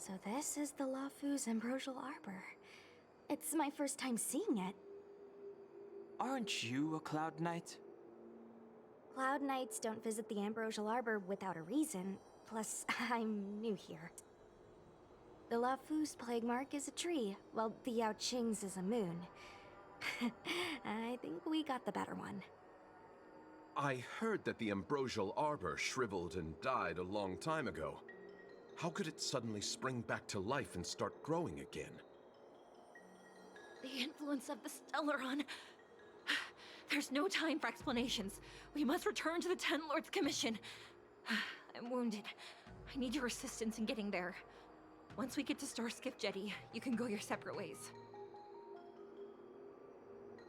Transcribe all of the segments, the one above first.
So this is the Lafu's Ambrosial Arbor. It's my first time seeing it. Aren't you a Cloud Knight? Cloud Knights don't visit the Ambrosial Arbor without a reason, plus I'm new here. The Lafu's plague mark is a tree, while the Yao Qing's is a moon. I think we got the better one. I heard that the Ambrosial Arbor shriveled and died a long time ago. How could it suddenly spring back to life and start growing again? The influence of the Stellaron. There's no time for explanations. We must return to the Ten Lords Commission. I'm wounded. I need your assistance in getting there. Once we get to Starskiff Jetty, you can go your separate ways.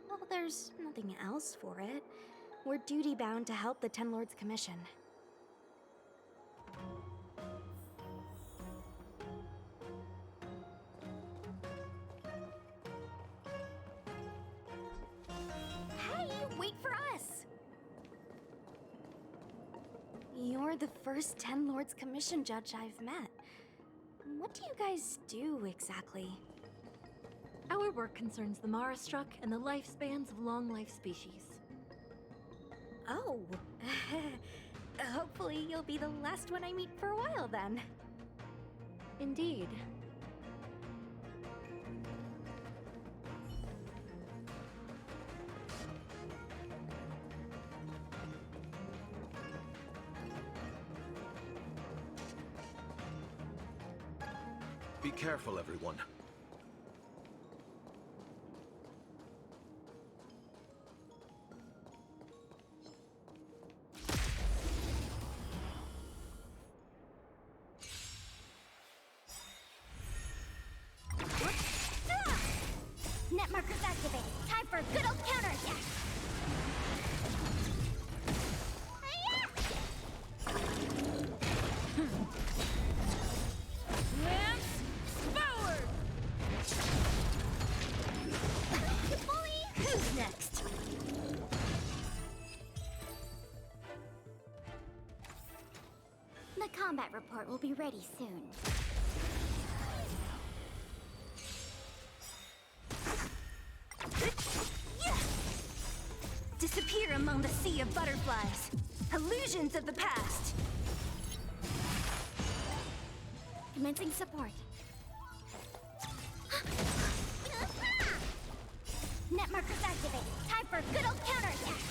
Well, there's nothing else for it. We're duty-bound to help the Ten Lords Commission. Hey, wait for us! You're the first Ten Lords Commission judge I've met. What do you guys do exactly? Our work concerns the Mara Struck and the lifespans of long-life species. Oh, hopefully you'll be the last one I meet for a while then. Indeed. Be careful, everyone. Net markers activated. Time for a good old counterattack. Lance forward! Bully! Who's next? The combat report will be ready soon. Disappear among the sea of butterflies. Illusions of the past. Commencing support. Net markers activated. Time for a good old counterattack.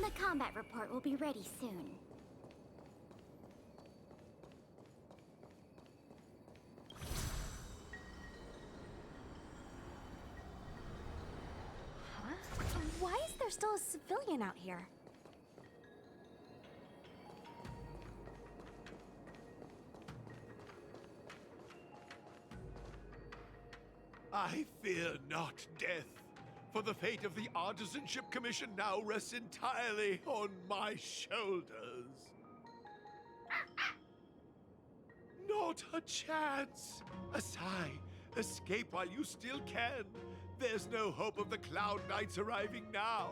The combat report will be ready soon. Huh? Why is there still a civilian out here? I fear not death, for the fate of the Artisanship Commission now rests entirely on my shoulders. Not a chance! Asai, escape while you still can. There's no hope of the Cloud Knights arriving now.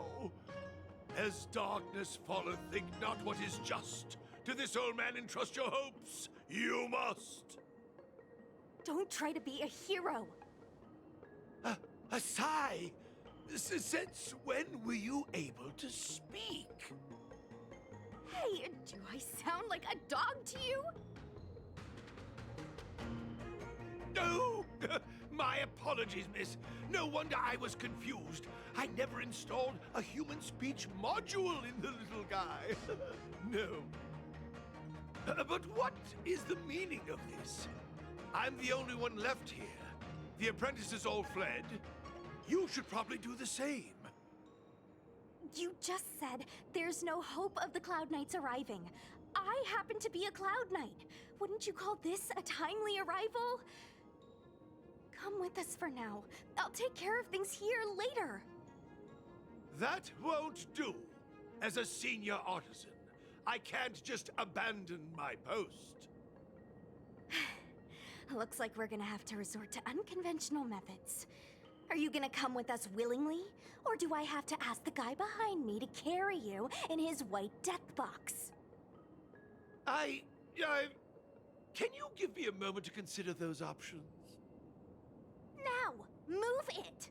As darkness falleth, think not what is just. To this old man entrust your hopes. You must. Don't try to be a hero. Asai! Since when were you able to speak? Hey, do I sound like a dog to you? No! My apologies, miss. No wonder I was confused. I never installed a human speech module in the little guy. No. But what is the meaning of this? I'm the only one left here. The apprentices all fled. You should probably do the same. You just said there's no hope of the Cloud Knights arriving. I happen to be a Cloud Knight. Wouldn't you call this a timely arrival? Come with us for now. I'll take care of things here later. That won't do. As a senior artisan, I can't just abandon my post. Looks like we're gonna have to resort to unconventional methods. Are you gonna come with us willingly? Or do I have to ask the guy behind me to carry you in his white death box? I... Can you give me a moment to consider those options? Now! Move it!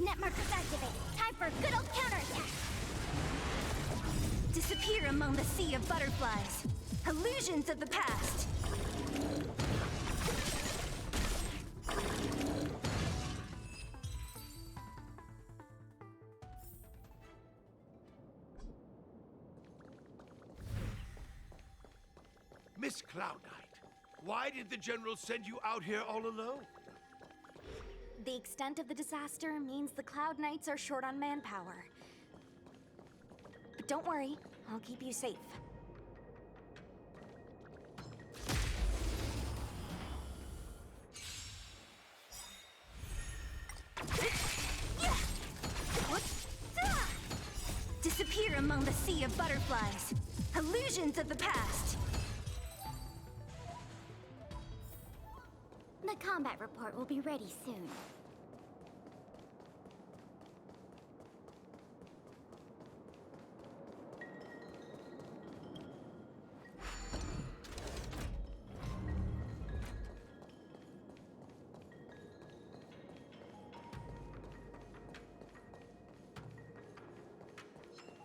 Net markers activated. Time for a good old counterattack. Disappear among the sea of butterflies. Illusions of the past. Miss Cloud Knight, why did the General send you out here all alone? The extent of the disaster means the Cloud Knights are short on manpower. But don't worry, I'll keep you safe. Disappear among the sea of butterflies. Illusions of the past. The combat report will be ready soon.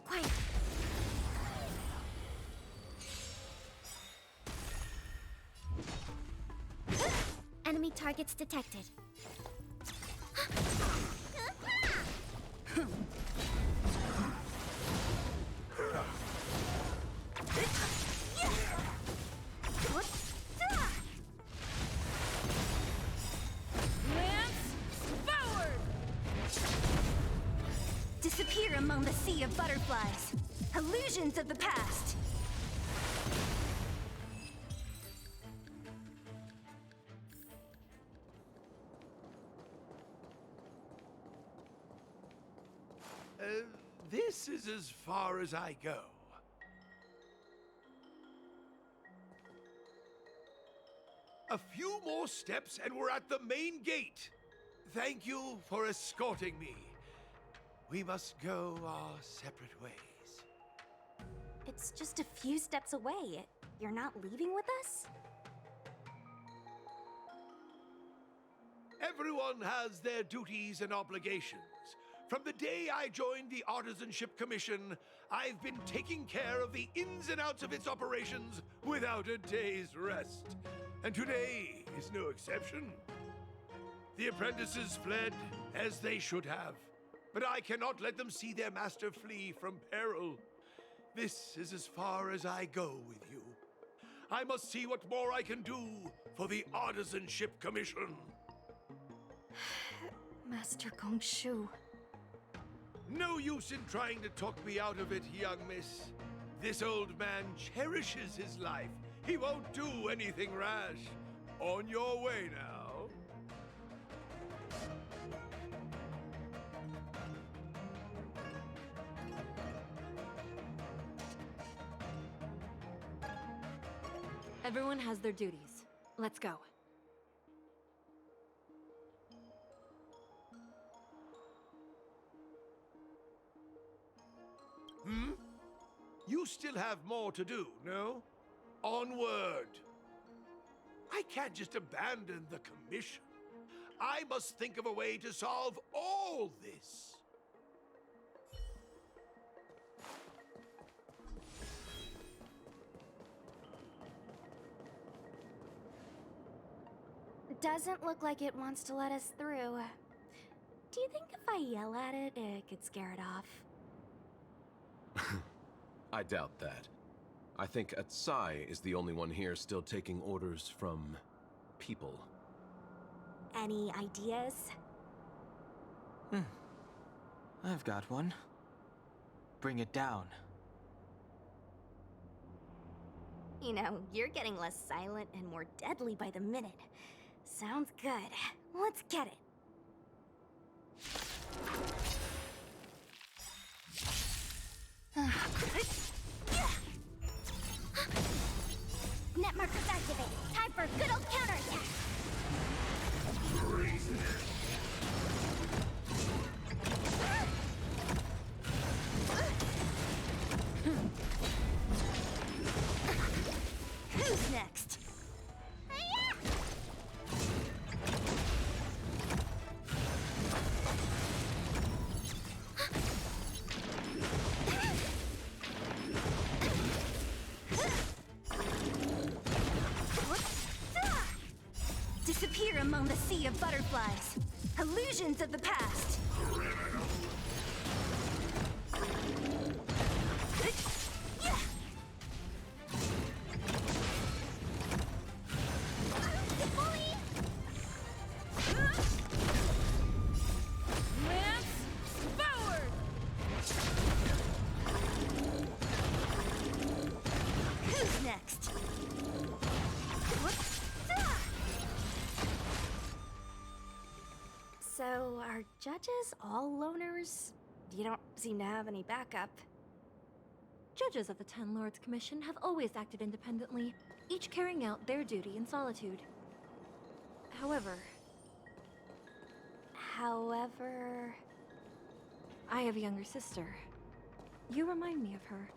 Quiet. Enemy targets detected. Disappear among the sea of butterflies. Illusions of the past. This is as far as I go. A few more steps and we're at the main gate. Thank you for escorting me. We must go our separate ways. It's just a few steps away. You're not leaving with us? Everyone has their duties and obligations. From the day I joined the Artisanship Commission, I've been taking care of the ins and outs of its operations without a day's rest. And today is no exception. The apprentices fled, as they should have. But I cannot let them see their master flee from peril. This is as far as I go with you. I must see what more I can do for the Artisanship Commission. Master Gongshu. No use in trying to talk me out of it, young miss. This old man cherishes his life. He won't do anything rash. On your way now. Everyone has their duties. Let's go. You still have more to do, no? Onward! I can't just abandon the commission. I must think of a way to solve all this. Doesn't look like it wants to let us through. Do you think if if I yell at it, it could scare it off? I doubt that. I think Atsai is the only one here still taking orders from people. Any ideas? I've got one. Bring it down. You know, you're getting less silent and more deadly by the minute. Sounds good. Let's get it. Net markers activated. Time for a good old counterattack. Who's next? Disappear among the sea of butterflies. Illusions of the past. Who's next? So, are judges all loners? You don't seem to have any backup. Judges of the Ten Lords Commission have always acted independently, each carrying out their duty in solitude. However, I have a younger sister. You remind me of her.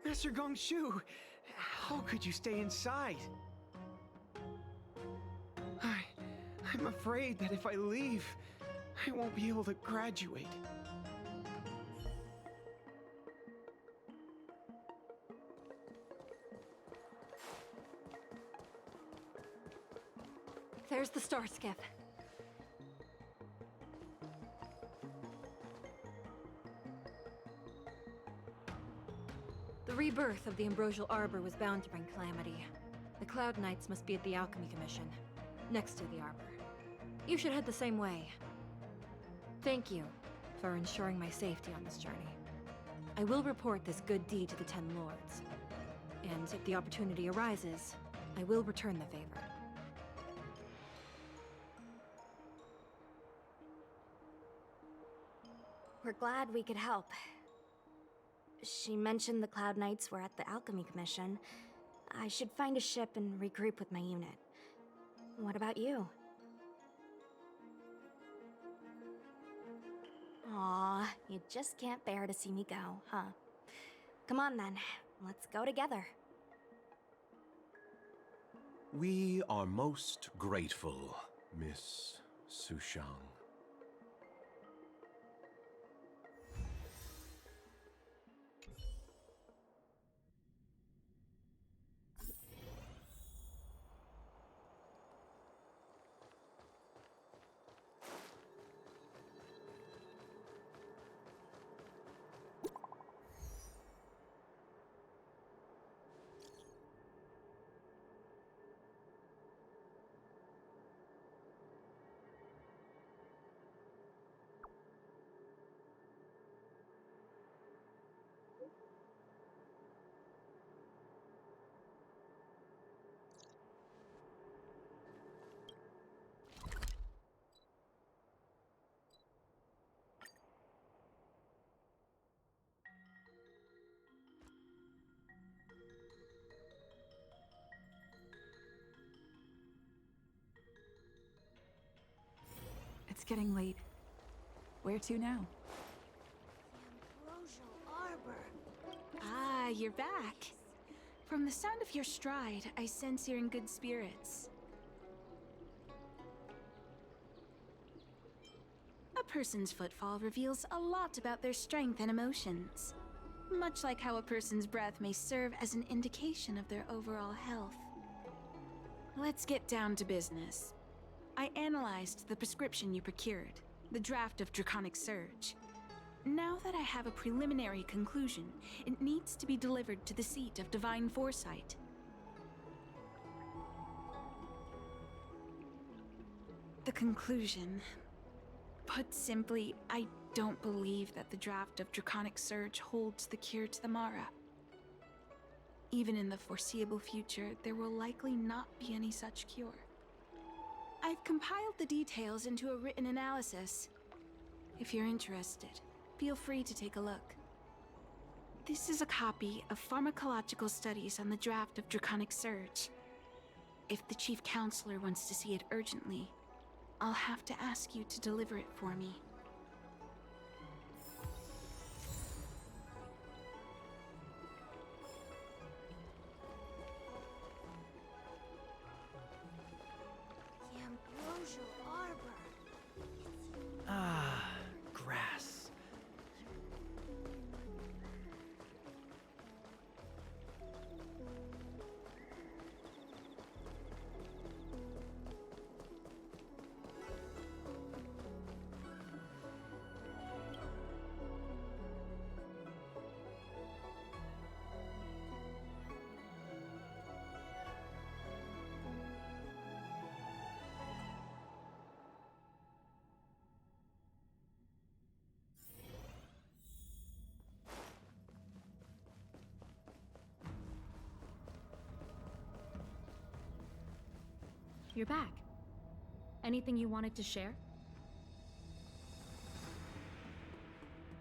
Master Gongshu, how could you stay inside? I'm afraid that if I leave, I won't be able to graduate. There's the star skiff. The rebirth of the Ambrosial Arbor was bound to bring calamity. The Cloud Knights must be at the Alchemy Commission, next to the Arbor. You should head the same way. Thank you for ensuring my safety on this journey. I will report this good deed to the Ten Lords. And if the opportunity arises, I will return the favor. We're glad we could help. She mentioned the Cloud Knights were at the Alchemy Commission. I should find a ship and regroup with my unit. What about you? Aw, you just can't bear to see me go, huh? Come on then, let's go together. We are most grateful, Miss Sushang. It's getting late. Where to now? Ambrosial Arbor. Ah, you're back. From the sound of your stride, I sense you're in good spirits. A person's footfall reveals a lot about their strength and emotions. Much like how a person's breath may serve as an indication of their overall health. Let's get down to business. I analyzed the prescription you procured, the draft of Draconic Surge. Now that I have a preliminary conclusion, it needs to be delivered to the seat of Divine Foresight. The conclusion. Put simply, I don't believe that the draft of Draconic Surge holds the cure to the Mara. Even in the foreseeable future, there will likely not be any such cure. I've compiled the details into a written analysis. If you're interested, feel free to take a look. This is a copy of pharmacological studies on the draft of Draconic Surge. If the Chief Counselor wants to see it urgently, I'll have to ask you to deliver it for me. The Ambrosial Arbor. Ah, grass. You're back. Anything you wanted to share?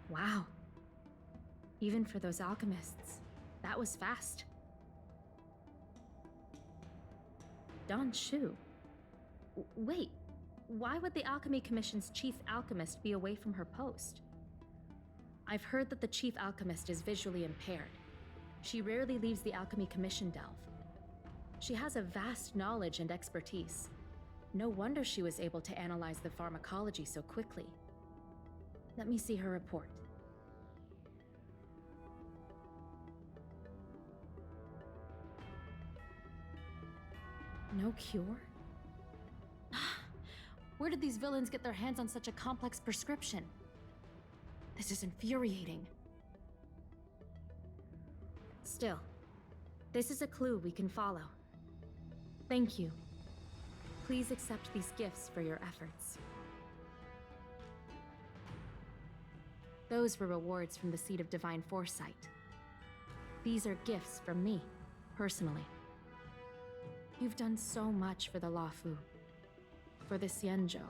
Wow. Even for those alchemists, that was fast. Don Shu. Wait, why would the Alchemy Commission's chief alchemist be away from her post? I've heard that the chief alchemist is visually impaired. She rarely leaves the Alchemy Commission delve. She has a vast knowledge and expertise. No wonder she was able to analyze the pharmacology so quickly. Let me see her report. No cure? Where did these villains get their hands on such a complex prescription? This is infuriating. Still, this is a clue we can follow. Thank you. Please accept these gifts for your efforts. Those were rewards from the Seat of Divine Foresight. These are gifts from me, personally. You've done so much for the Lafu, for the Xianzhou.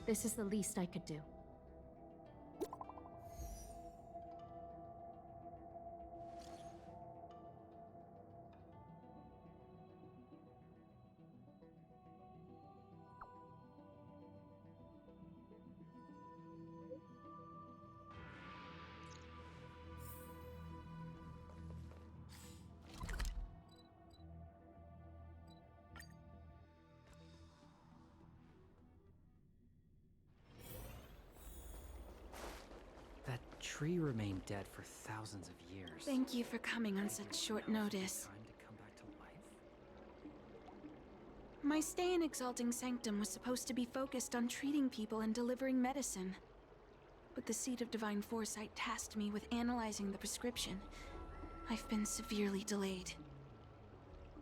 This is the least I could do. That tree remained dead for thousands of years. Thank you for coming on such short notice. Time to come back to life? My stay in Exalting Sanctum was supposed to be focused on treating people and delivering medicine. But the Seat of Divine Foresight tasked me with analyzing the prescription. I've been severely delayed.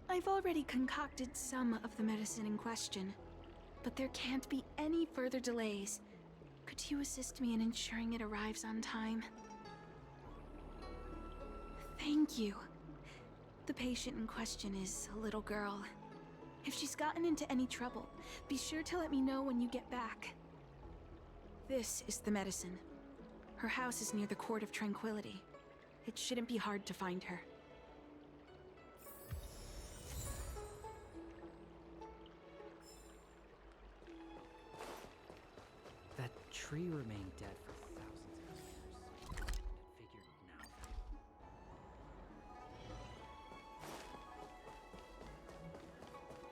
I've already concocted some of the medicine in question, but there can't be any further delays. Could you assist me in ensuring it arrives on time? Thank you. The patient in question is a little girl. If she's gotten into any trouble, be sure to let me know when you get back. This is the medicine. Her house is near the Court of Tranquility. It shouldn't be hard to find her. That tree remained dead for thousands of years. It figured now.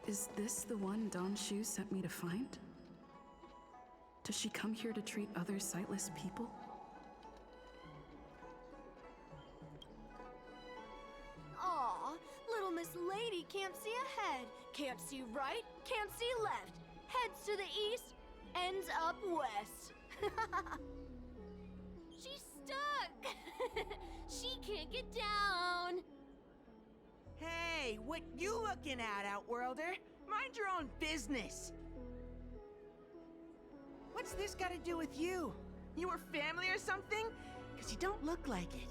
Is this the one Don Shu sent me to find? Does she come here to treat other sightless people? Aw, little Miss Lady can't see ahead, can't see right, can't see left. Heads to the east, ends up west. She's stuck! She can't get down! Hey, what you looking at, Outworlder? Mind your own business! What's this got to do with you? You were family or something? Because you don't look like it.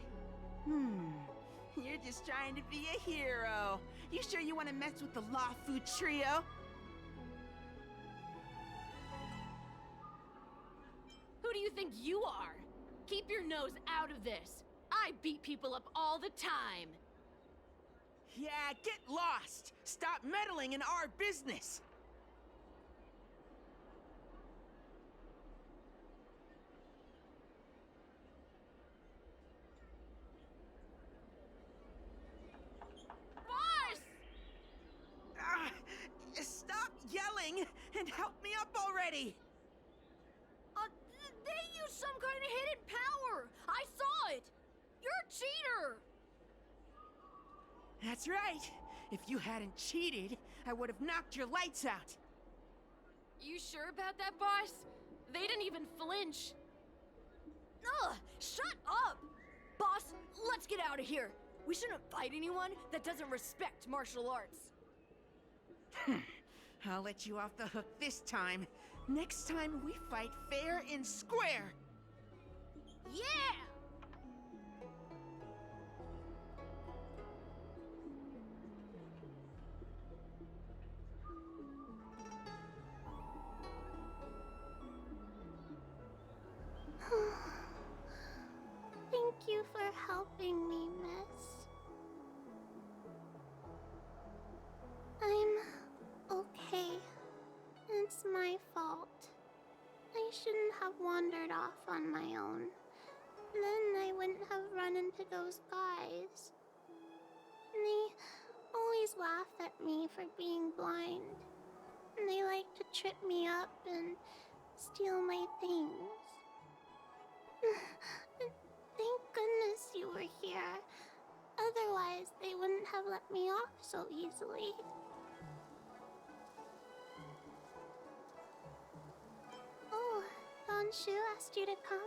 You're just trying to be a hero. You sure you want to mess with the Lafu trio? Who do you think you are? Keep your nose out of this. I beat people up all the time. Yeah, get lost! Stop meddling in our business! Boss! Stop yelling and help me up already! They used some kind of hidden power! I saw it! You're a cheater! That's right. If you hadn't cheated, I would have knocked your lights out. You sure about that, boss? They didn't even flinch. Ugh! Shut up! Boss, let's get out of here. We shouldn't fight anyone that doesn't respect martial arts. I'll let you off the hook this time. Next time we fight fair and square. Yeah! Thank you for helping me, miss. I'm okay. It's my fault. I shouldn't have wandered off on my own. Then I wouldn't have run into those guys. They always laugh at me for being blind. And they like to trip me up and steal my things. Thank goodness you were here. Otherwise, they wouldn't have let me off so easily. Oh, Don Shu asked you to come?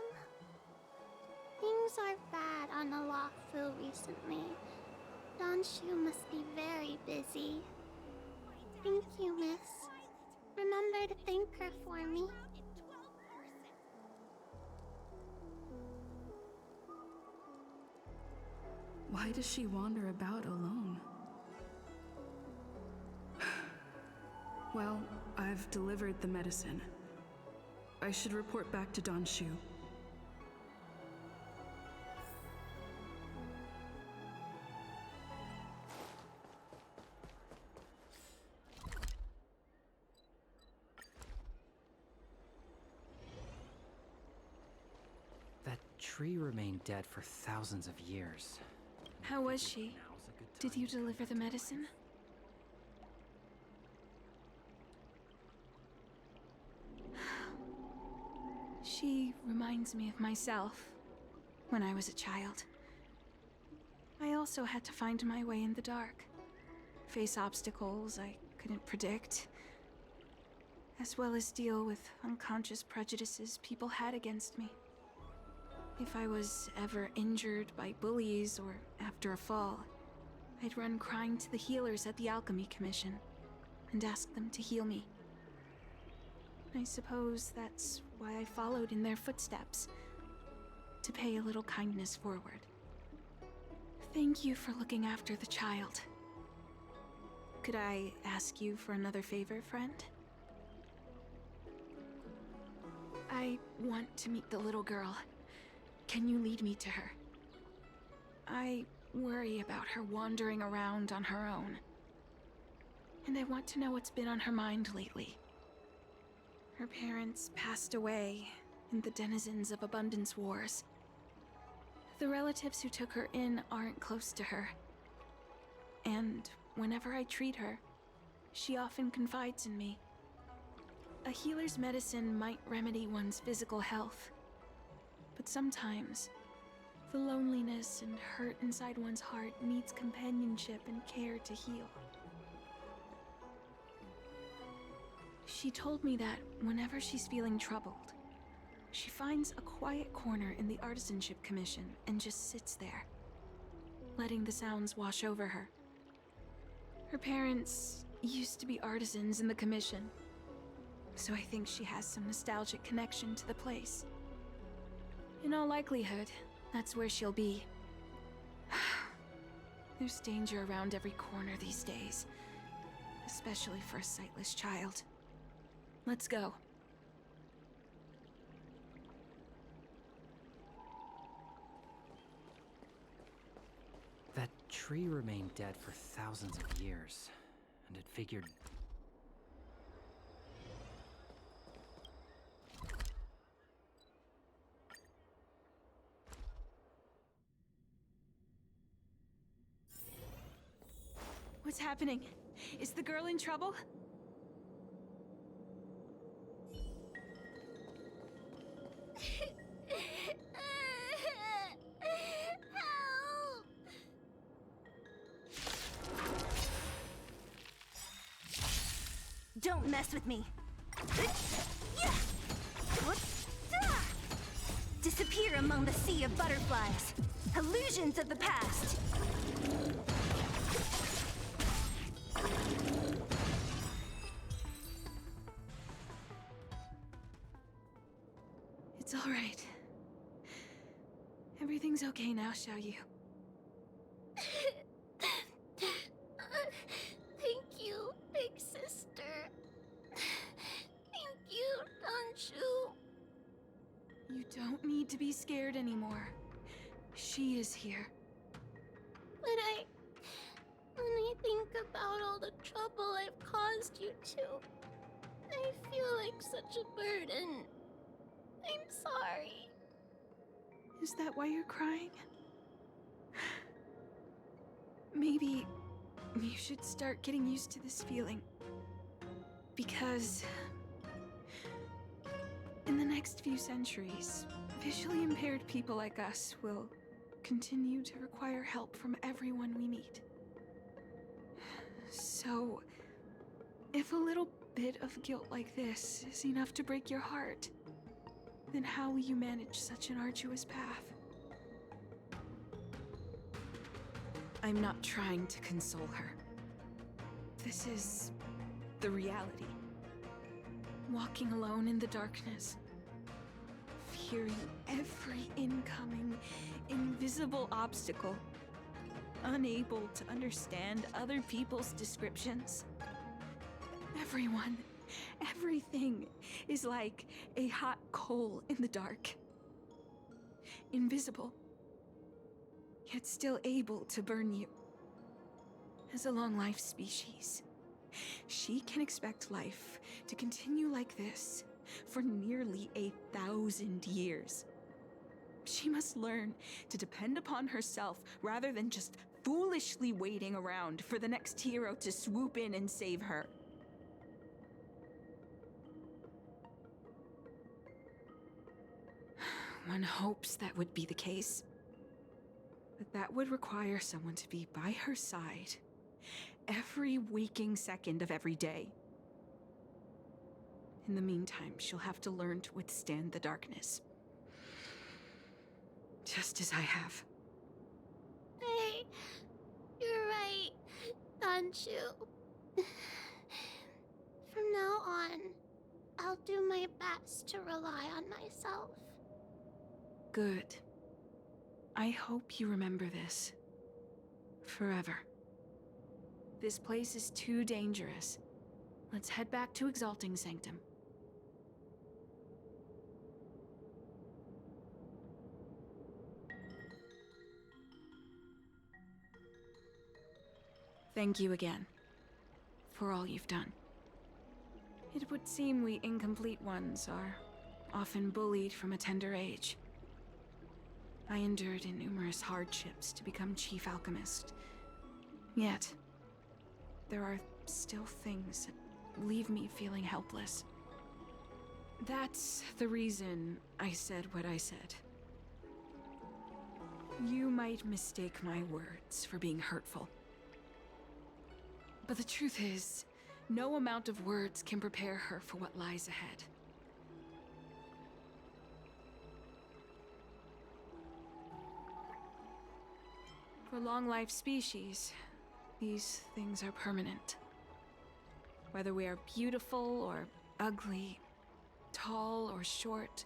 Things are bad on the Lafu recently. Don Shu must be very busy. Thank you, miss. Remember to thank her for me. Why does she wander about alone? Well, I've delivered the medicine. I should report back to Don Shu. That tree remained dead for thousands of years. How was she? Now's a good Did time you to- deliver the medicine? She reminds me of myself when I was a child. I also had to find my way in the dark, face obstacles I couldn't predict, as well as deal with unconscious prejudices people had against me. If I was ever injured by bullies or after a fall, I'd run crying to the healers at the Alchemy Commission and ask them to heal me. I suppose that's why I followed in their footsteps, to pay a little kindness forward. Thank you for looking after the child. Could I ask you for another favor, friend? I want to meet the little girl. Can you lead me to her? I worry about her wandering around on her own. And I want to know what's been on her mind lately. Her parents passed away in the denizens of Abundance Wars. The relatives who took her in aren't close to her. And whenever I treat her, she often confides in me. A healer's medicine might remedy one's physical health, but sometimes the loneliness and hurt inside one's heart needs companionship and care to heal. She told me that whenever she's feeling troubled, she finds a quiet corner in the Artisanship Commission and just sits there, letting the sounds wash over her. Her parents used to be artisans in the Commission, so I think she has some nostalgic connection to the place. In all likelihood, that's where she'll be. There's danger around every corner these days, especially for a sightless child. Let's go. That tree remained dead for thousands of years, and it figured... What's happening? Is the girl in trouble? Help! Don't mess with me. Disappear among the sea of butterflies. Illusions of the past. It's all right. Everything's okay now, Xiaoyu. Thank you, big sister. Thank you, Danshu. You don't need to be scared anymore. She is here. But when I think about all the trouble I've caused you two, I feel like such a burden. I'm sorry. Is that why you're crying? Maybe you should start getting used to this feeling. Because in the next few centuries, visually impaired people like us will continue to require help from everyone we meet. So, if a little bit of guilt like this is enough to break your heart, then how will you manage such an arduous path? I'm not trying to console her. This is the reality. Walking alone in the darkness, fearing every incoming, invisible obstacle, unable to understand other people's descriptions. Everyone, everything is like a hot coal in the dark. Invisible, yet still able to burn you. As a long-life species, she can expect life to continue like this for nearly 1,000 years. She must learn to depend upon herself rather than just foolishly waiting around for the next hero to swoop in and save her. One hopes that would be the case. But that would require someone to be by her side every waking second of every day. In the meantime, she'll have to learn to withstand the darkness. Just as I have. Hey, you're right, Danshu. From now on, I'll do my best to rely on myself. Good. I hope you remember this. Forever. This place is too dangerous. Let's head back to Exalting Sanctum. Thank you again, for all you've done. It would seem we incomplete ones are often bullied from a tender age. I endured numerous hardships to become Chief Alchemist. Yet, there are still things that leave me feeling helpless. That's the reason I said what I said. You might mistake my words for being hurtful. But the truth is, no amount of words can prepare her for what lies ahead. For long-life species, these things are permanent. Whether we are beautiful or ugly, tall or short,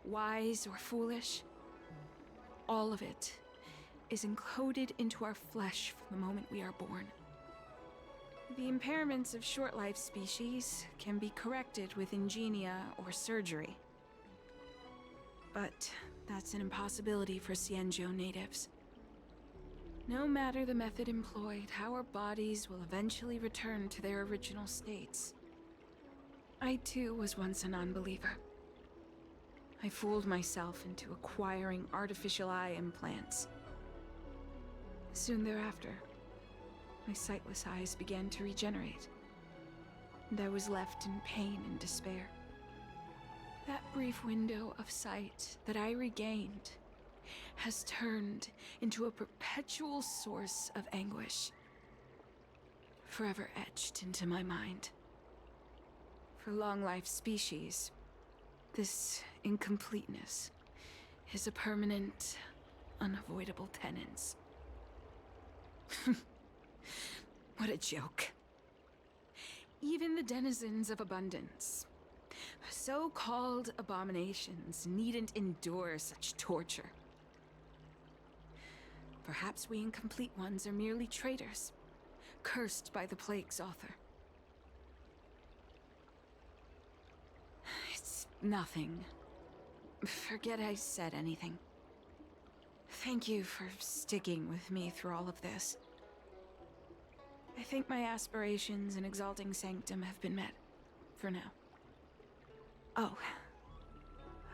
wise or foolish, all of it is encoded into our flesh from the moment we are born. The impairments of short-life species can be corrected with ingenia or surgery. But that's an impossibility for Cienjo natives. No matter the method employed, our bodies will eventually return to their original states. I too was once a non-believer. I fooled myself into acquiring artificial eye implants. Soon thereafter, my sightless eyes began to regenerate, and I was left in pain and despair. That brief window of sight that I regained has turned into a perpetual source of anguish, forever etched into my mind. For long-life species, this incompleteness is a permanent, unavoidable tenance. What a joke. Even the denizens of abundance, so-called abominations, needn't endure such torture. Perhaps we incomplete ones are merely traitors, cursed by the plague's author. It's nothing. Forget I said anything. Thank you for sticking with me through all of this. I think my aspirations in exalting Sanctum have been met, for now. Oh,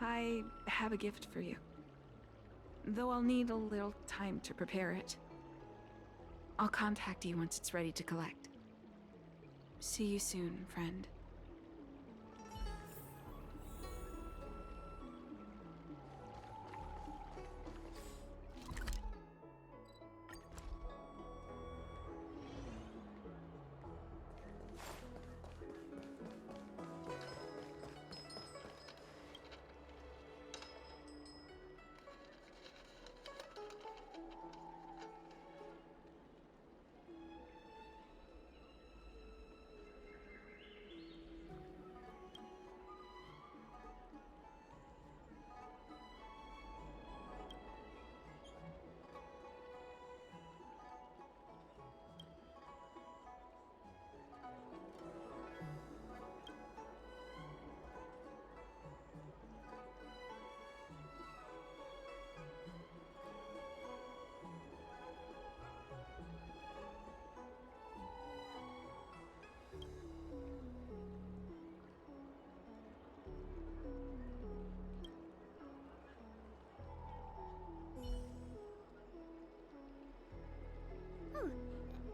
I have a gift for you. Though I'll need a little time to prepare it. I'll contact you once it's ready to collect. See you soon, friend.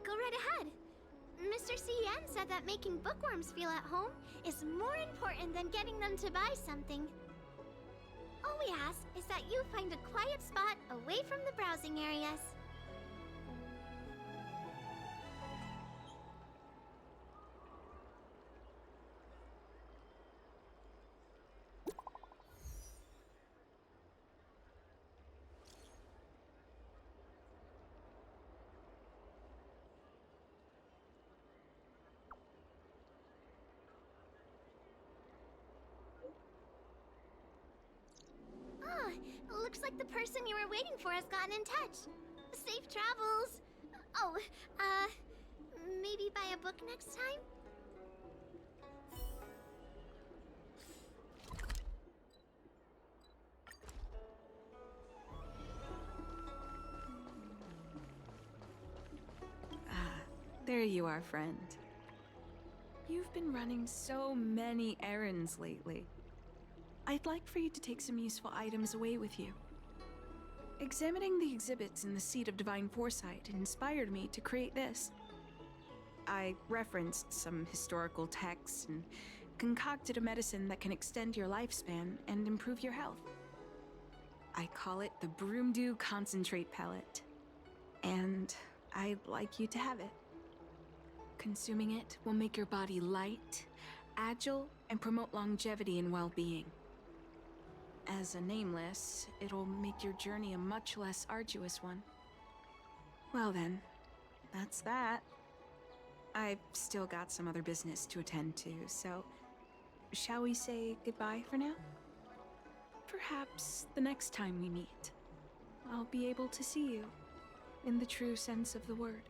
Go right ahead. Mr. CN said that making bookworms feel at home is more important than getting them to buy something. All we ask is that you find a quiet spot away from the browsing areas. Looks like the person you were waiting for has gotten in touch. Safe travels. Oh, maybe buy a book next time? There you are, friend. You've been running so many errands lately. I'd like for you to take some useful items away with you. Examining the exhibits in the Seat of Divine Foresight inspired me to create this. I referenced some historical texts and concocted a medicine that can extend your lifespan and improve your health. I call it the Broomdew Concentrate Pellet. And I'd like you to have it. Consuming it will make your body light, agile, and promote longevity and well-being. As a nameless, it'll make your journey a much less arduous one. Well then, that's that. I've still got some other business to attend to, so shall we say goodbye for now? Perhaps the next time we meet, I'll be able to see you, in the true sense of the word.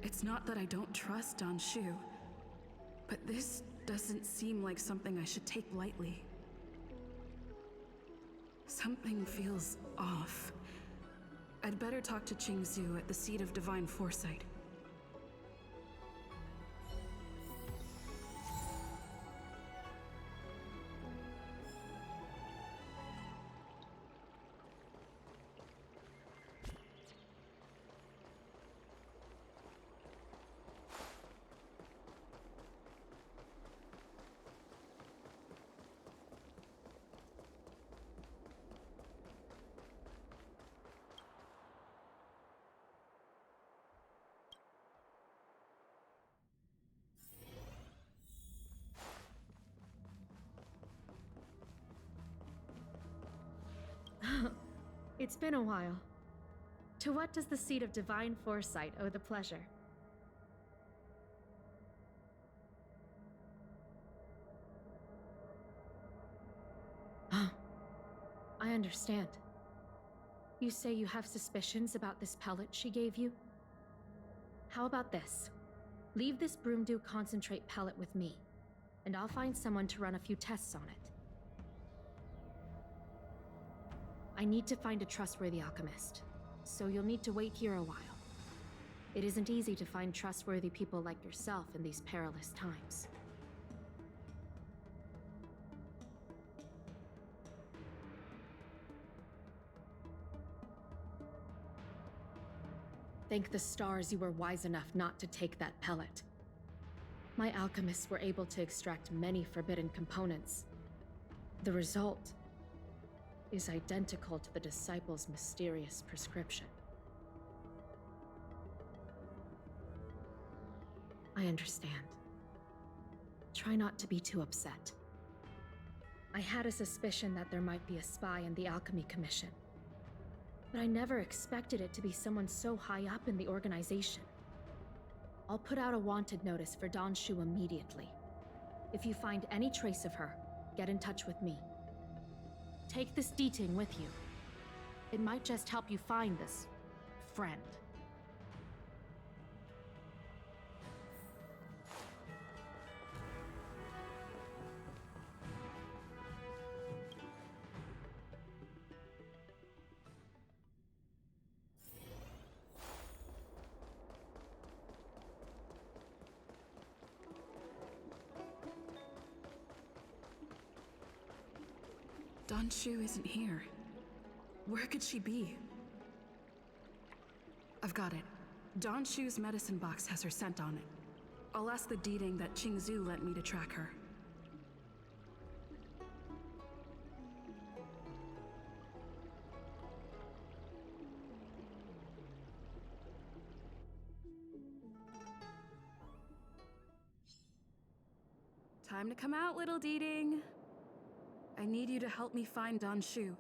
It's not that I don't trust Don Shu, but this doesn't seem like something I should take lightly. Something feels off. I'd better talk to Qingzu at the Seat of Divine Foresight. It's been a while. To what does the Seat of Divine Foresight owe the pleasure? I understand. You say you have suspicions about this pellet she gave you? How about this? Leave this Broomdew Concentrate pellet with me, and I'll find someone to run a few tests on it. I need to find a trustworthy alchemist, so you'll need to wait here a while. It isn't easy to find trustworthy people like yourself in these perilous times. Thank the stars you were wise enough not to take that pellet. My alchemists were able to extract many forbidden components. The result is identical to the disciple's mysterious prescription. I understand. Try not to be too upset. I had a suspicion that there might be a spy in the Alchemy Commission, but I never expected it to be someone so high up in the organization. I'll put out a wanted notice for Don Shu immediately. If you find any trace of her, get in touch with me. Take this D-Ting with you. It might just help you find this friend. Don Shu isn't here. Where could she be? I've got it. Don Shu's medicine box has her scent on it. I'll ask the D-Ting that Qingzu lent me to track her. Time to come out, little D-Ting. I need you to help me find Don Shu.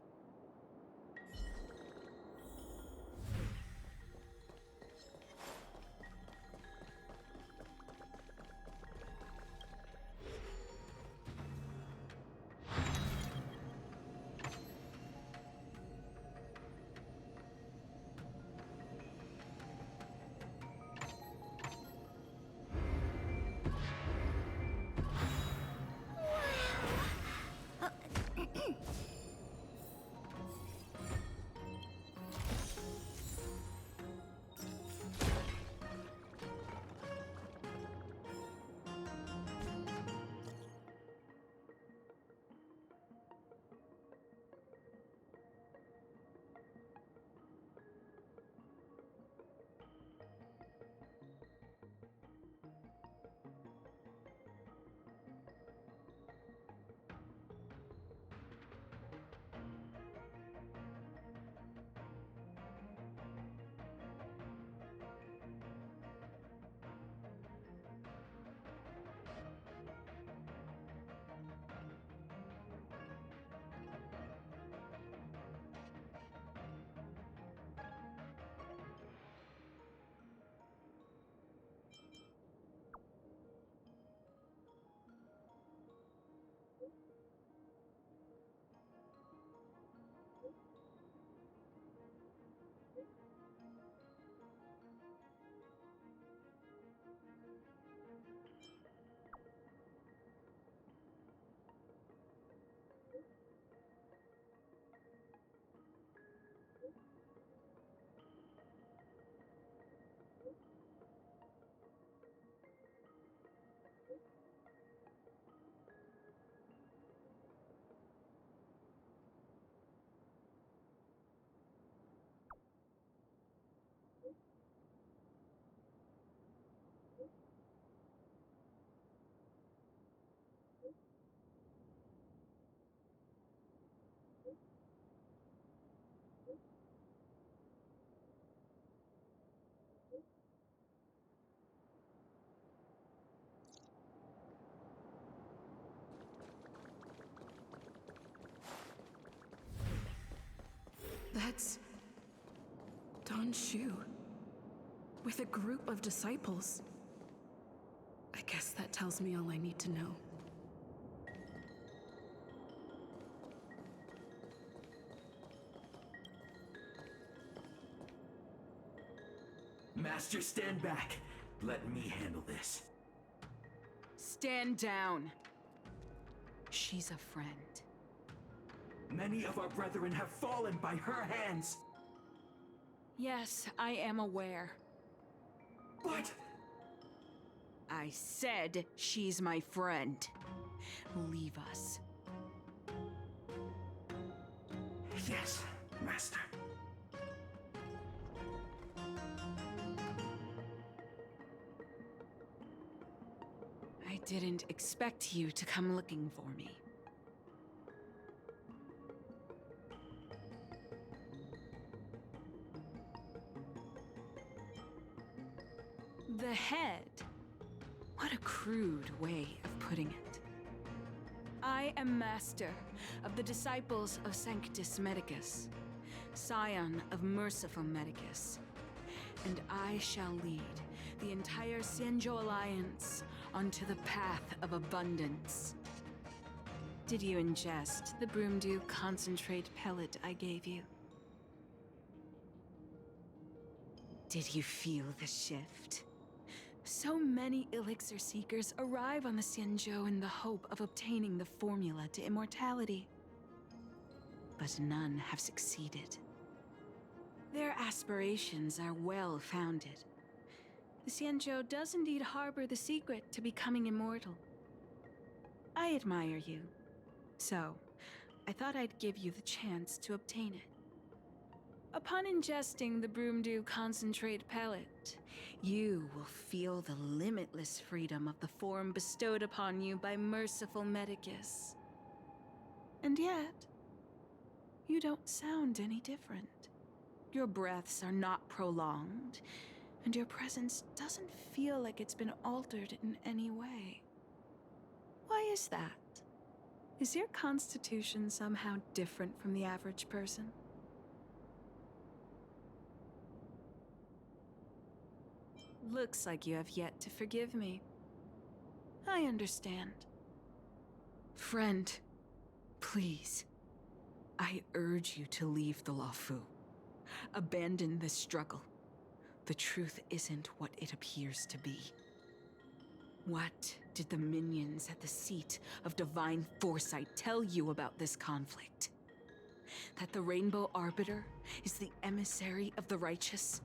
That's Don Shu with a group of disciples. I guess that tells me all I need to know. Master, stand back. Let me handle this. Stand down. She's a friend. Many of our brethren have fallen by her hands. Yes, I am aware. But... I said she's my friend. Leave us. Yes, Master. I didn't expect you to come looking for me. The head. What a crude way of putting it. I am master of the disciples of Sanctus Medicus, scion of Merciful Medicus, and I shall lead the entire Xianzhou Alliance onto the path of abundance. Did you ingest the Broomdew concentrate pellet I gave you? Did you feel the shift? So many elixir seekers arrive on the Xianzhou in the hope of obtaining the formula to immortality. But none have succeeded. Their aspirations are well founded. The Xianzhou does indeed harbor the secret to becoming immortal. I admire you, so I thought I'd give you the chance to obtain it. Upon ingesting the Broomdew concentrate pellet, you will feel the limitless freedom of the form bestowed upon you by Merciful Medicus. And yet, you don't sound any different. Your breaths are not prolonged, and your presence doesn't feel like it's been altered in any way. Why is that? Is your constitution somehow different from the average person? Looks like you have yet to forgive me. I understand. Friend, please. I urge you to leave the Luofu. Abandon this struggle. The truth isn't what it appears to be. What did the minions at the seat of divine foresight tell you about this conflict? That the Rainbow Arbiter is the emissary of the righteous?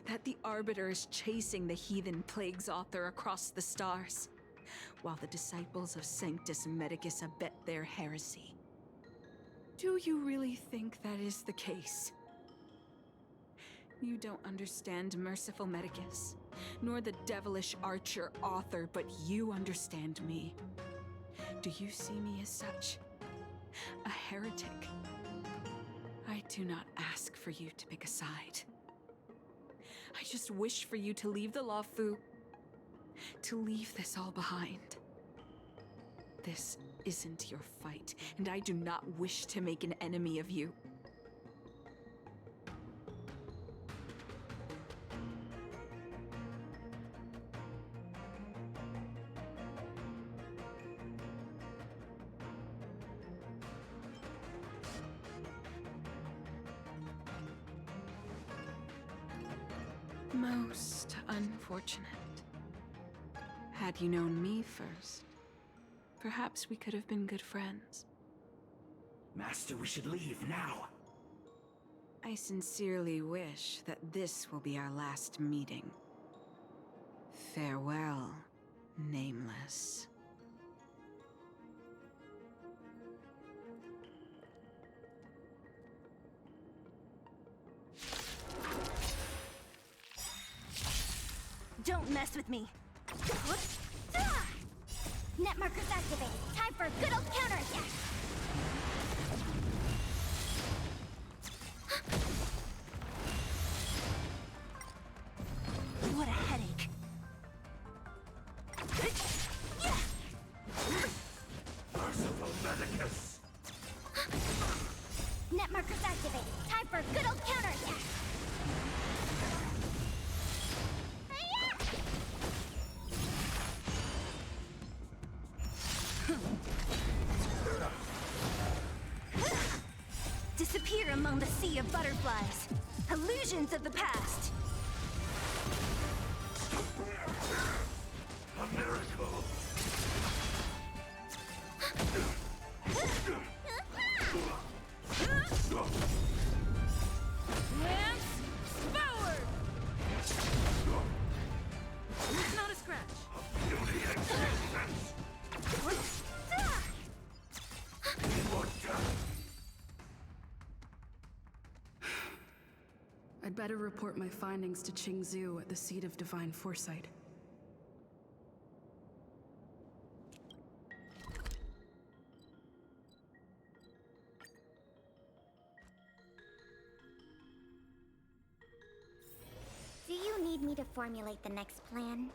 That the Arbiter is chasing the heathen plagues author across the stars, while the disciples of Sanctus Medicus abet their heresy? Do you really think that is the case? You don't understand Merciful Medicus, nor the devilish archer author, but you understand me. Do you see me as such? A heretic? I do not ask for you to pick a side. I just wish for you to leave the Luofu, to leave this all behind. This isn't your fight, and I do not wish to make an enemy of you. Most unfortunate. Had you known me first, perhaps we could have been good friends. Master, we should leave now. I sincerely wish that this will be our last meeting. Farewell, Nameless. Don't mess with me. Net markers activated. Time for a good old counterattack. What a headache. Merciful Medicus! Net markers activated. Time Disappear among the sea of butterflies. Illusions of the past. A miracle. Lance forward! It's not a scratch. Beauty and innocence. I'd better report my findings to Qingzhou at the seat of divine foresight. Do you need me to formulate the next plan?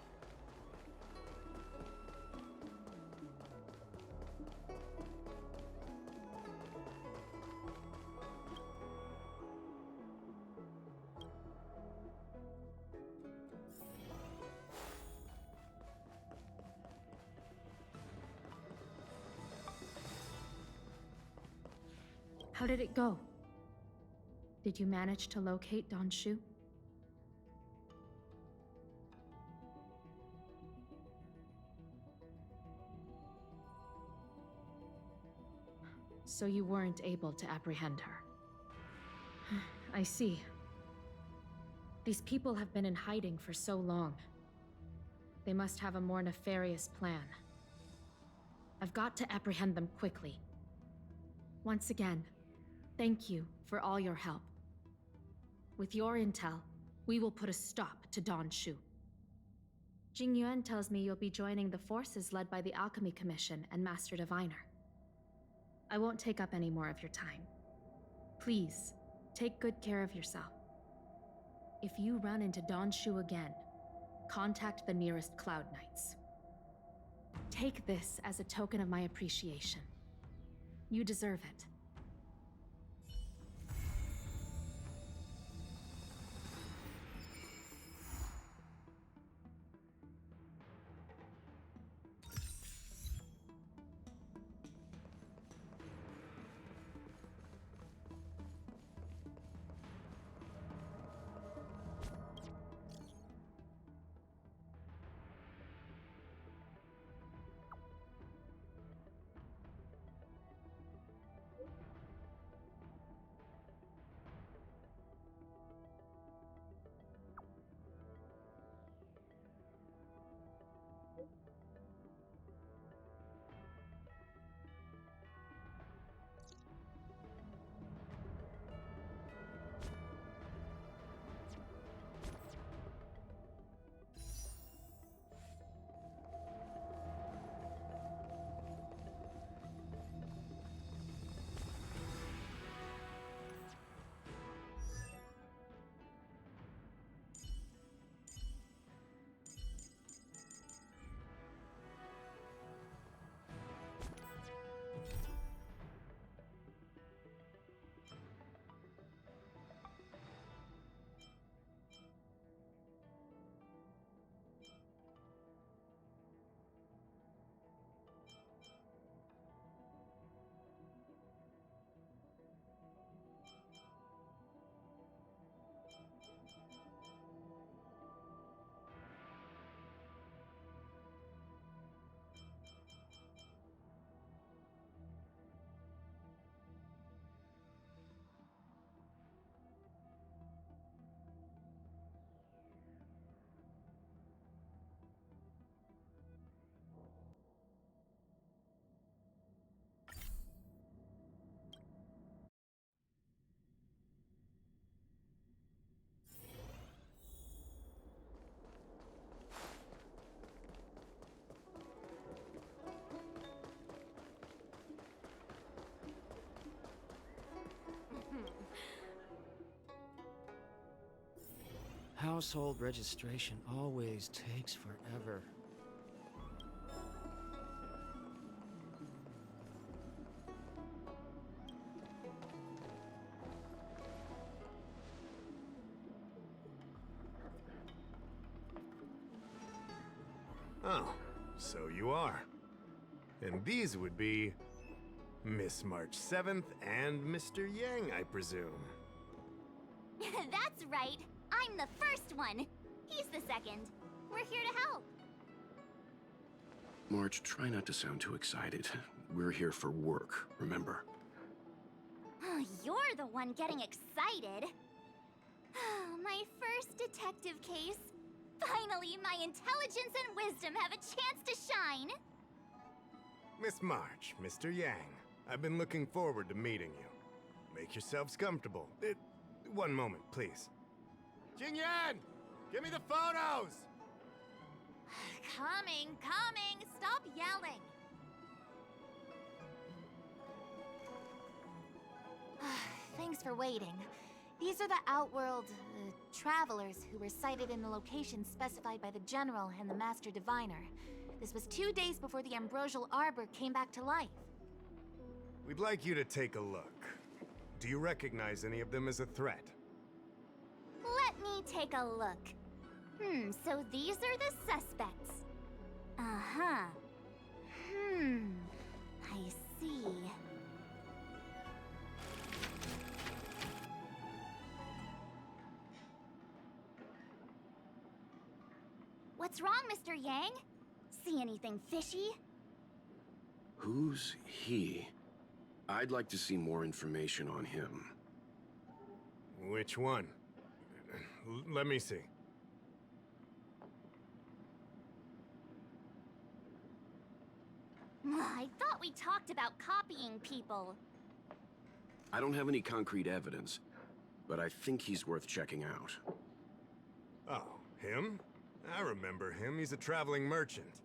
How did it go? Did you manage to locate Don Shu? So you weren't able to apprehend her. I see. These people have been in hiding for so long. They must have a more nefarious plan. I've got to apprehend them quickly. Once again, thank you for all your help. With your intel, we will put a stop to Don Shu. Jing Yuan tells me you'll be joining the forces led by the Alchemy Commission and Master Diviner. I won't take up any more of your time. Please, take good care of yourself. If you run into Don Shu again, contact the nearest Cloud Knights. Take this as a token of my appreciation. You deserve it. Household registration always takes forever. Oh, so you are. And these would be Miss March 7th and Mr. Yang, I presume. That's right. I'm the first one. He's the second. We're here to help. March, try not to sound too excited. We're here for work, remember? You're the one getting excited. My first detective case. Finally, my intelligence and wisdom have a chance to shine. Miss March, Mr. Yang, I've been looking forward to meeting you. Make yourselves comfortable. One moment, please. Jingyan! Give me the photos! Coming. Stop yelling. Thanks for waiting. These are the Outworld travelers who were sighted in the location specified by the General and the Master Diviner. This was 2 days before the Ambrosial Arbor came back to life. We'd like you to take a look. Do you recognize any of them as a threat? Let me take a look. So these are the suspects. Uh-huh. I see. What's wrong, Mr. Yang? See anything fishy? Who's he? I'd like to see more information on him. Which one? Let me see. I thought we talked about copying people. I don't have any concrete evidence, but I think he's worth checking out. Oh, him? I remember him. He's a traveling merchant.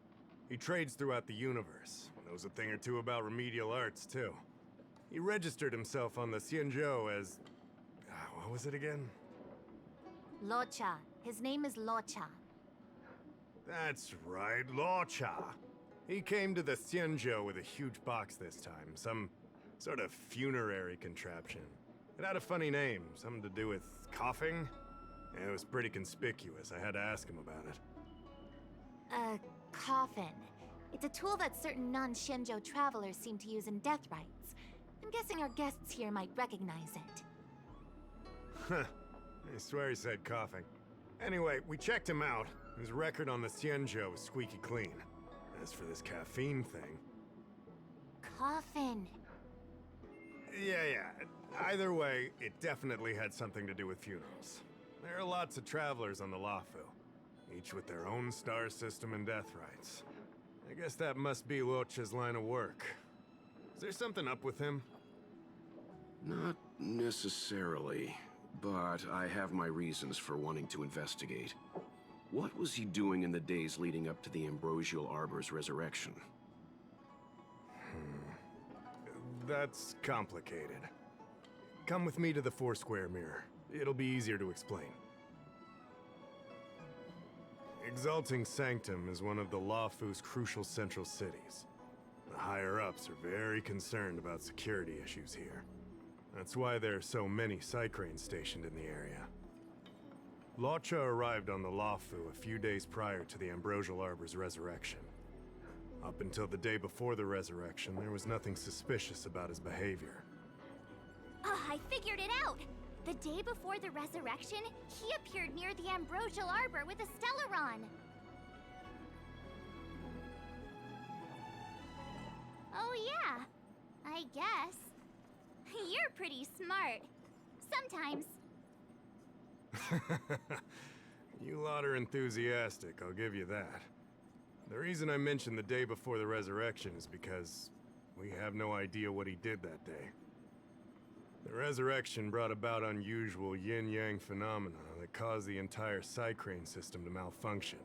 He trades throughout the universe. Knows a thing or two about remedial arts, too. He registered himself on the Xianzhou as... what was it again? Locha. His name is Locha. That's right, Locha. He came to the Xianzhou with a huge box this time. Some sort of funerary contraption. It had a funny name. Something to do with coughing? It was pretty conspicuous. I had to ask him about it. A coffin. It's a tool that certain non-Shenzhou travelers seem to use in death rites. I'm guessing our guests here might recognize it. Huh. I swear he said coughing. Anyway, we checked him out. His record on the Xianzhou is squeaky clean. As for this caffeine thing... Coffin. Yeah. Either way, it definitely had something to do with funerals. There are lots of travelers on the Lafu, each with their own star system and death rites. I guess that must be Locha's line of work. Is there something up with him? Not necessarily, but I have my reasons for wanting to investigate. What was he doing in the days leading up to the Ambrosial Arbor's resurrection? That's complicated. Come with me to the Foursquare Mirror. It'll be easier to explain. Exalting Sanctum is one of the Lafu's crucial central cities. The higher-ups are very concerned about security issues here. That's why there are so many Psycranes stationed in the area. Locha arrived on the Lafu a few days prior to the Ambrosial Arbor's resurrection. Up until the day before the resurrection, there was nothing suspicious about his behavior. I figured it out! The day before the resurrection, he appeared near the Ambrosial Arbor with a Stellaron. Oh yeah, I guess. You're pretty smart. Sometimes. You lot are enthusiastic, I'll give you that. The reason I mentioned the day before the resurrection is because we have no idea what he did that day. The resurrection brought about unusual yin-yang phenomena that caused the entire Psycrane system to malfunction.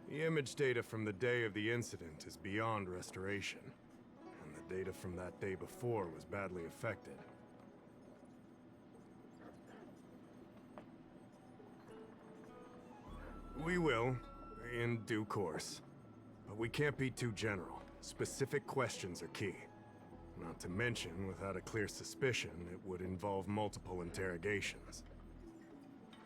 The image data from the day of the incident is beyond restoration, and the data from that day before was badly affected. We will, in due course. But we can't be too general. Specific questions are key. Not to mention, without a clear suspicion, it would involve multiple interrogations.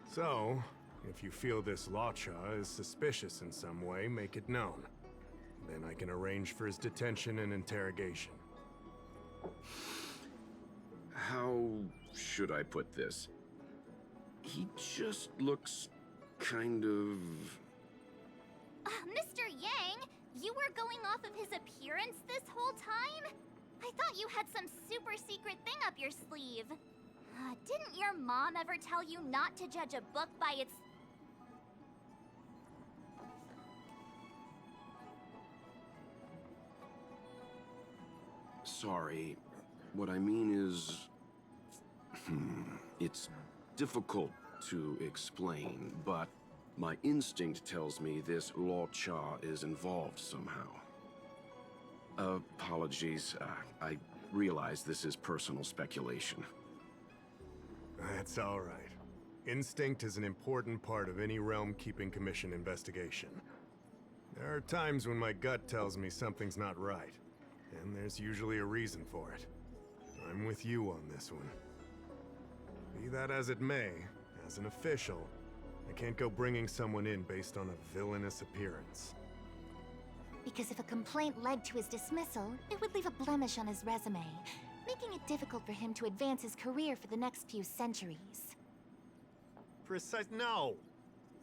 So, if you feel this Locha is suspicious in some way, make it known. Then I can arrange for his detention and interrogation. How should I put this? He just looks kind of... Mr. Yang, you were going off of his appearance this whole time? I thought you had some super secret thing up your sleeve. Didn't your mom ever tell you not to judge a book by its... Sorry. What I mean is... It's difficult to explain, but my instinct tells me this Luo Cha is involved somehow. Apologies. I realize this is personal speculation. That's all right. Instinct is an important part of any Realm Keeping Commission investigation. There are times when my gut tells me something's not right, and there's usually a reason for it. I'm with you on this one. Be that as it may, as an official, I can't go bringing someone in based on a villainous appearance. Because if a complaint led to his dismissal, it would leave a blemish on his resume, making it difficult for him to advance his career for the next few centuries. No!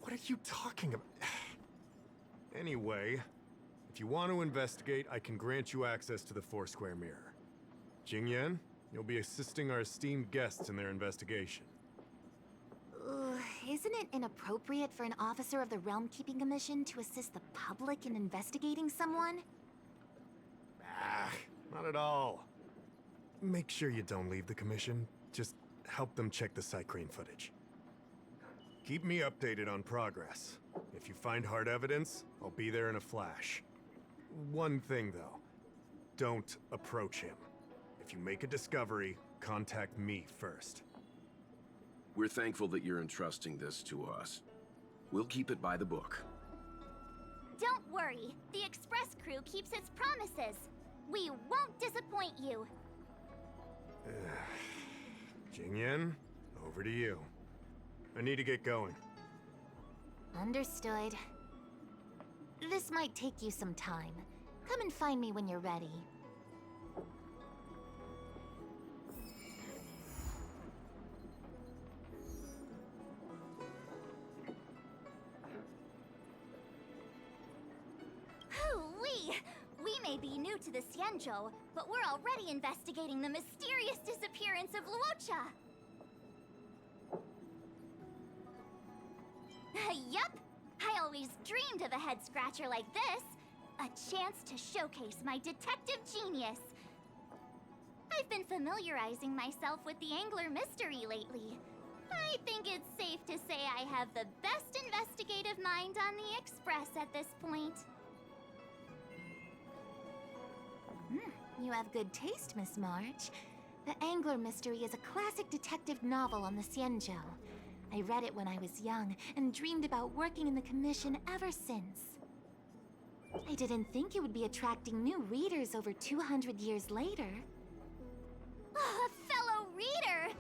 What are you talking about? Anyway, if you want to investigate, I can grant you access to the Foursquare Mirror. Jingyan, you'll be assisting our esteemed guests in their investigation. Isn't it inappropriate for an officer of the Realm Keeping Commission to assist the public in investigating someone? Not at all. Make sure you don't leave the commission. Just help them check the Cycrane footage. Keep me updated on progress. If you find hard evidence, I'll be there in a flash. One thing, though. Don't approach him. If you make a discovery, contact me first. We're thankful that you're entrusting this to us. We'll keep it by the book. Don't worry. The Express crew keeps its promises. We won't disappoint you. Jingyan, over to you. I need to get going. Understood. This might take you some time. Come and find me when you're ready. Hoo-wee! We may be new to the Xianzhou, but we're already investigating the mysterious disappearance of Luocha. Yup! I always dreamed of a head-scratcher like this. A chance to showcase my detective genius. I've been familiarizing myself with the Angler mystery lately. I think it's safe to say I have the best investigative mind on the Express at this point. You have good taste, Miss March. The Angler Mystery is a classic detective novel on the Xianzhou. I read it when I was young and dreamed about working in the commission ever since. I didn't think it would be attracting new readers over 200 years later. A fellow reader!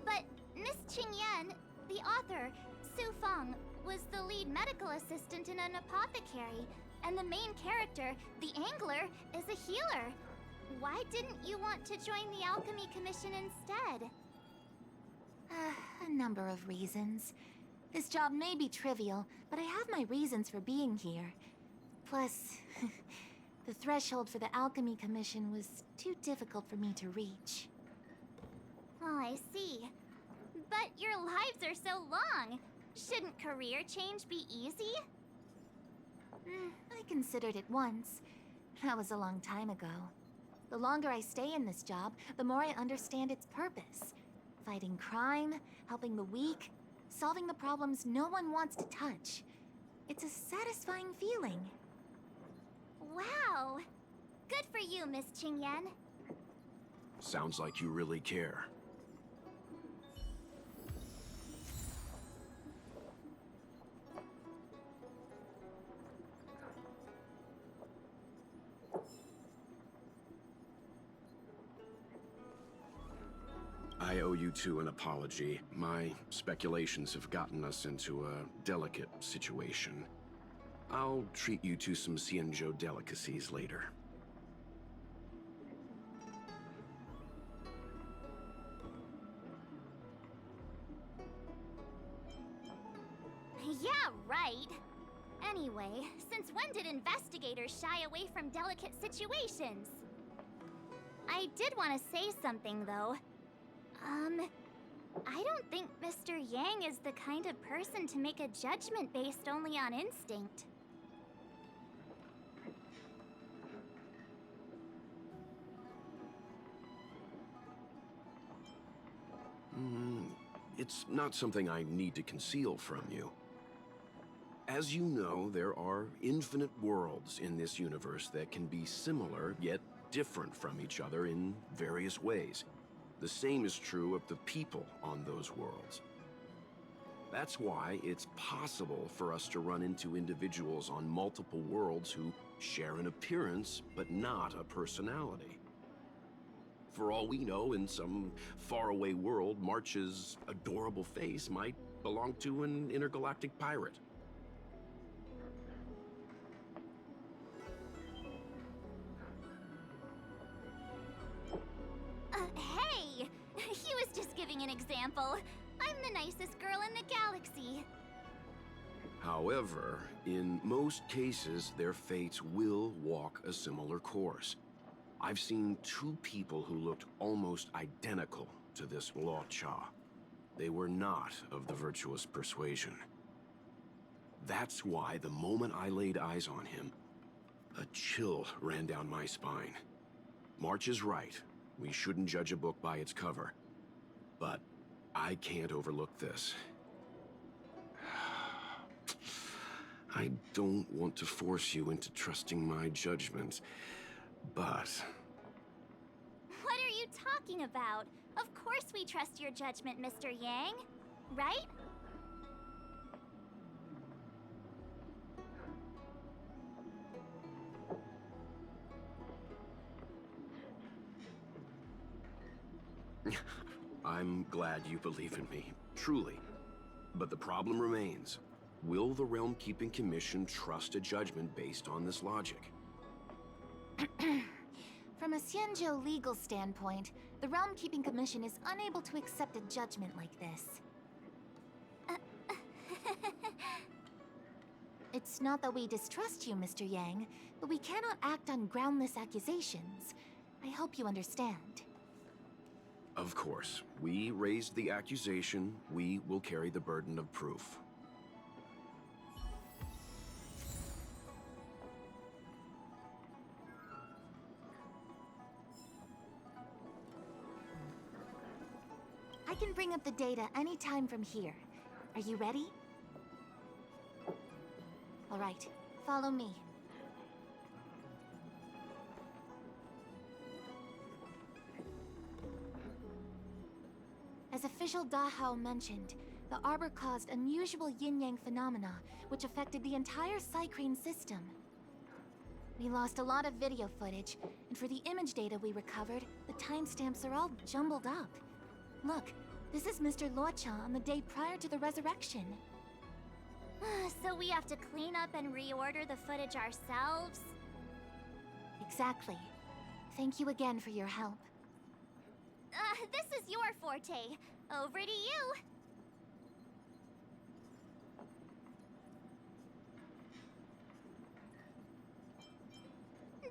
But Miss Qingyan, the author, Su Feng, was the lead medical assistant in an apothecary, and the main character, the Angler, is a healer. Why didn't you want to join the Alchemy Commission instead? A number of reasons. This job may be trivial, but I have my reasons for being here. Plus, the threshold for the Alchemy Commission was too difficult for me to reach. Oh, I see. But your lives are so long. Shouldn't career change be easy? I considered it once. That was a long time ago. The longer I stay in this job, the more I understand its purpose. Fighting crime, helping the weak, solving the problems no one wants to touch. It's a satisfying feeling. Wow! Good for you, Miss Qingyan. Sounds like you really care. I owe you two an apology. My speculations have gotten us into a delicate situation. I'll treat you to some Xianzhou delicacies later. Yeah, right. Anyway, since when did investigators shy away from delicate situations? I did want to say something, though. I don't think Mr. Yang is the kind of person to make a judgment based only on instinct. It's not something I need to conceal from you. As you know, there are infinite worlds in this universe that can be similar, yet different from each other in various ways. The same is true of the people on those worlds. That's why it's possible for us to run into individuals on multiple worlds who share an appearance, but not a personality. For all we know, in some faraway world, March's adorable face might belong to an intergalactic pirate. Hey! He was just giving an example. I'm the nicest girl in the galaxy. However, in most cases, their fates will walk a similar course. I've seen two people who looked almost identical to this Luo Cha. They were not of the virtuous persuasion. That's why the moment I laid eyes on him, a chill ran down my spine. March is right. We shouldn't judge a book by its cover. But I can't overlook this. I don't want to force you into trusting my judgment, but... What are you talking about? Of course we trust your judgment, Mr. Yang. Right? I'm glad you believe in me, truly. But the problem remains. Will the Realm Keeping Commission trust a judgment based on this logic? From a Xianzhou legal standpoint, the Realm Keeping Commission is unable to accept a judgment like this. It's not that we distrust you, Mr. Yang, but we cannot act on groundless accusations. I hope you understand. Of course. We raised the accusation. We will carry the burden of proof. I can bring up the data anytime from here. Are you ready? All right, follow me. As official Dahao mentioned, the Arbor caused unusual yin-yang phenomena, which affected the entire Psycrane system. We lost a lot of video footage, and for the image data we recovered, the timestamps are all jumbled up. Look, this is Mr. Luocha on the day prior to the resurrection. So we have to clean up and reorder the footage ourselves? Exactly. Thank you again for your help. This is your forte. Over to you.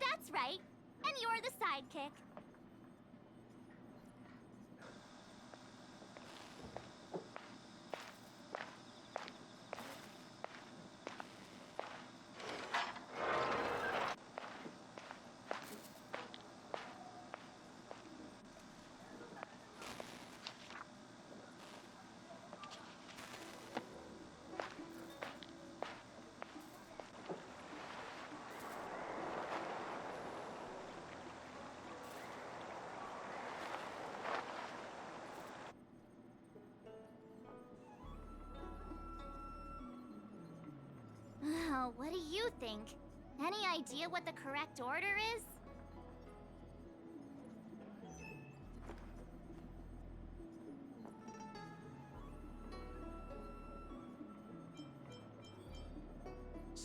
That's right. And you're the sidekick. What do you think? Any idea what the correct order is?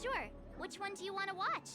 Sure, Which one do you want to watch?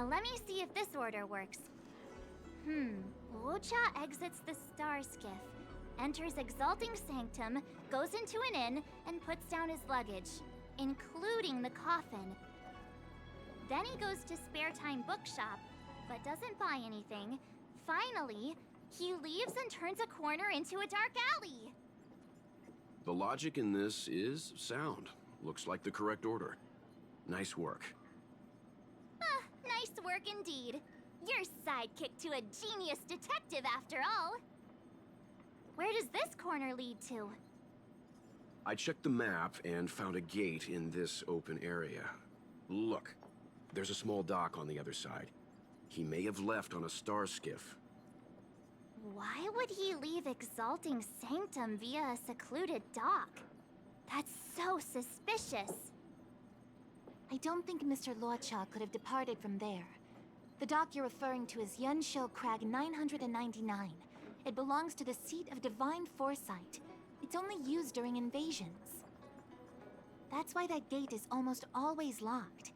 Let me see if this order works. Lucha exits the Star Skiff, enters Exalting Sanctum, goes into an inn, and puts down his luggage, including the coffin. Then he goes to Spare Time Bookshop, but doesn't buy anything. Finally, he leaves and turns a corner into a dark alley. The logic in this is sound. Looks like the correct order. Nice work. Nice work indeed. You're sidekick to a genius detective after all. Where does this corner lead to? I checked the map and found a gate in this open area. Look, there's a small dock on the other side. He may have left on a star skiff. Why would he leave Exalting Sanctum via a secluded dock? That's so suspicious. I don't think Mr. Luocha could have departed from there. The dock you're referring to is Yunsho Crag 999. It belongs to the seat of Divine Foresight. It's only used during invasions. That's why that gate is almost always locked.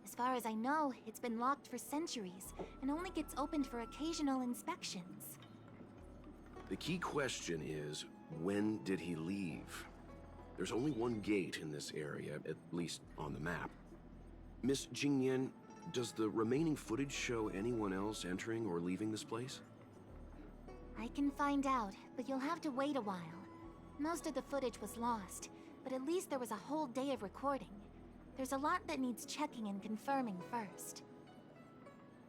As far as I know, it's been locked for centuries and only gets opened for occasional inspections. The key question is, when did he leave? There's only one gate in this area, at least on the map. Miss Jingyan, does the remaining footage show anyone else entering or leaving this place? I can find out, but you'll have to wait a while. Most of the footage was lost, but at least there was a whole day of recording. There's a lot that needs checking and confirming first.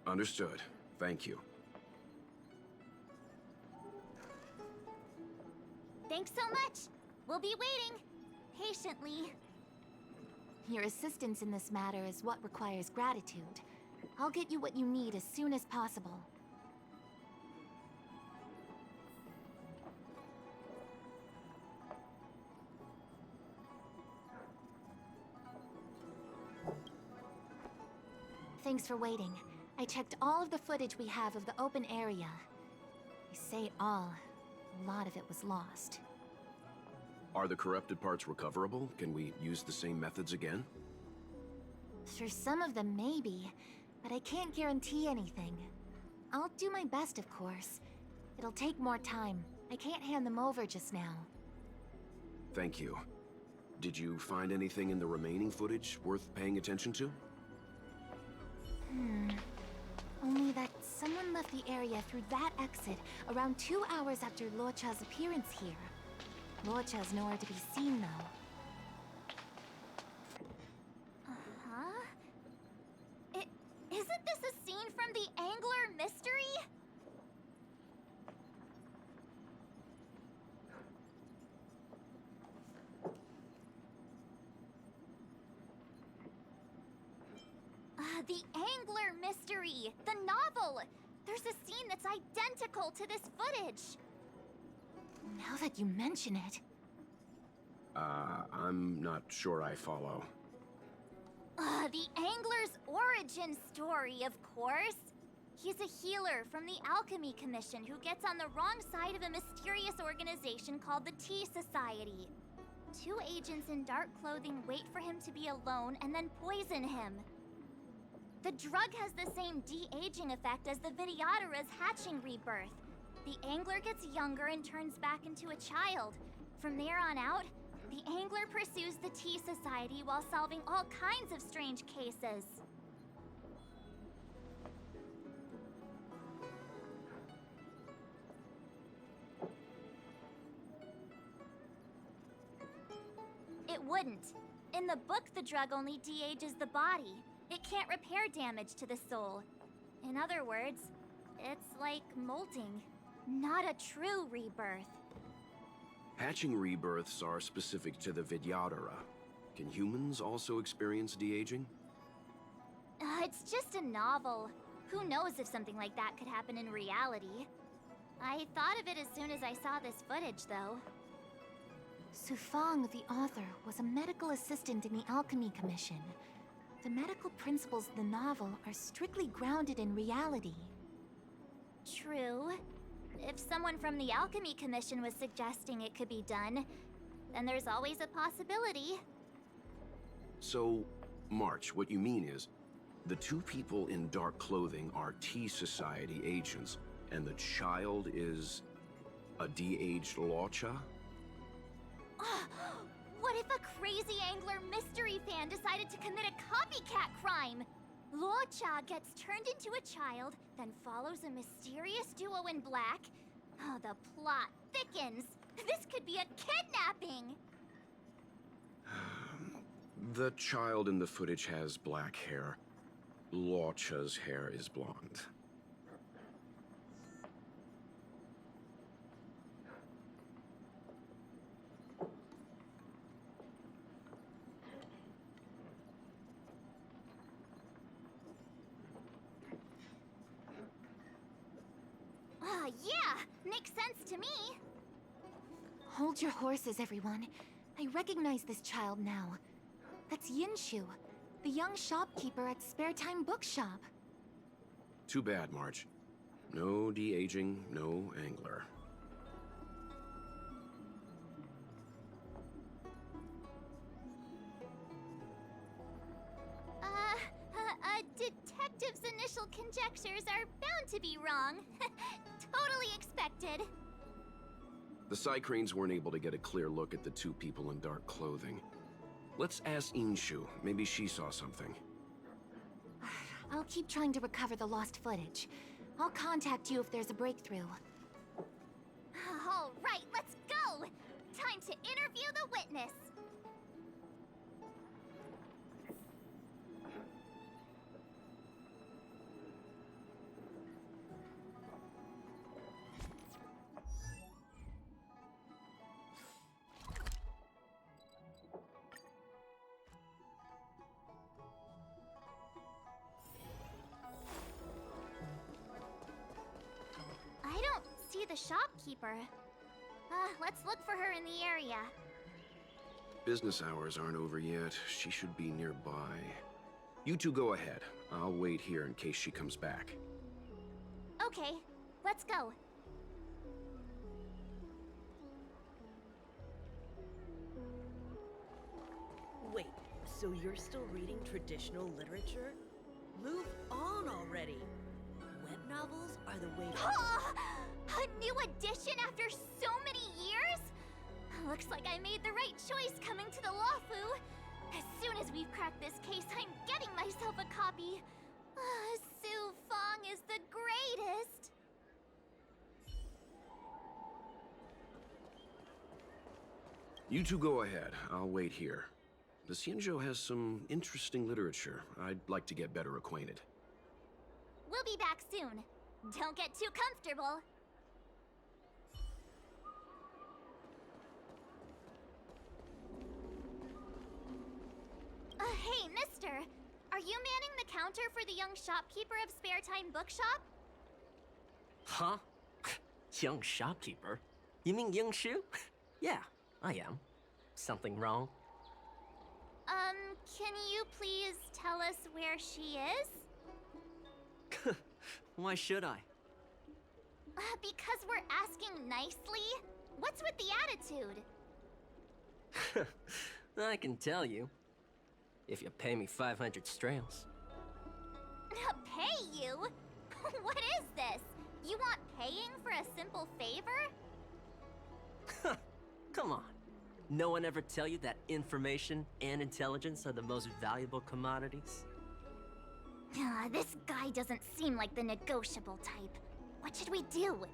Understood. Thank you. Thanks so much! We'll be waiting, patiently. Your assistance in this matter is what requires gratitude. I'll get you what you need as soon as possible. Thanks for waiting. I checked all of the footage we have of the open area. I say all. A lot of it was lost. Are the corrupted parts recoverable? Can we use the same methods again? For some of them, maybe. But I can't guarantee anything. I'll do my best, of course. It'll take more time. I can't hand them over just now. Thank you. Did you find anything in the remaining footage worth paying attention to? Only that someone left the area through that exit around 2 hours after Luocha's appearance here. Luocha's nowhere to be seen, though. Isn't this a scene from the Angler mystery? The Angler mystery! The novel! There's a scene that's identical to this footage! Now that you mention it... I'm not sure I follow. The Angler's origin story, of course! He's a healer from the Alchemy Commission who gets on the wrong side of a mysterious organization called the Tea Society. 2 agents in dark clothing wait for him to be alone and then poison him. The drug has the same de-aging effect as the Vidyadhara's hatching rebirth. The Angler gets younger and turns back into a child. From there on out, The angler pursues the Tea Society while solving all kinds of strange cases. It wouldn't. In the book, the drug only de-ages the body. It can't repair damage to the soul. In other words, it's like molting, not a true rebirth. Hatching rebirths are specific to the Vidyadhara. Can humans also experience de-aging? It's just a novel. Who knows if something like that could happen in reality? I thought of it as soon as I saw this footage, though. Sufang, the author, was a medical assistant in the Alchemy Commission. The medical principles of the novel are strictly grounded in reality. True. If someone from the Alchemy Commission was suggesting it could be done, then there's always a possibility. So, March, what you mean is, the two people in dark clothing are Tea Society agents, and the child is a de-aged Locha? What if a crazy angler mystery fan decided to commit a copycat crime? Locha gets turned into a child, then follows a mysterious duo in black. Oh, the plot thickens. This could be a kidnapping! The child in the footage has black hair. Locha's hair is blonde. Yeah! Makes sense to me! Hold your horses, everyone. I recognize this child now. That's Yinshu, the young shopkeeper at Spare Time Bookshop. Too bad, March. No de-aging, no angler. A detective's initial conjectures are bound to be wrong. Totally expected. The Psycranes weren't able to get a clear look at the two people in dark clothing. Let's ask Inshu. Maybe she saw something. I'll keep trying to recover the lost footage. I'll contact you if there's a breakthrough. All right, let's go! Time to interview the witness! The shopkeeper. Let's look for her in the area. Business hours aren't over yet. She should be nearby. You two go ahead. I'll wait here in case she comes back. Okay, let's go. Wait, so you're still reading traditional literature? Move on already. Web novels are the way to... A new edition after so many years? Looks like I made the right choice coming to the Lafu. As soon as we've cracked this case, I'm getting myself a copy. Su Fong is the greatest. You two go ahead. I'll wait here. The Xianzhou has some interesting literature. I'd like to get better acquainted. We'll be back soon. Don't get too comfortable. Hey, mister! Are you manning the counter for the young shopkeeper of Spare Time Bookshop? Huh? Young shopkeeper? You mean Yingshu? Yeah, I am. Something wrong? Can you please tell us where she is? Why should I? Because we're asking nicely. What's with the attitude? I can tell you. If you pay me 500 strails. Pay you? What is this? You want paying for a simple favor? Come on. No one ever tell you that information and intelligence are the most valuable commodities? This guy doesn't seem like the negotiable type. What should we do?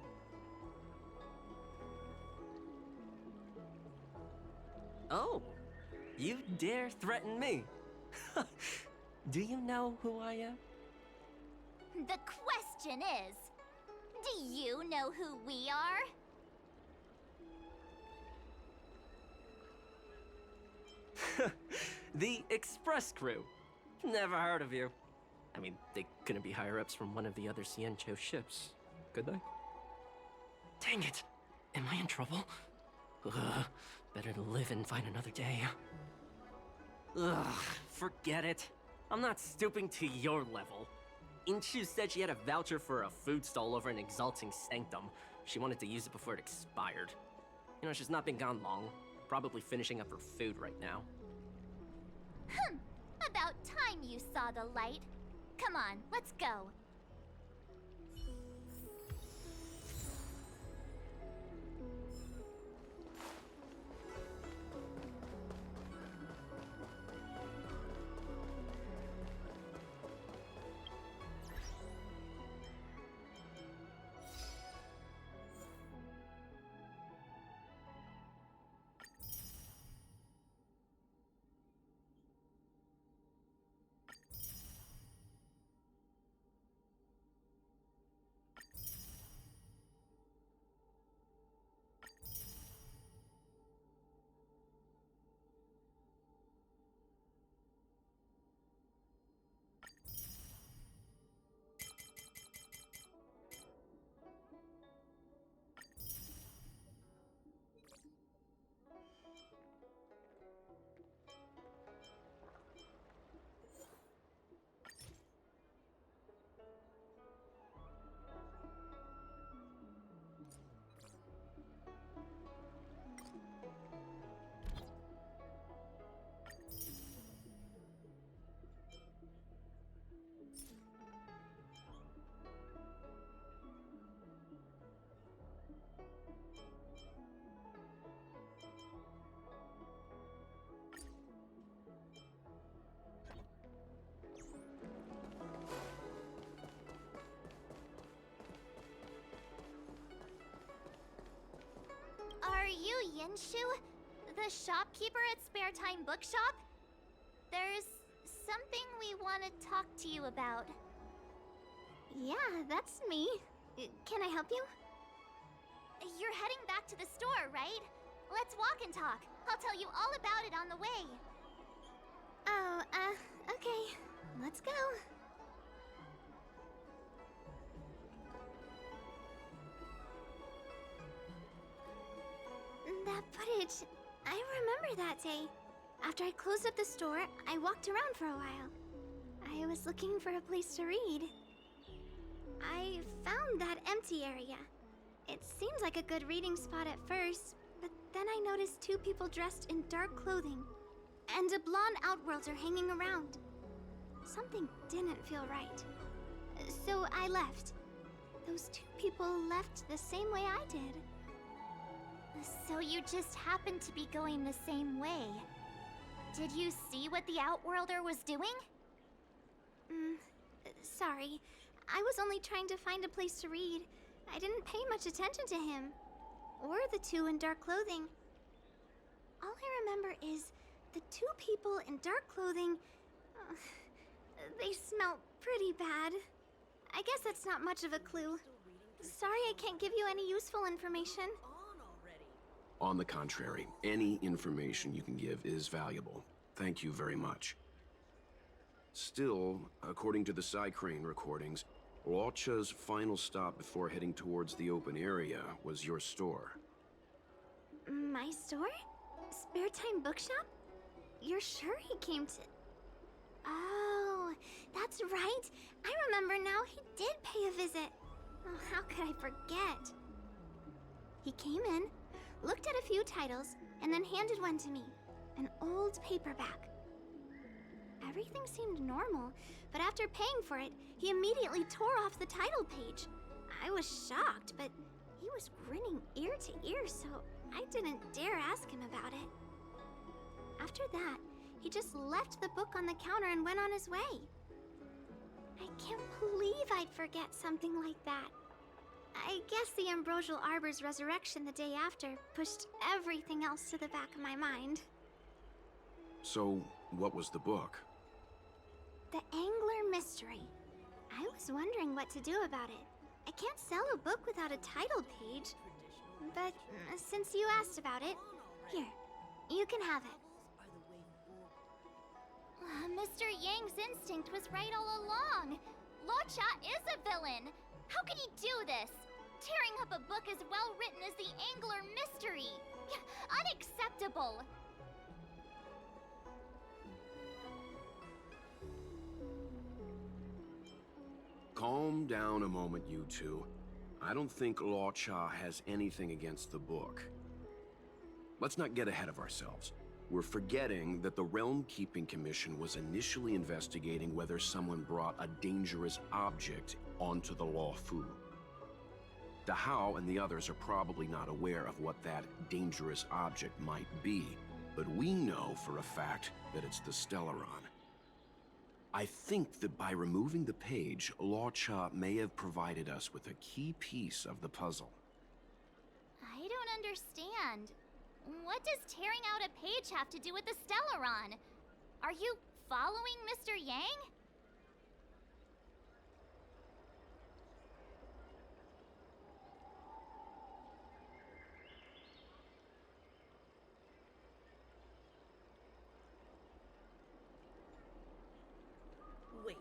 Oh, you dare threaten me? Do you know who I am? The question is, do you know who we are? The Express Crew. Never heard of you. I mean, they couldn't be higher-ups from one of the other Ciencho ships, could they? Dang it! Am I in trouble? Ugh, better to live and find another day. Ugh, forget it. I'm not stooping to your level. Inchu said she had a voucher for a food stall over in Exalting Sanctum. She wanted to use it before it expired. You know, she's not been gone long. Probably finishing up her food right now. About time you saw the light. Come on, let's go. Are you Yinshu? The shopkeeper at Spare Time Bookshop? There's something we want to talk to you about. Yeah, that's me. Can I help you? You're heading back to the store, right? Let's walk and talk. I'll tell you all about it on the way. Oh, okay. Let's go. That footage, I remember that day. After I closed up the store, I walked around for a while. I was looking for a place to read. I found that empty area. It seemed like a good reading spot at first, but then I noticed two people dressed in dark clothing and a blonde outworlder hanging around. Something didn't feel right. So I left. Those two people left the same way I did. So you just happened to be going the same way. Did you see what the Outworlder was doing? Sorry. I was only trying to find a place to read. I didn't pay much attention to him. Or the two in dark clothing. All I remember is the two people in dark clothing... they smell pretty bad. I guess that's not much of a clue. Sorry I can't give you any useful information. On the contrary, any information you can give is valuable. Thank you very much. Still, according to the Psycrane recordings, Walcha's final stop before heading towards the open area was your store. My store? Spare Time Bookshop? You're sure he came to... Oh, that's right. I remember now, he did pay a visit. Oh, how could I forget? He came in, looked at a few titles, and then handed one to me. An old paperback. Everything seemed normal, but after paying for it, he immediately tore off the title page. I was shocked, but he was grinning ear to ear, so I didn't dare ask him about it. After that, he just left the book on the counter and went on his way. I can't believe I'd forget something like that. I guess the Ambrosial Arbor's resurrection the day after pushed everything else to the back of my mind. So, what was the book? The Angler Mystery. I was wondering what to do about it. I can't sell a book without a title page. But since you asked about it, here, you can have it. Mr. Yang's instinct was right all along. Luocha is a villain. How could he do this? Tearing up a book as well written as the Angler Mystery. Unacceptable. Calm down a moment, you two. I don't think Luocha has anything against the book. Let's not get ahead of ourselves. We're forgetting that the Realm Keeping Commission was initially investigating whether someone brought a dangerous object onto the Luofu. Dahao and the others are probably not aware of what that dangerous object might be, but we know for a fact that it's the Stellaron. I think that by removing the page, Luocha may have provided us with a key piece of the puzzle. I don't understand. What does tearing out a page have to do with the Stellaron? Are you following Mr. Yang? Wait,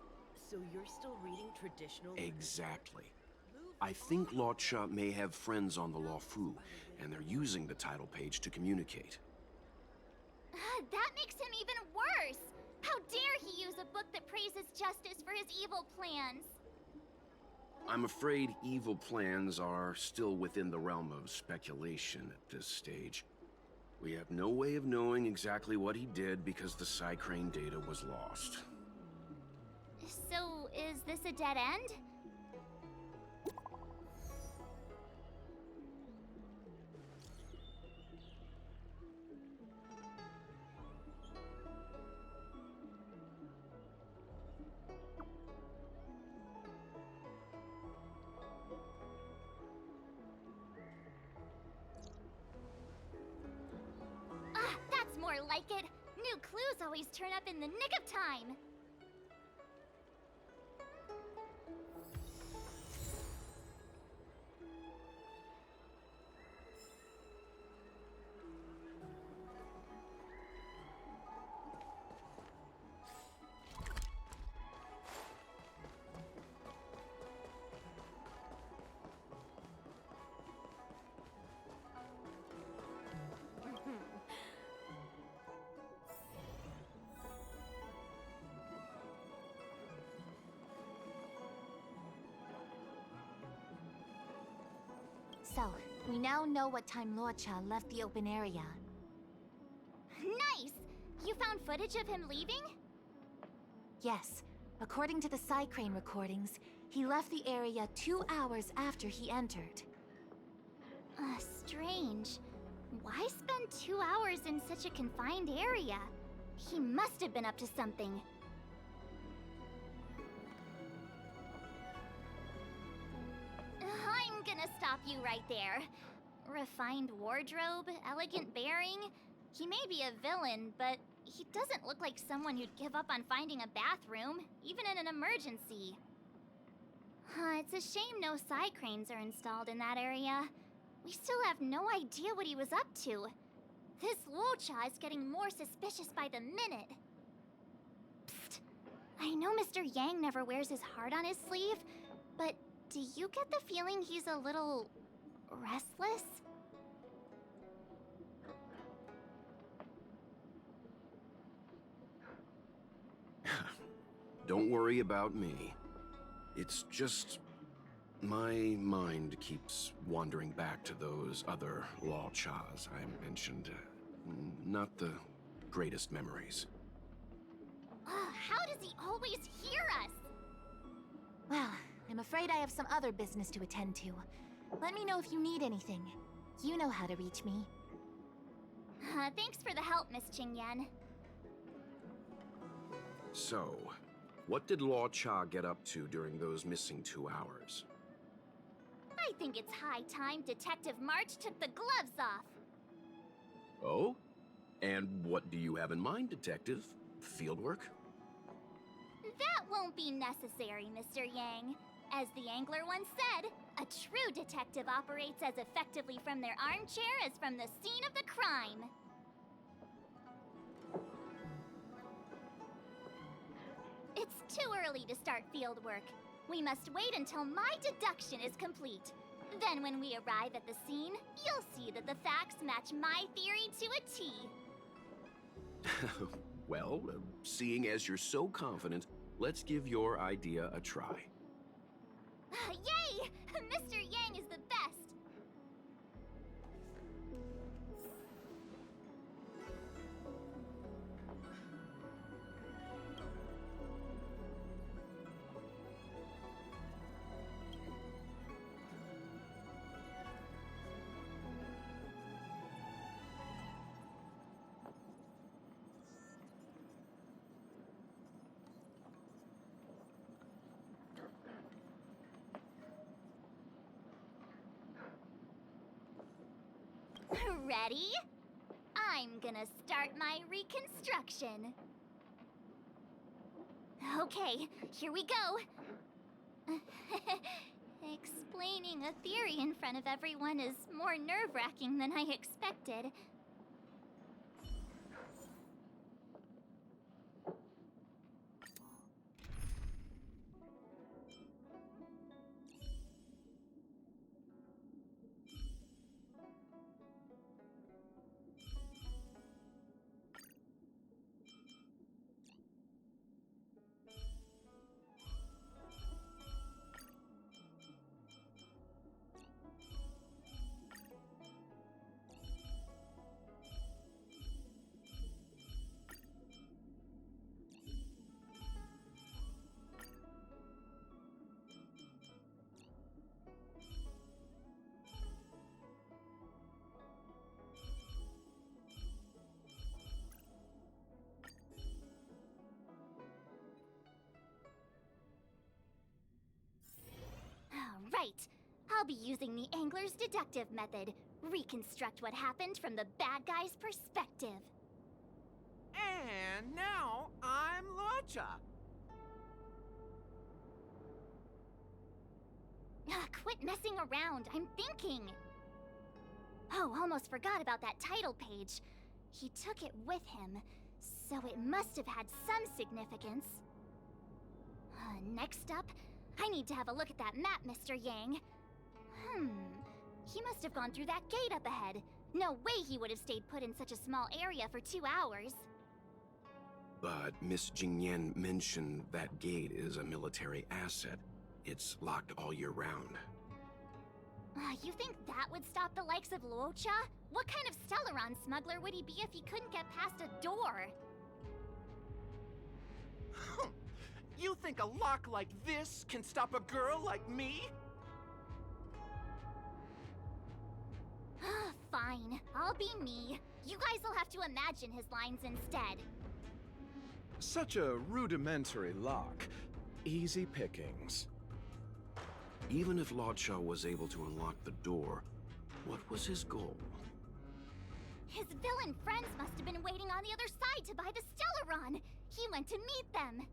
so you're still reading traditional... Exactly. I think Luocha may have friends on the Luofu, and they're using the title page to communicate. That makes him even worse! How dare he use a book that praises justice for his evil plans? I'm afraid evil plans are still within the realm of speculation at this stage. We have no way of knowing exactly what he did because the Psycrane data was lost. So, is this a dead end? That's more like it. New clues always turn up in the nick of time. So, we now know what time Luocha left the open area. Nice! You found footage of him leaving? Yes. According to the Psycrane recordings, he left the area 2 hours after he entered. Strange. Why spend 2 hours in such a confined area? He must have been up to something. I'm gonna stop you right there. Refined wardrobe, elegant bearing. He may be a villain, but he doesn't look like someone who'd give up on finding a bathroom, even in an emergency. It's a shame no Psycranes are installed in that area. We still have no idea what he was up to. This Luocha is getting more suspicious by the minute. Psst. I know Mr. Yang never wears his heart on his sleeve, but do you get the feeling he's a little restless? Don't worry about me. It's just... my mind keeps wandering back to those other Luochas I mentioned. Not the greatest memories. How does he always hear us? Well, I'm afraid I have some other business to attend to. Let me know if you need anything. You know how to reach me. Thanks for the help, Miss Qingyan. So, what did Law Cha get up to during those missing 2 hours? I think it's high time Detective March took the gloves off. Oh? And what do you have in mind, Detective? Fieldwork? That won't be necessary, Mr. Yang. As the angler once said, a true detective operates as effectively from their armchair as from the scene of the crime. It's too early to start field work. We must wait until my deduction is complete. Then when we arrive at the scene, you'll see that the facts match my theory to a T. Well, seeing as you're so confident, let's give your idea a try. Yay! Mr. Yang is the best! Ready? I'm gonna start my reconstruction. Okay, here we go. Explaining a theory in front of everyone is more nerve-wracking than I expected. Right. I'll be using the angler's deductive method. Reconstruct what happened from the bad guy's perspective. And now I'm Locha. Quit messing around. I'm thinking. Oh, almost forgot about that title page. He took it with him, so it must have had some significance. Next up, I need to have a look at that map, Mr. Yang. He must have gone through that gate up ahead. No way he would have stayed put in such a small area for 2 hours. But Miss Jingyan mentioned that gate is a military asset. It's locked all year round. You think that would stop the likes of Luocha? What kind of Stellaron smuggler would he be if he couldn't get past a door? You think a lock like this can stop a girl like me? Fine, I'll be me. You guys will have to imagine his lines instead. Such a rudimentary lock. Easy pickings. Even if Lodcha was able to unlock the door, what was his goal? His villain friends must have been waiting on the other side to buy the Stellaron. He went to meet them.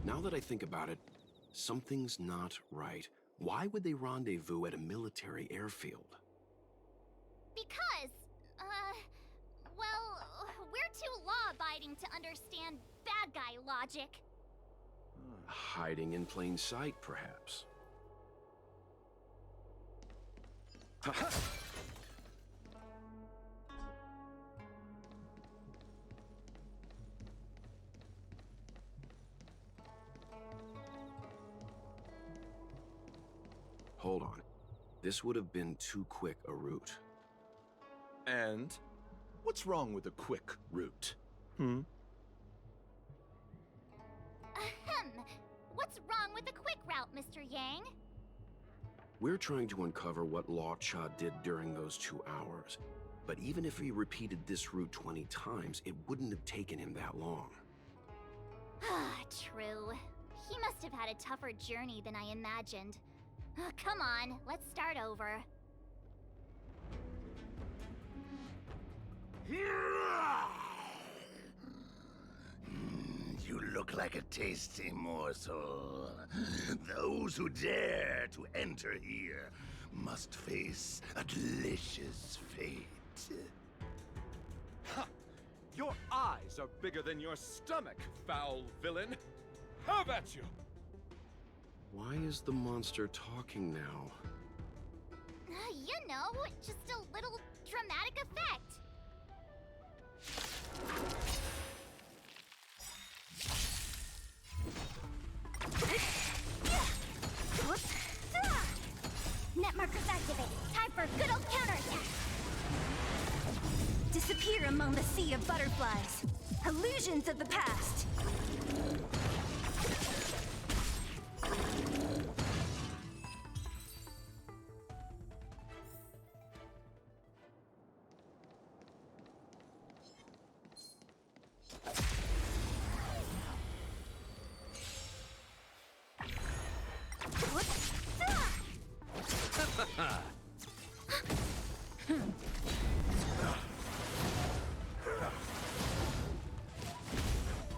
Now that I think about it, something's not right. Why would they rendezvous at a military airfield? Because, well, we're too law-abiding to understand bad guy logic. Hiding in plain sight, perhaps. Ha-ha! Hold on. This would have been too quick a route. And what's wrong with a quick route? Hmm? Ahem. What's wrong with the quick route, Mr. Yang? We're trying to uncover what Law Cha did during those 2 hours. But even if he repeated this route 20 times, it wouldn't have taken him that long. Ah, true. He must have had a tougher journey than I imagined. Come on, let's start over. You look like a tasty morsel. Those who dare to enter here must face a delicious fate. Ha! Your eyes are bigger than your stomach, foul villain! Have at you! Why is the monster talking now? You know, just a little dramatic effect. Net markers activated. Time for a good old counterattack. Disappear among the sea of butterflies. Illusions of the past.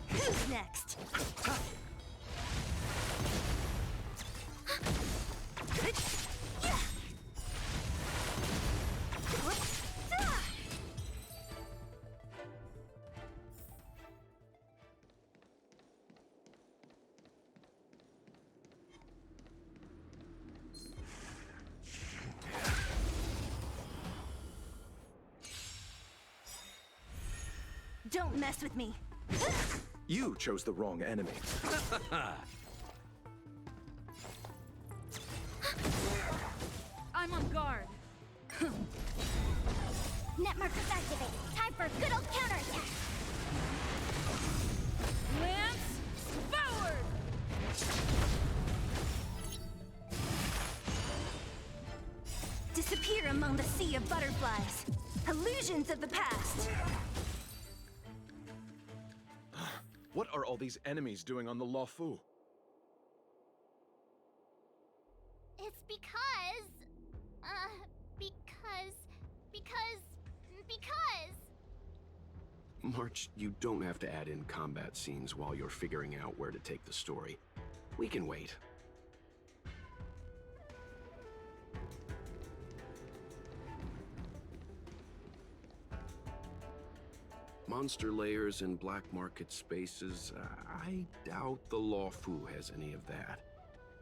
Who's next? Don't mess with me. You chose the wrong enemy. I'm on guard. Net markers activated. Time for a good old counterattack. Lance, forward! Disappear among the sea of butterflies. Illusions of the past. What are all these enemies doing on the Luofu? It's because... because... March, you don't have to add in combat scenes while you're figuring out where to take the story. We can wait. Monster layers and black market spaces, I doubt the Luofu has any of that.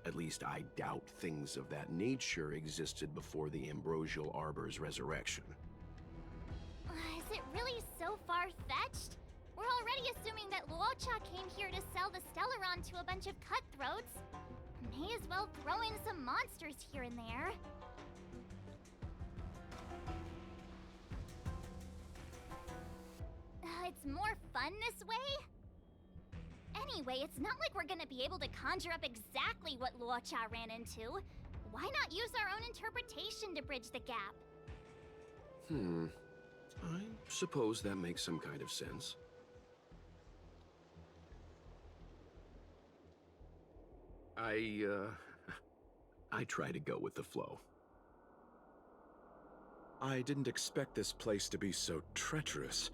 At least I doubt things of that nature existed before the Ambrosial Arbor's resurrection. Is it really so far-fetched? We're already assuming that Luocha came here to sell the Stellaron to a bunch of cutthroats. May as well throw in some monsters here and there. It's more fun this way? Anyway, it's not like we're gonna be able to conjure up exactly what Luocha ran into. Why not use our own interpretation to bridge the gap? I suppose that makes some kind of sense. I try to go with the flow. I didn't expect this place to be so treacherous.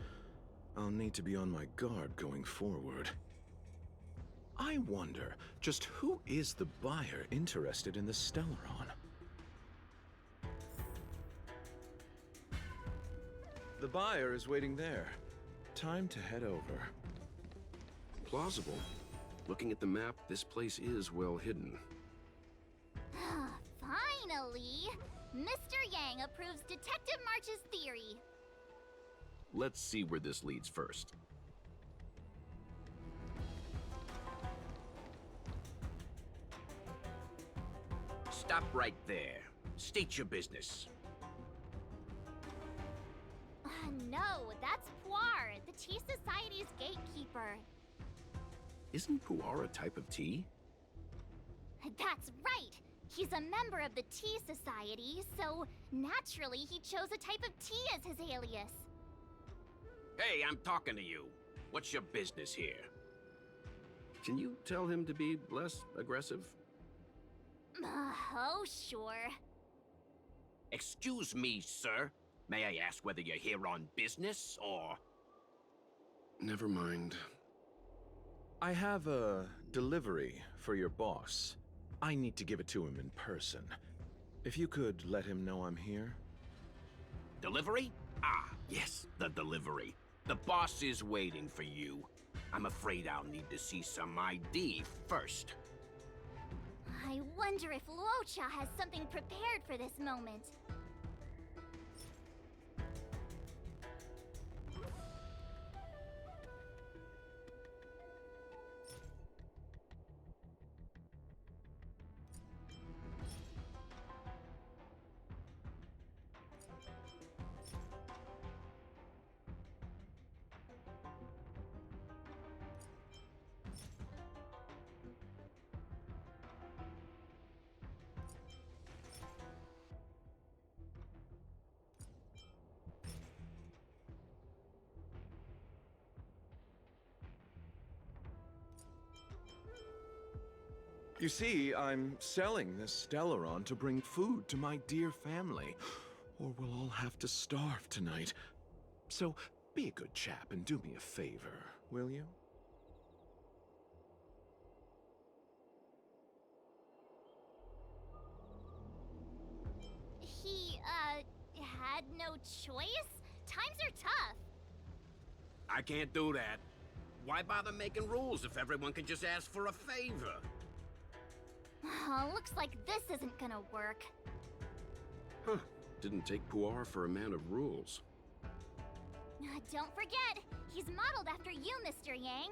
I'll need to be on my guard going forward. I wonder, just who is the buyer interested in the Stellaron? The buyer is waiting there. Time to head over. Plausible. Looking at the map, this place is well hidden. Finally! Mr. Yang approves Detective March's theory. Let's see where this leads first. Stop right there. State your business. No, that's Puar, the Tea Society's gatekeeper. Isn't pu'ar a type of tea? That's right! He's a member of the Tea Society, so naturally he chose a type of tea as his alias. Hey, I'm talking to you. What's your business here? Can you tell him to be less aggressive? Oh, sure. Excuse me, sir. May I ask whether you're here on business, or... Never mind. I have a delivery for your boss. I need to give it to him in person. If you could let him know I'm here. Delivery? Ah, yes, the delivery. The boss is waiting for you. I'm afraid I'll need to see some ID first. I wonder if Luocha has something prepared for this moment. You see, I'm selling this Stellaron to bring food to my dear family, or we'll all have to starve tonight. So, be a good chap and do me a favor, will you? He, had no choice? Times are tough. I can't do that. Why bother making rules if everyone can just ask for a favor? Looks like this isn't gonna work. Huh. Didn't take pu'ar for a man of rules. Don't forget, he's modeled after you, Mr. Yang.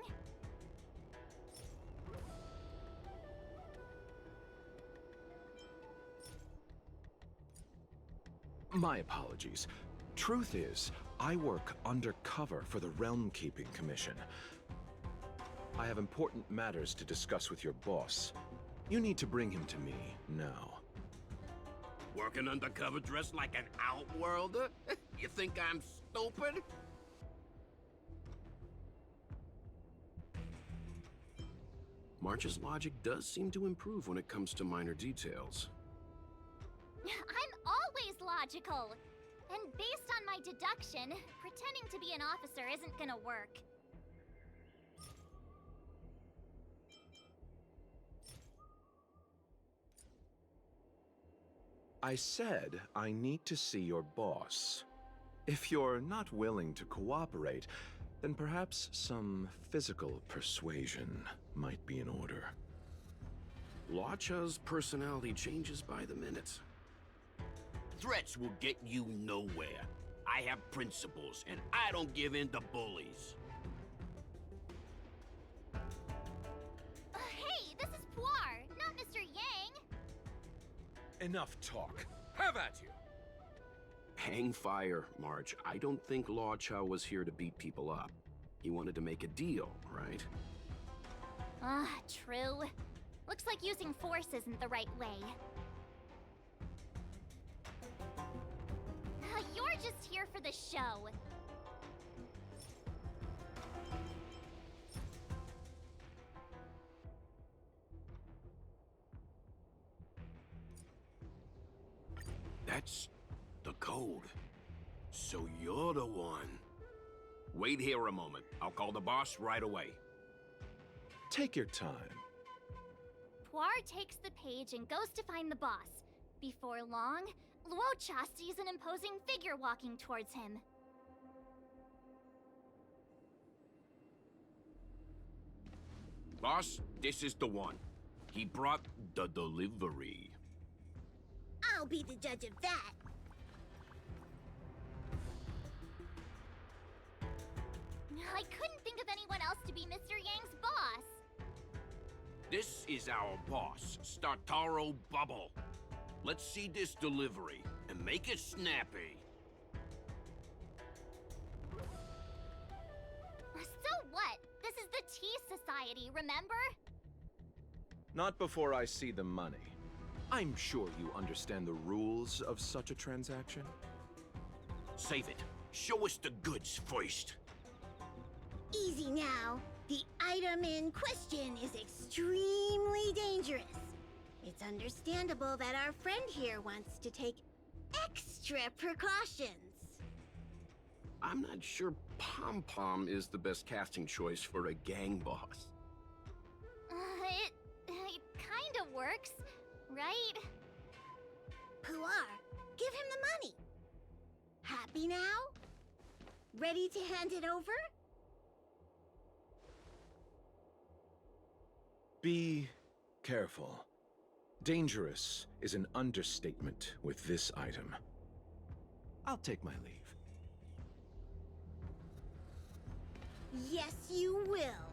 My apologies. Truth is, I work undercover for the Realm Keeping Commission. I have important matters to discuss with your boss. You need to bring him to me now. Working undercover dressed like an outworlder? You think I'm stupid? March's logic does seem to improve when it comes to minor details. I'm always logical. And based on my deduction, pretending to be an officer isn't gonna work. I said I need to see your boss. If you're not willing to cooperate, then perhaps some physical persuasion might be in order. Luocha's personality changes by the minute. Threats will get you nowhere. I have principles, and I don't give in to bullies. Hey, this is Puar, not Mr. Yang. Enough talk. Have at you! Hang fire, March. I don't think Luocha was here to beat people up. He wanted to make a deal, right? True. Looks like using force isn't the right way. You're just here for the show. That's the code. So you're the one. Wait here a moment. I'll call the boss right away. Take your time. Puar takes the page and goes to find the boss. Before long, Luocha sees an imposing figure walking towards him. Boss, this is the one. He brought the delivery. I'll be the judge of that. I couldn't think of anyone else to be Mr. Yang's boss. This is our boss, Startaro Bubble. Let's see this delivery and make it snappy. So what? This is the Tea Society, remember? Not before I see the money. I'm sure you understand the rules of such a transaction. Save it. Show us the goods first. Easy now. The item in question is extremely dangerous. It's understandable that our friend here wants to take extra precautions. I'm not sure Pom Pom is the best casting choice for a gang boss. It kind of works, right? Puar, give him the money. Happy now? Ready to hand it over? Be careful. Dangerous is an understatement with this item. I'll take my leave. Yes, you will.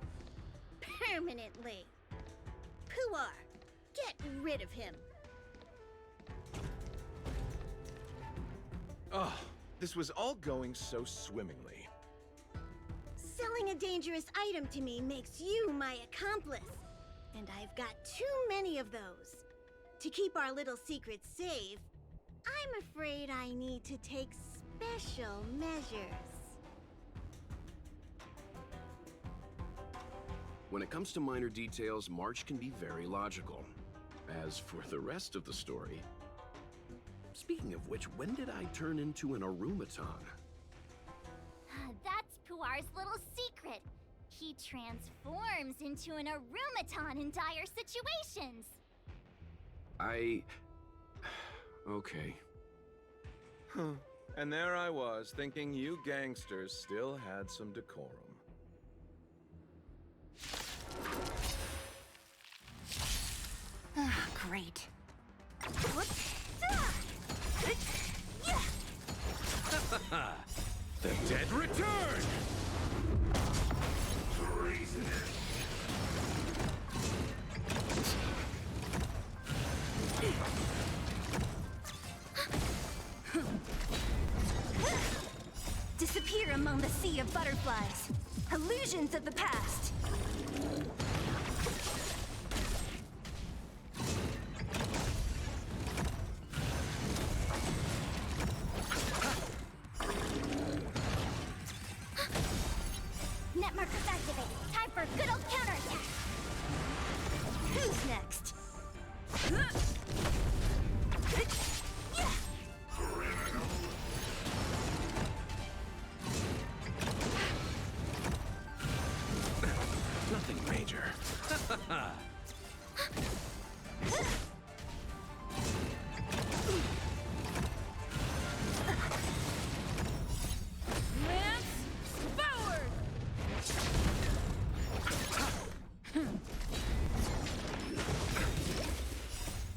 Permanently. Puar, get rid of him. Oh, this was all going so swimmingly. Selling a dangerous item to me makes you my accomplice. And I've got too many of those. To keep our little secret safe, I'm afraid I need to take special measures. When it comes to minor details, March can be very logical. As for the rest of the story... Speaking of which, when did I turn into an Arumaton? That's Puar's little secret. He transforms into an Arumaton in dire situations. Okay. Huh. And there I was, thinking you gangsters still had some decorum. Great. The dead return! Disappear among the sea of butterflies. Illusions of the past. Net markers activated. Time for a good old counterattack. Who's next? Nothing major. Forward!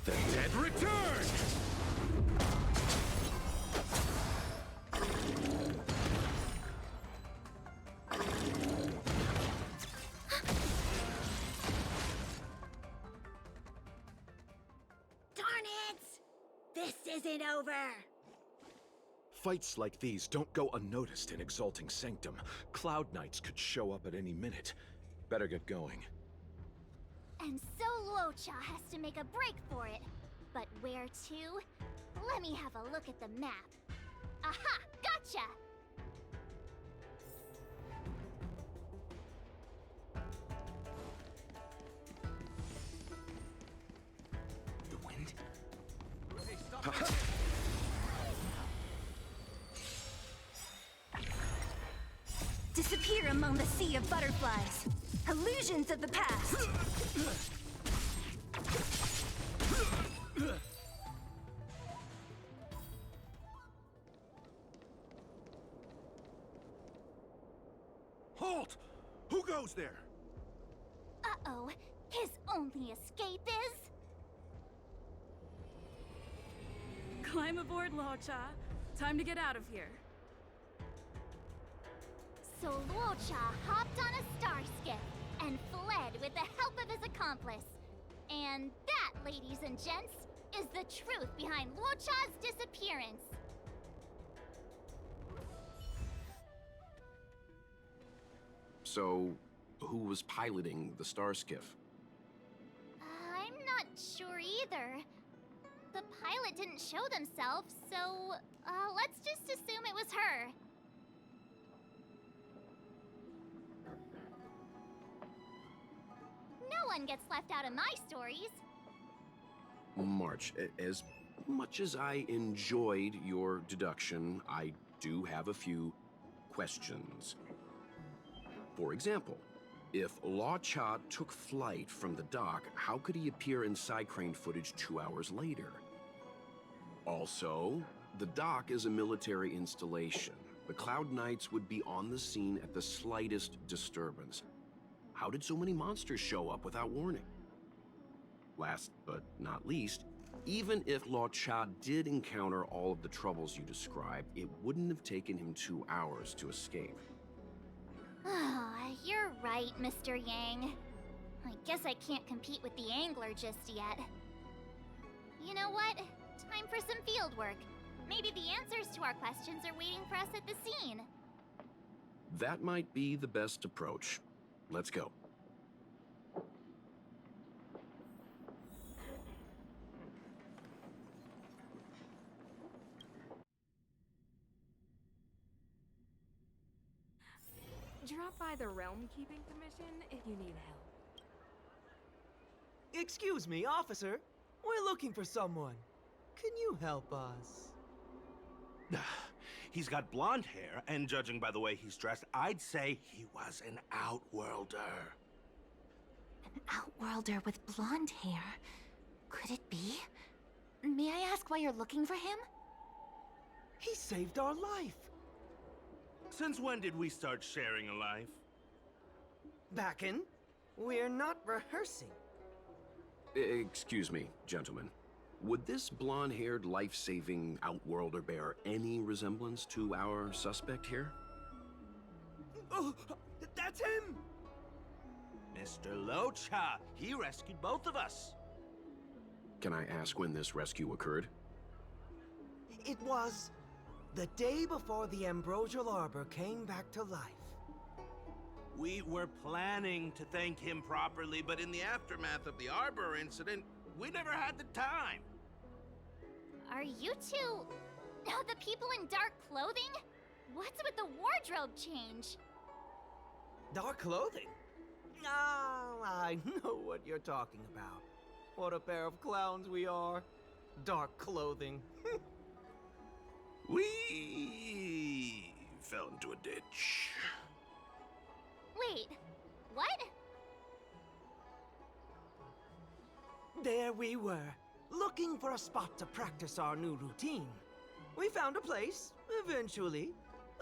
The dead return! Darn it! This isn't over! Fights like these don't go unnoticed in Exalting Sanctum. Cloud Knights could show up at any minute. Better get going. And so Luocha has to make a break for it. But where to? Let me have a look at the map. Aha! Gotcha! The wind? Disappear among the sea of butterflies. Illusions of the past. Halt! Who goes there? Uh-oh. His only escape is... Climb aboard, Luocha. Time to get out of here. So Luocha hopped on a star skiff and fled with the help of his accomplice. And that, ladies and gents, is the truth behind Luocha's disappearance. So, who was piloting the star skiff? I'm not sure either. The pilot didn't show themselves, so let's just assume it was her. No one gets left out of my stories. March, as much as I enjoyed your deduction, I do have a few questions. For example, if Law Cha took flight from the dock, how could he appear in side crane footage 2 hours later? Also, the dock is a military installation. The Cloud Knights would be on the scene at the slightest disturbance. How did so many monsters show up without warning? Last but not least, even if Law Cha did encounter all of the troubles you described, it wouldn't have taken him 2 hours to escape. Oh, you're right, Mr. Yang. I guess I can't compete with the angler just yet. You know what? Time for some field work. Maybe the answers to our questions are waiting for us at the scene. That might be the best approach. Let's go. Drop by the Realm Keeping Commission if you need help. Excuse me, officer. We're looking for someone. Can you help us? He's got blonde hair, and judging by the way he's dressed, I'd say he was an outworlder. An outworlder with blonde hair? Could it be? May I ask why you're looking for him? He saved our life. Since when did we start sharing a life? Backen, we're not rehearsing. Excuse me, gentlemen. Would this blonde-haired, life-saving outworlder bear any resemblance to our suspect here? Oh, that's him! Mr. Locha, he rescued both of us. Can I ask when this rescue occurred? It was the day before the Ambrosial Arbor came back to life. We were planning to thank him properly, but in the aftermath of the Arbor incident, we never had the time. Are you two... the people in dark clothing? What's with the wardrobe change? Dark clothing? Oh, I know what you're talking about. What a pair of clowns we are. Dark clothing. We fell into a ditch. Wait, what? There we were, looking for a spot to practice our new routine. We found a place, eventually.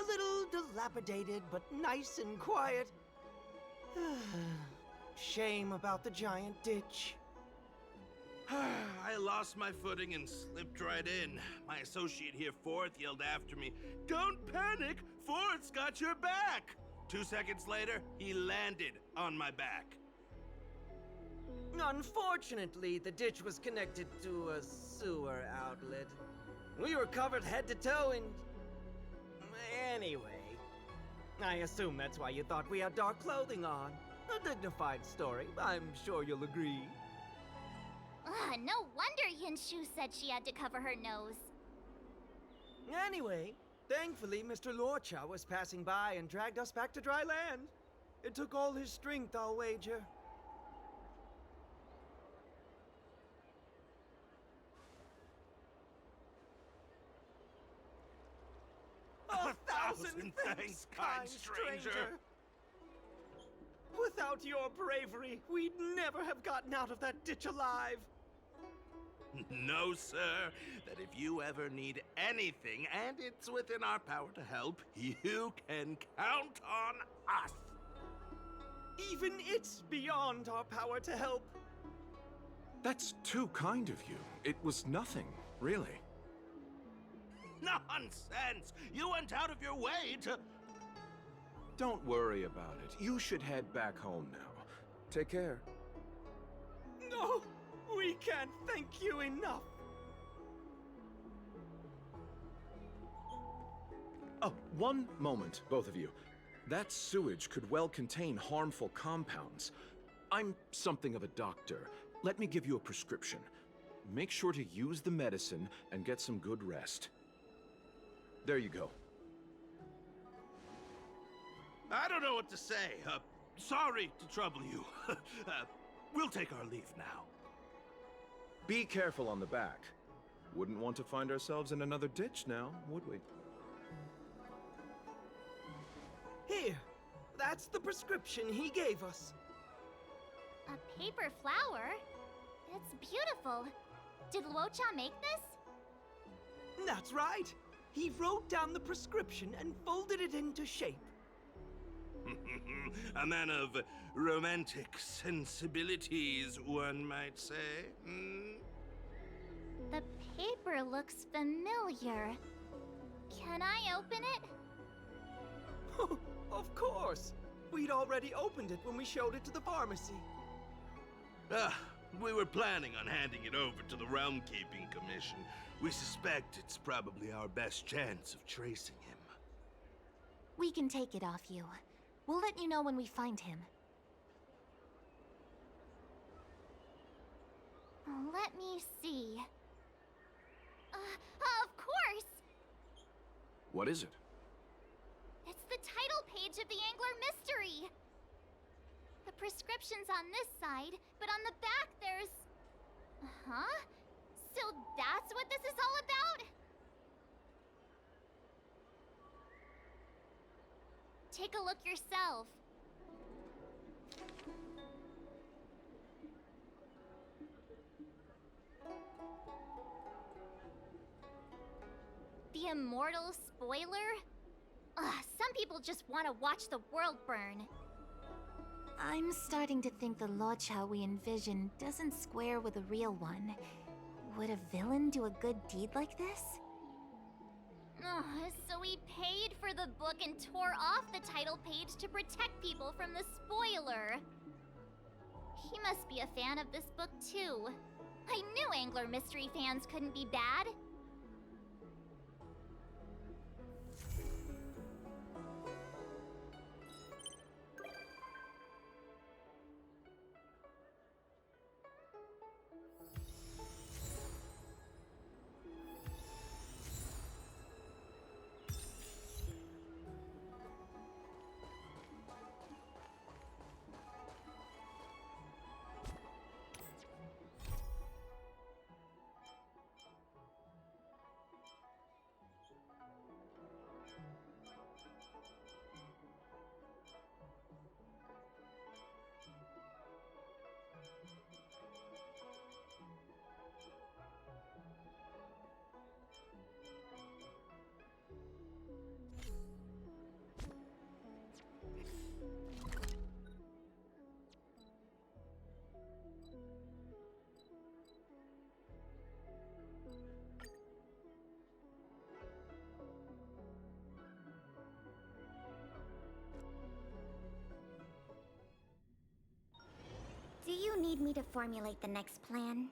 A little dilapidated, but nice and quiet. Shame about the giant ditch. I lost my footing and slipped right in. My associate here, Fourth, yelled after me, "Don't panic! Fourth's got your back!" 2 seconds later, he landed on my back. Unfortunately, the ditch was connected to a sewer outlet. We were covered head to toe in... Anyway, I assume that's why you thought we had dark clothing on. A dignified story, I'm sure you'll agree. No wonder Yinshu said she had to cover her nose. Anyway, thankfully Mr. Lorcha was passing by and dragged us back to dry land. It took all his strength, I'll wager. A thousand thanks, kind stranger. Without your bravery, we'd never have gotten out of that ditch alive. No, sir. That if you ever need anything, and it's within our power to help, you can count on us. Even it's beyond our power to help. That's too kind of you. It was nothing, really. Nonsense! You went out of your way to... Don't worry about it. You should head back home now. Take care. No, we can't thank you enough. Oh, one moment, both of you. That sewage could well contain harmful compounds. I'm something of a doctor. Let me give you a prescription. Make sure to use the medicine and get some good rest. There you go. I don't know what to say. Sorry to trouble you. We'll take our leave now. Be careful on the back. Wouldn't want to find ourselves in another ditch now, would we? Here, that's the prescription he gave us. A paper flower? It's beautiful. Did Luocha make this? That's right. He wrote down the prescription and folded it into shape. A man of romantic sensibilities, one might say. Hmm? The paper looks familiar. Can I open it? Of course. We'd already opened it when we showed it to the pharmacy. We were planning on handing it over to the Realm Keeping Commission. We suspect it's probably our best chance of tracing him. We can take it off you. We'll let you know when we find him. Let me see. Of course! What is it? It's the title page of the Angler Mystery! The prescription's on this side, but on the back there's... Huh? So that's what this is all about? Take a look yourself. The immortal spoiler? Some people just want to watch the world burn. I'm starting to think the Luocha we envision doesn't square with a real one. Would a villain do a good deed like this? So he paid for the book and tore off the title page to protect people from the spoiler. He must be a fan of this book too. I knew Angler Mystery fans couldn't be bad. Do you need me to formulate the next plan?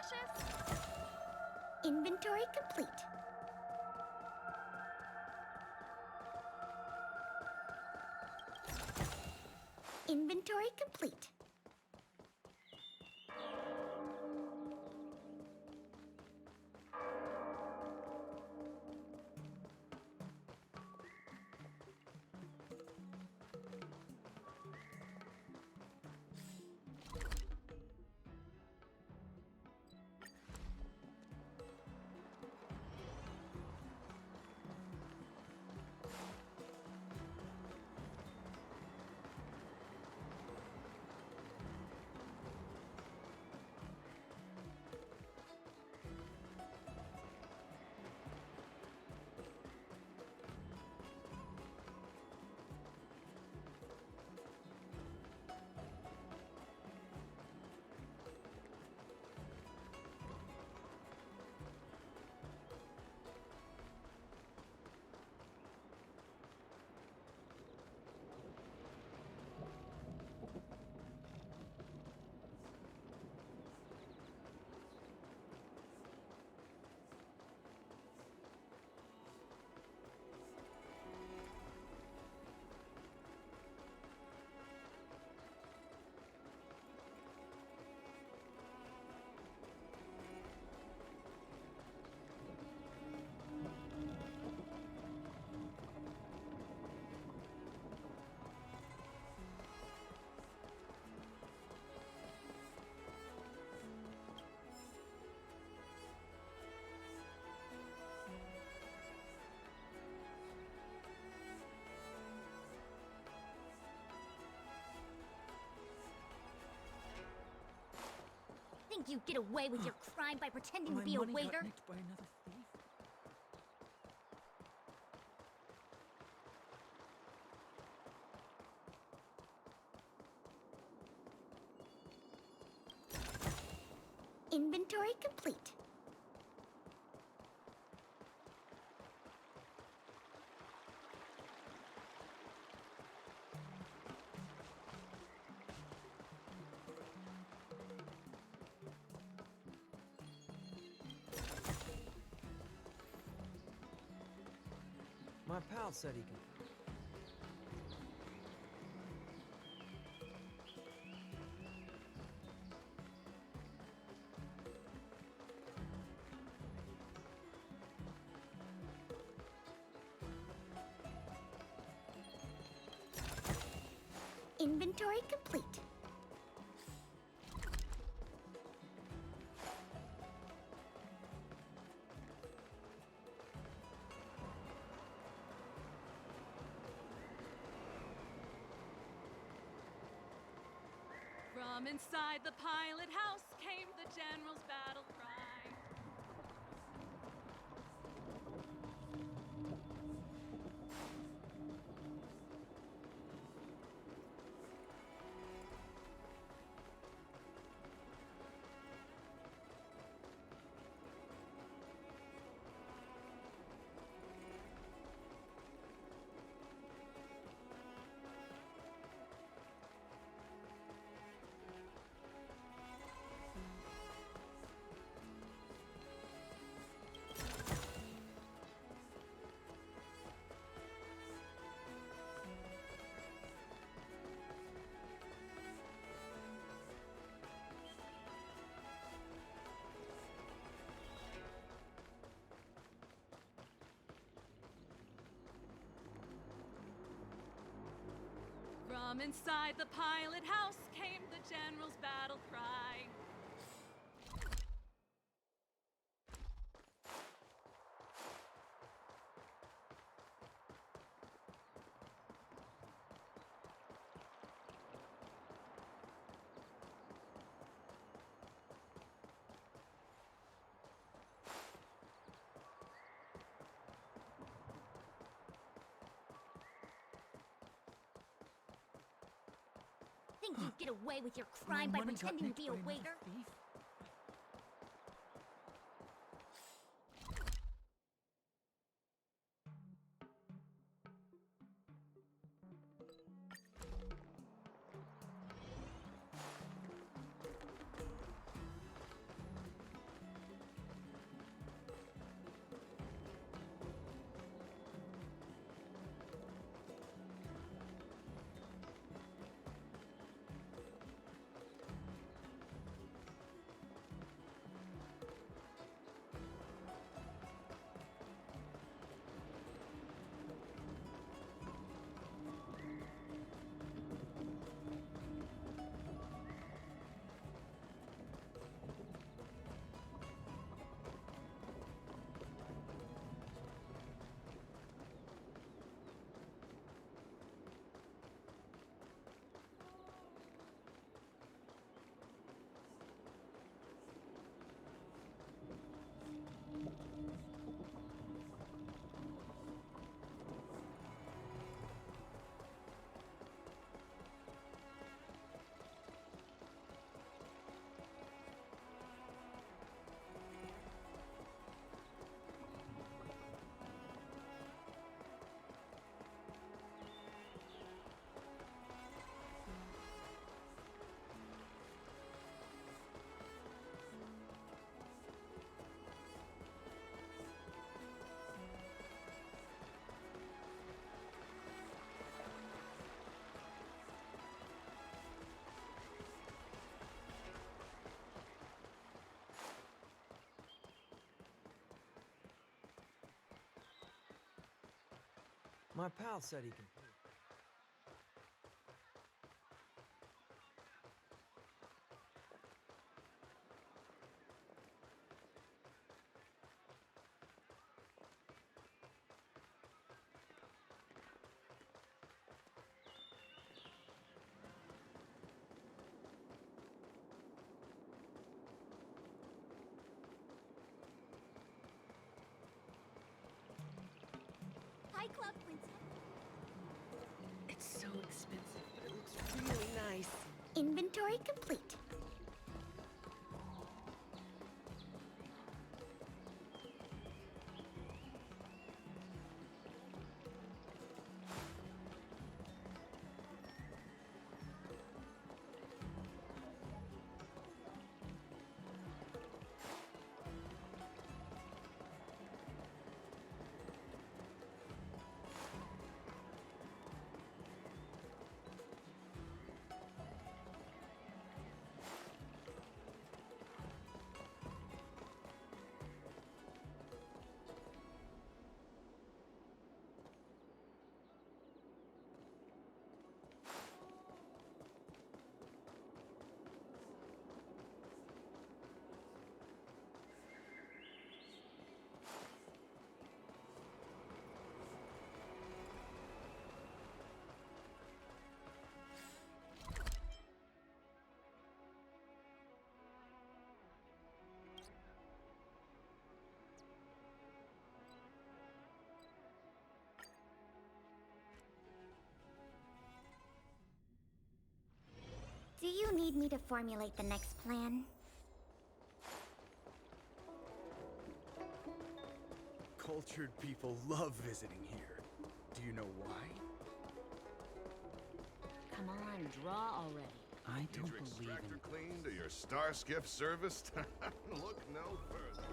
delicious? Inventory complete. Inventory complete. Think you get away with your crime by pretending My to be a money got waiter? nicked by another thief. Inventory complete. My pal said he can. Inventory complete. From inside the pilot house came the general's battle cry. From inside the pilot house came the general's battle cry. Think you get away with your crime by pretending to be a waiter? My pal said he can. Hi, Cloud Princess. It's so expensive, but it looks really nice. Inventory complete. Do you need me to formulate the next plan? Cultured people love visiting here. Do you know why? Come on, draw already. I Need don't your believe extractor in cleaned or your star skiff serviced? Look no further.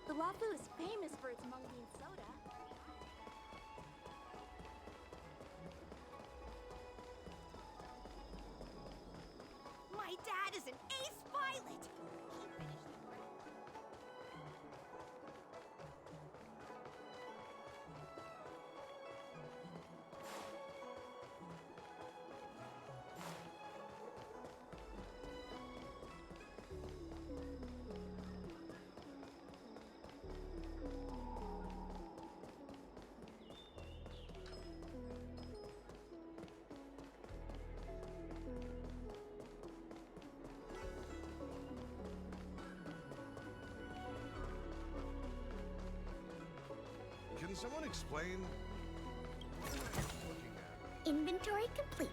The Wafu is famous for its mung bean soda. My dad is an ace pilot! He finished the work. Can someone explain? Inventory complete.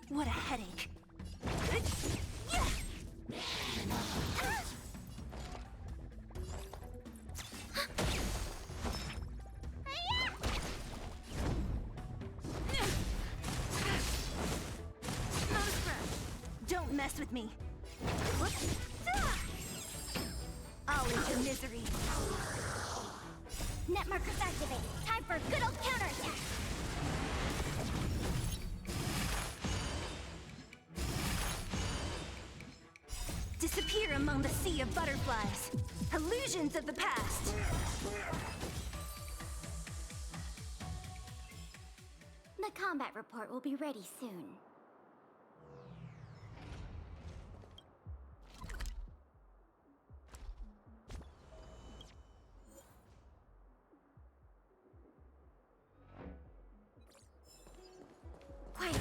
What a headache. Not mess with me! I'll eat your misery. Net markers activate. Time for good old counterattack. Disappear among the sea of butterflies. Illusions of the past. The combat report will be ready soon. Quiet.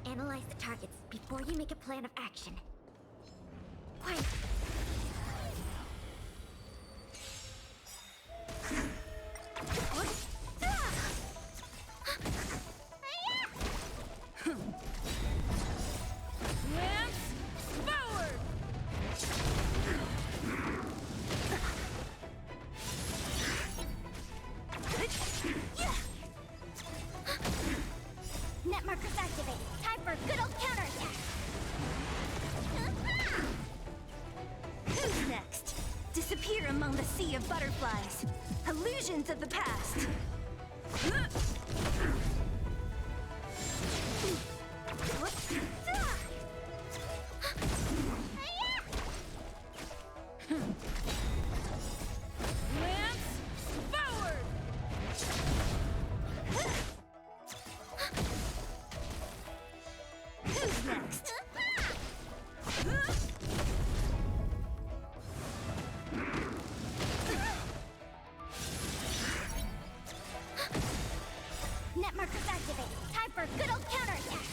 Analyze the targets before you make a plan of action. Quiet. Net markers activate. Time for good old counterattack. Who's next? Disappear among the sea of butterflies. Illusions of the past. Who's next? Net markers activate. Time for good old counterattack.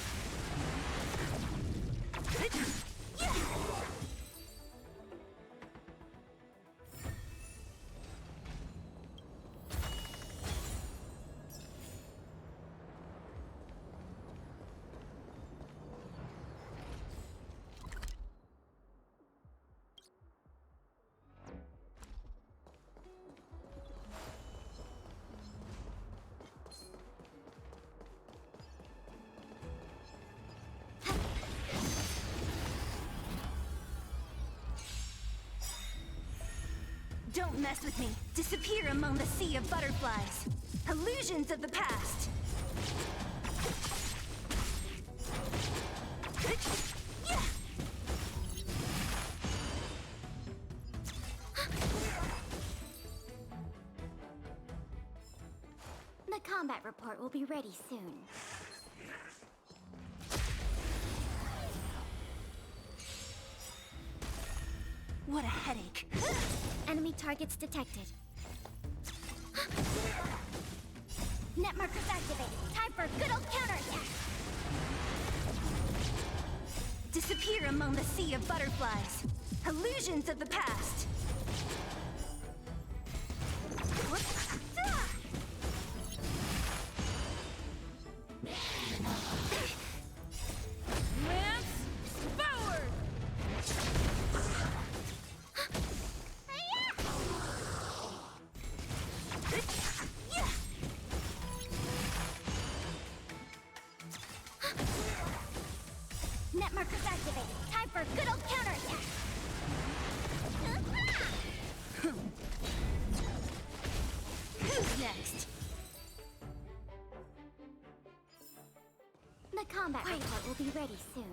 Don't mess with me. Disappear among the sea of butterflies. Illusions of the past. The combat report will be ready soon. What a headache. Enemy targets detected. Net markers activate. Time for good old counterattack. Disappear among the sea of butterflies. Illusions of the past. Lance forward! combat report will be ready soon.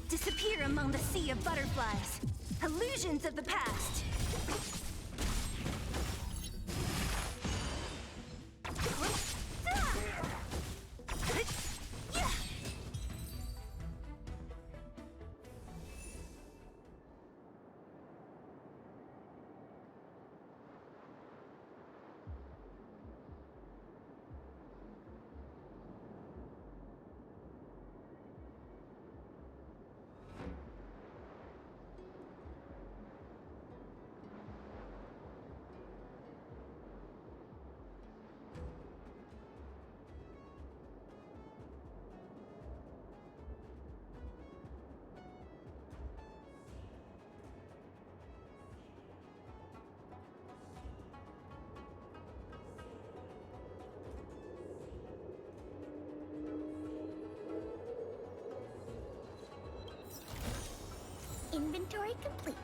Disappear among the sea of butterflies. Illusions of the past. Inventory complete.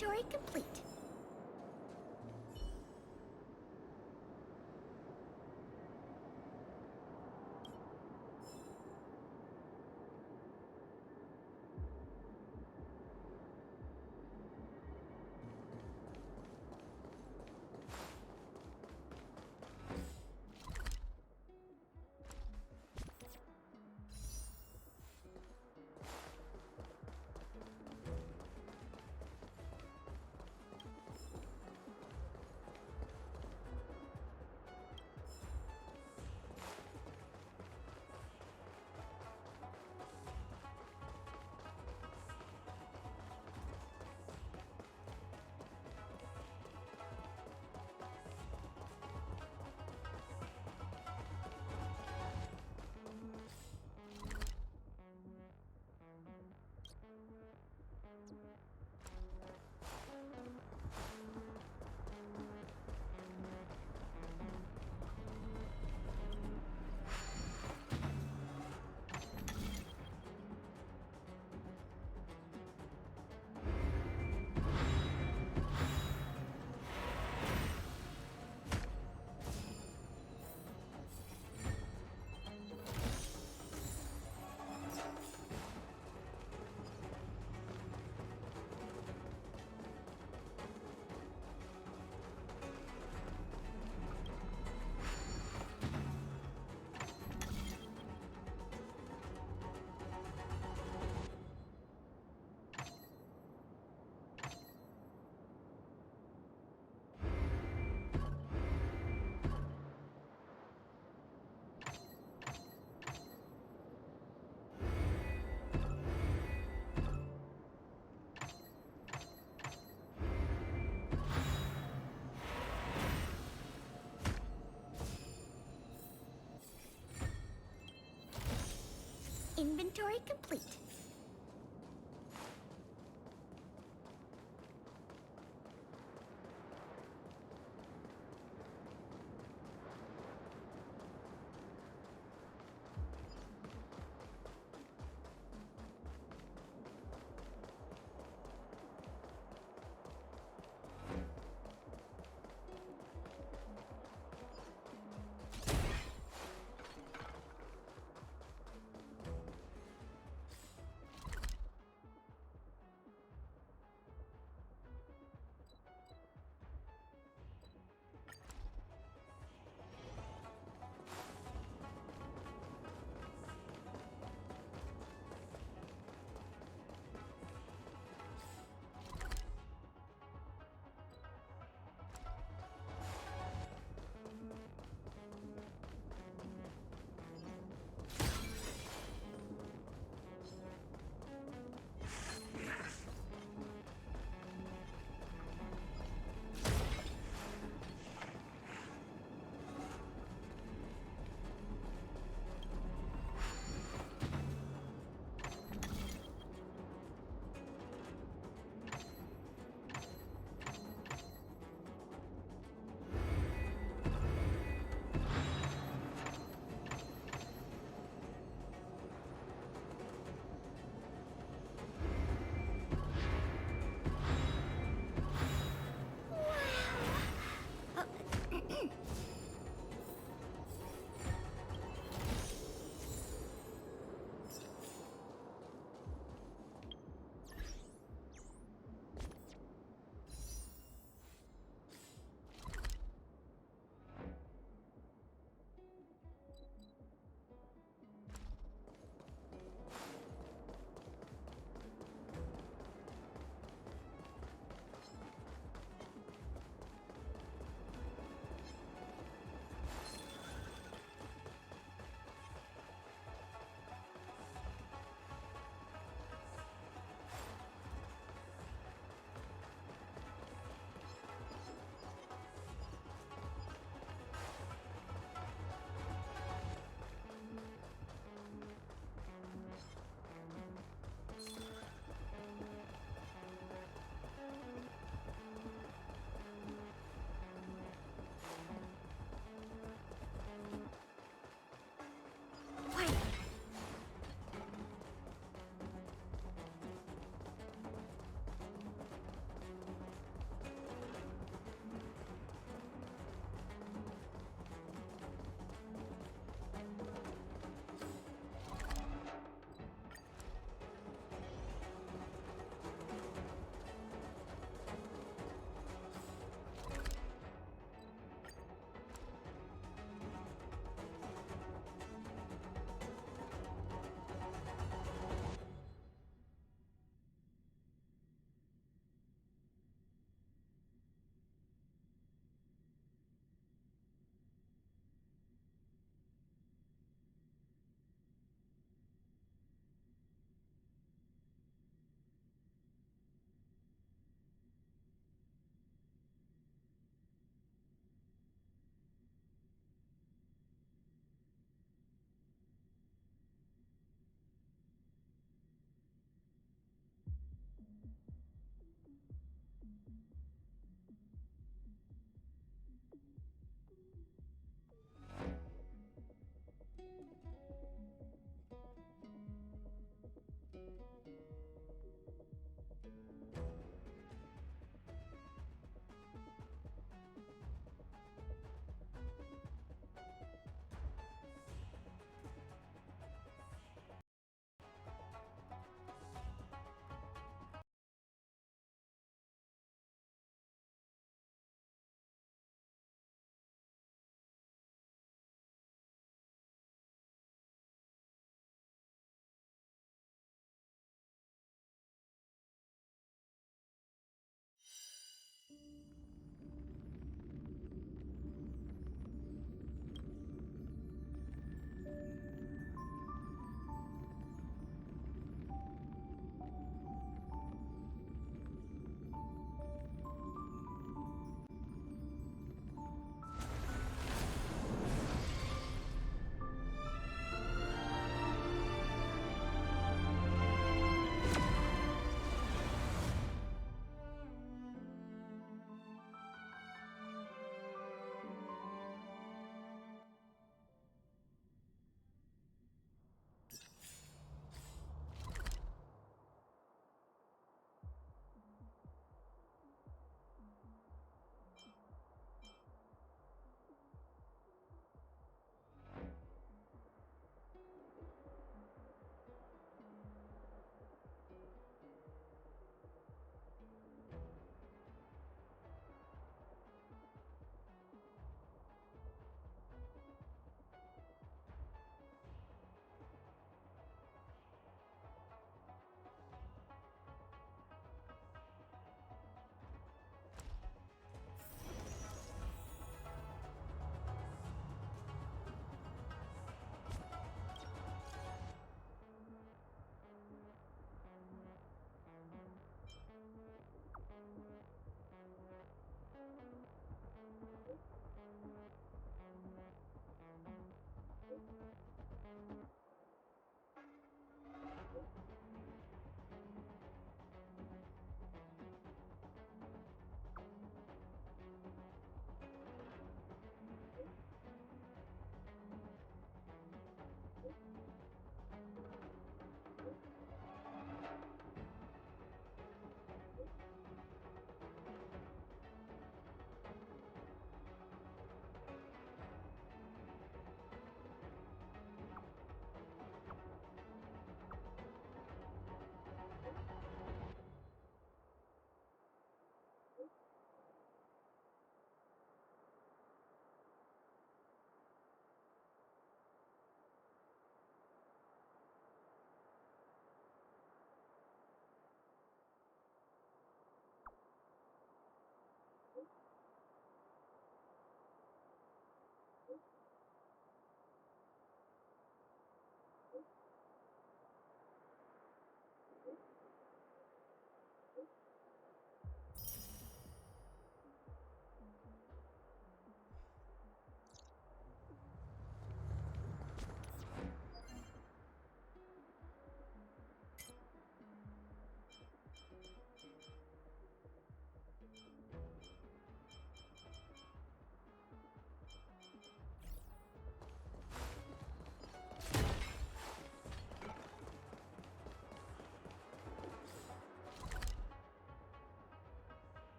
Inventory complete. Inventory complete.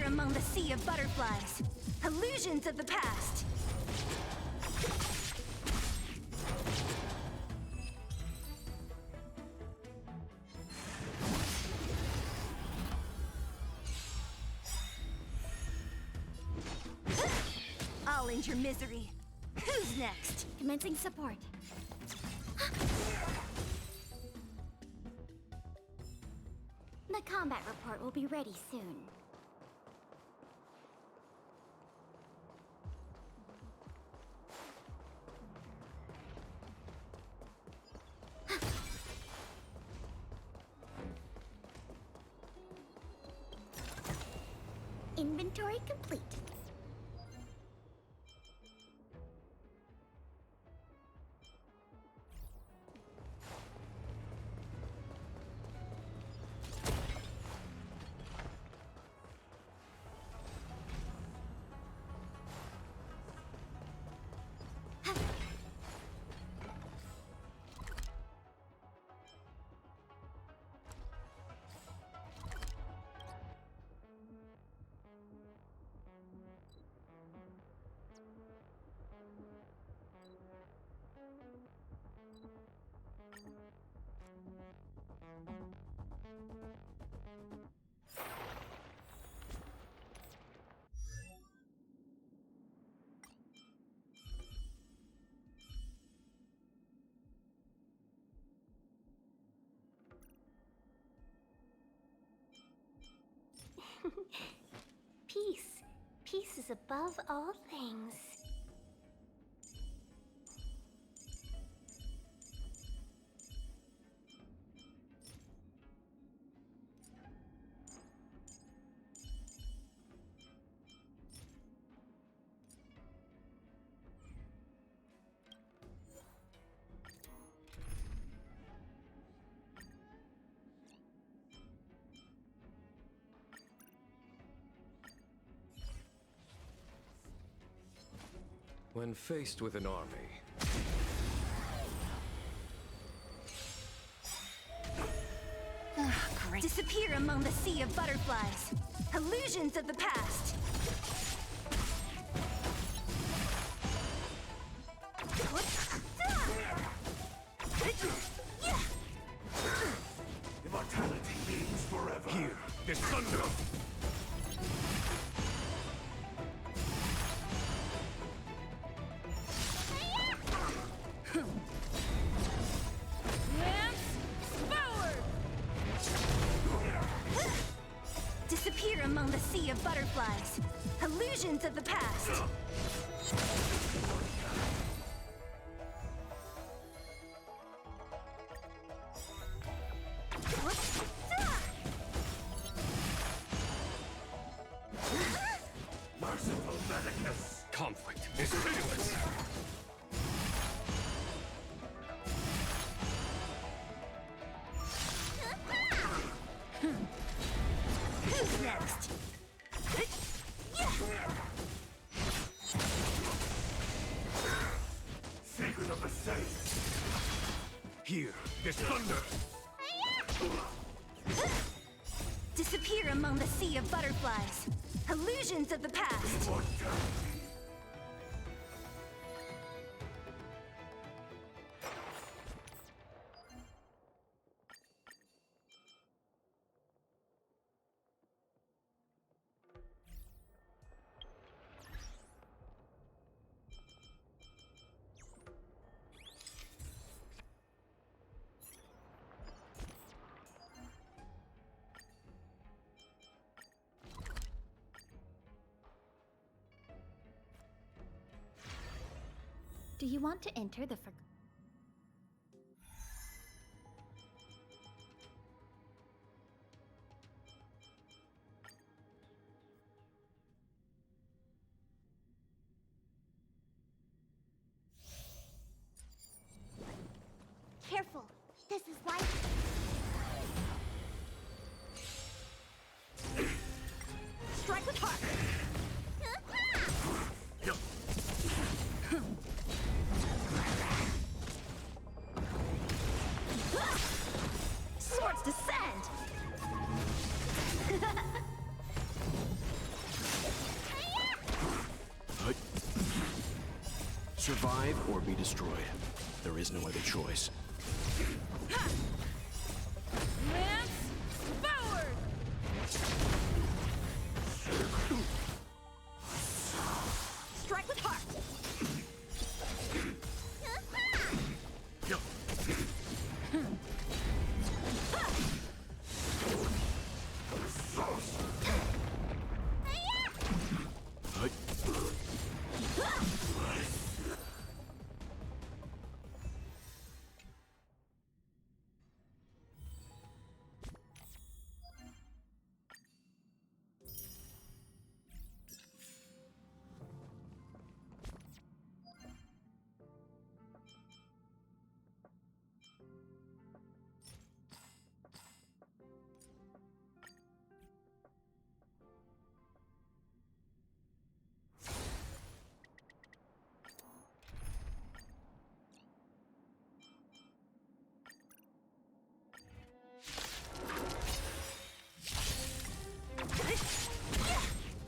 Disappear among the sea of butterflies. Illusions of the past. I'll end your misery. Who's next? Commencing support. The combat report will be ready soon. Inventory complete. Peace. Peace is above all things. When faced with an army, Great. Disappear among the sea of butterflies. Illusions of the past. Immortality means forever. here, this thunder! Disappear among the sea of butterflies. Illusions of the past. Merciful Medicus. Conflict is pitiless! Who's next? Secret of the saints. Here, this thunder! Disappear among the sea of butterflies. Illusions of the past. Do you want to enter the Careful. This is like... Strike with heart! Survive or be destroyed. There is no other choice. Lance forward! Strike with heart!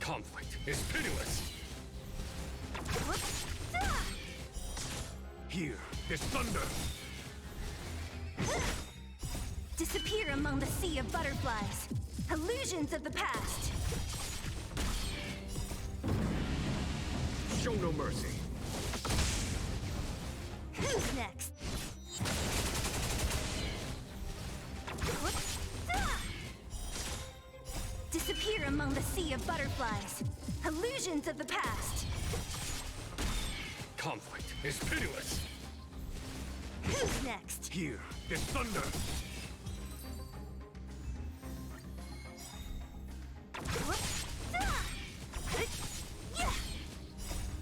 Conflict is pitiless. Hear this thunder. Disappear among the sea of butterflies. Illusions of the past. Show no mercy. Who's next? Disappear among the sea of butterflies. Illusions of the past. Conflict is pitiless. Who's next? Hear this thunder.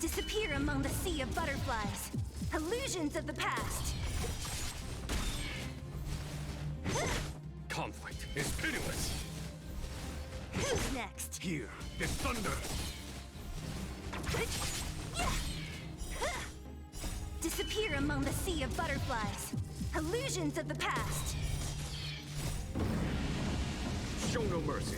Disappear among the sea of butterflies. Illusions of the past. Conflict is pitiless. Who's next? Hear this thunder. Disappear among the sea of butterflies. Illusions of the past. Show no mercy.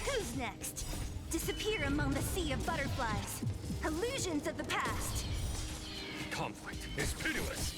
Who's next? Disappear among the sea of butterflies. Illusions of the past. Conflict is pitiless.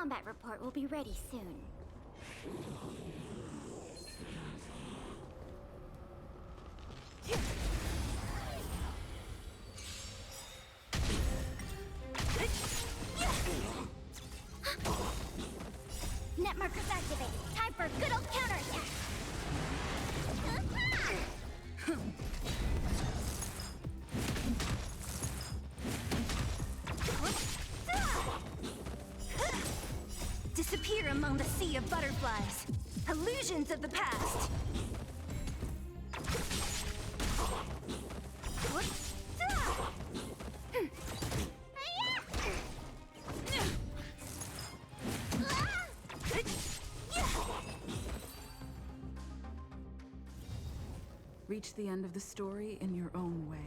combat report will be ready soon. Net markers activated. Time for a good old counterattack. Disappear among the sea of butterflies. Illusions of the past. Reach the end of the story in your own way.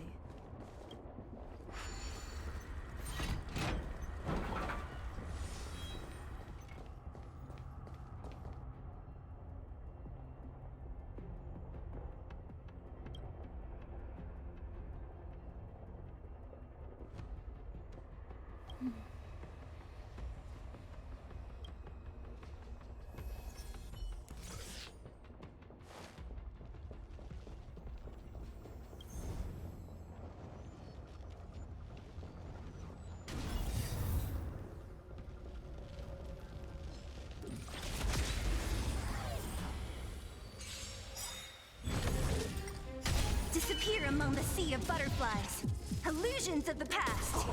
Disappear among the sea of butterflies. Illusions of the past.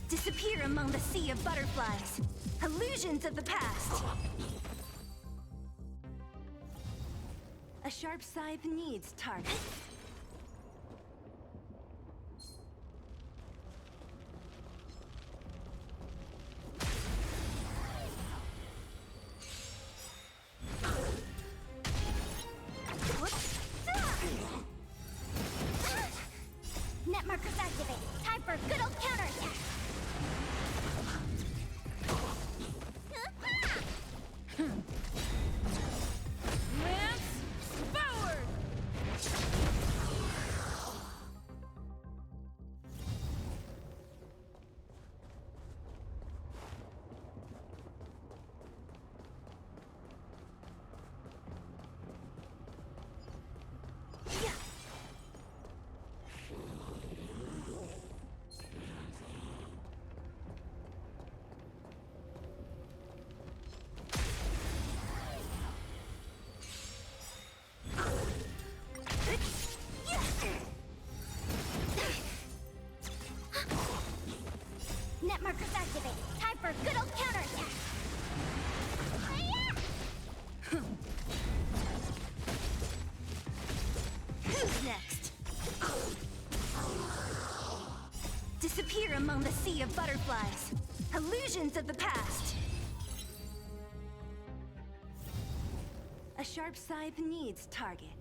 Disappear among the sea of butterflies. Illusions of the past. A sharp scythe needs target. Net markers activated. Time for a good old counterattack. Lance forward! Net markers activated. Time for a good old counterattack. Who's next? Disappear among the sea of butterflies. Illusions of the past. A sharp scythe needs targets.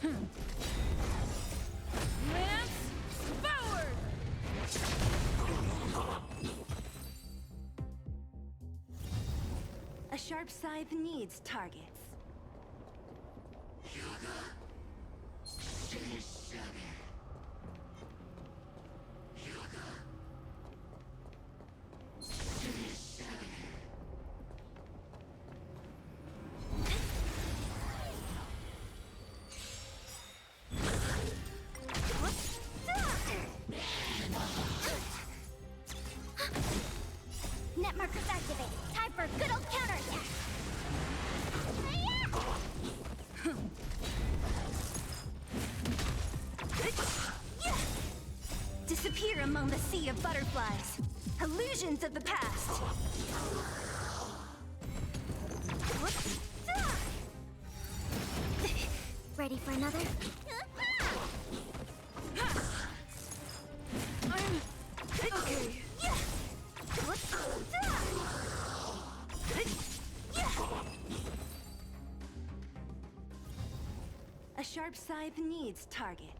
Lance forward! A sharp scythe needs targets. Net markers activated. Time for good old counterattack. Disappear among the sea of butterflies. Illusions of the past. Ready for another? Okay. A sharp scythe needs targets.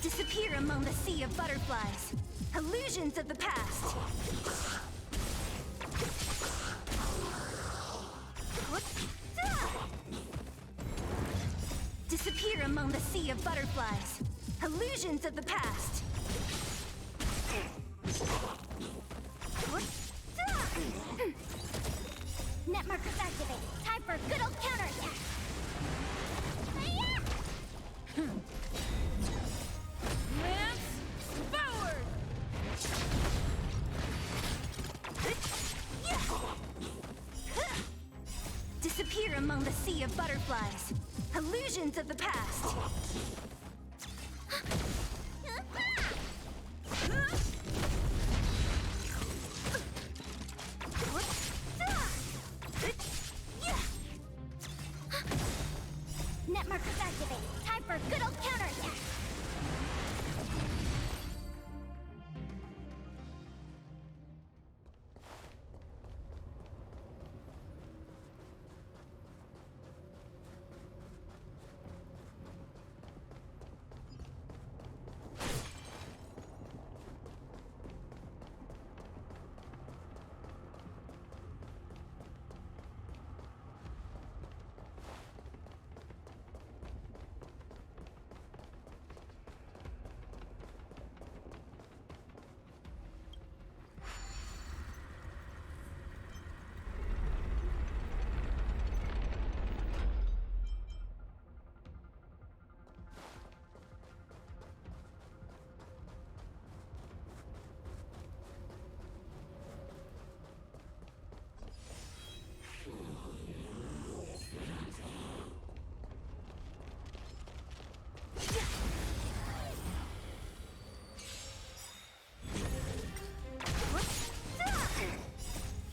Disappear among the sea of butterflies. Illusions of the past. Disappear among the sea of butterflies. Illusions of the past. Net markers activated. Time for good old counterattack. Lance forward! Disappear among the sea of butterflies. Illusions of the past. Net markers activated. Time for good old counterattack.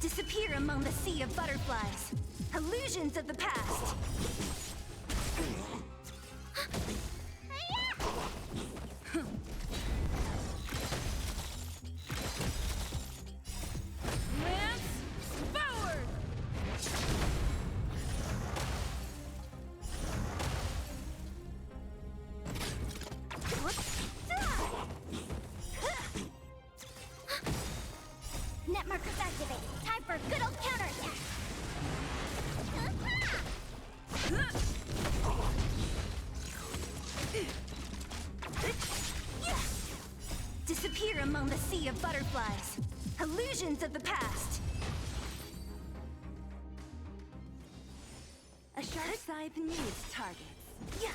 Disappear among the sea of butterflies. Illusions of the past. Lance forward! Net markers activated. Time for good old counterattack. Disappear among the sea of butterflies. Illusions of the past. A sharp scythe needs targets. Yeah.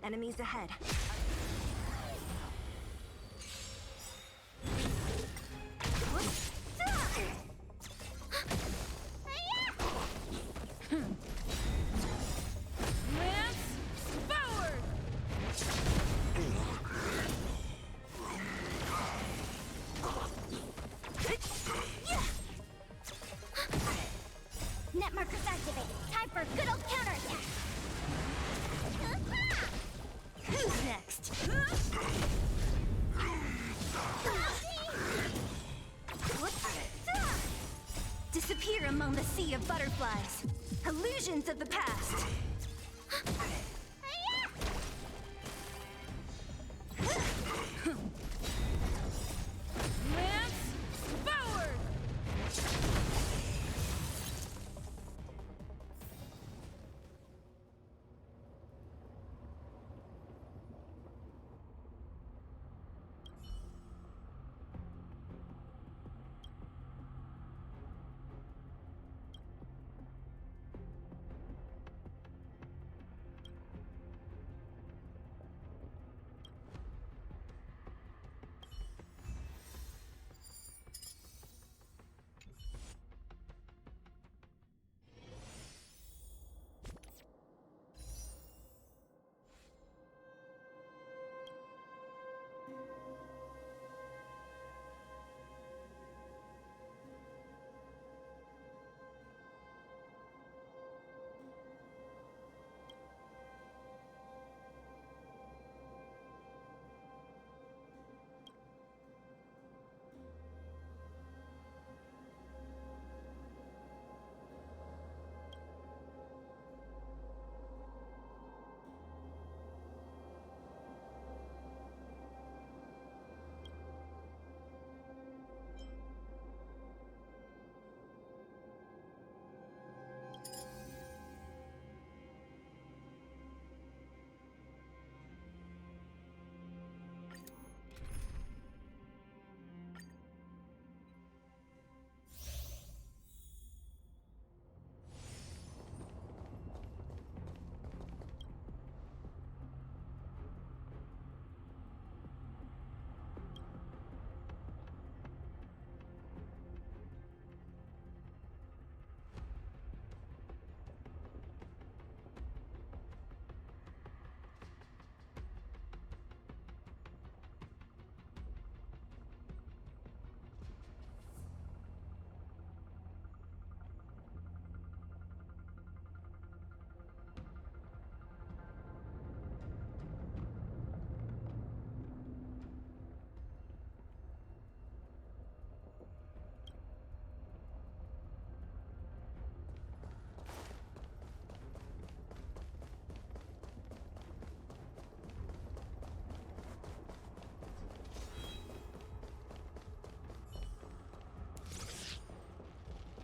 Enemies ahead. Lance forward! Net markers activated. Time for a good old counterattack. Who's next? Disappear among the sea of butterflies. Illusions of the past. Lance forward!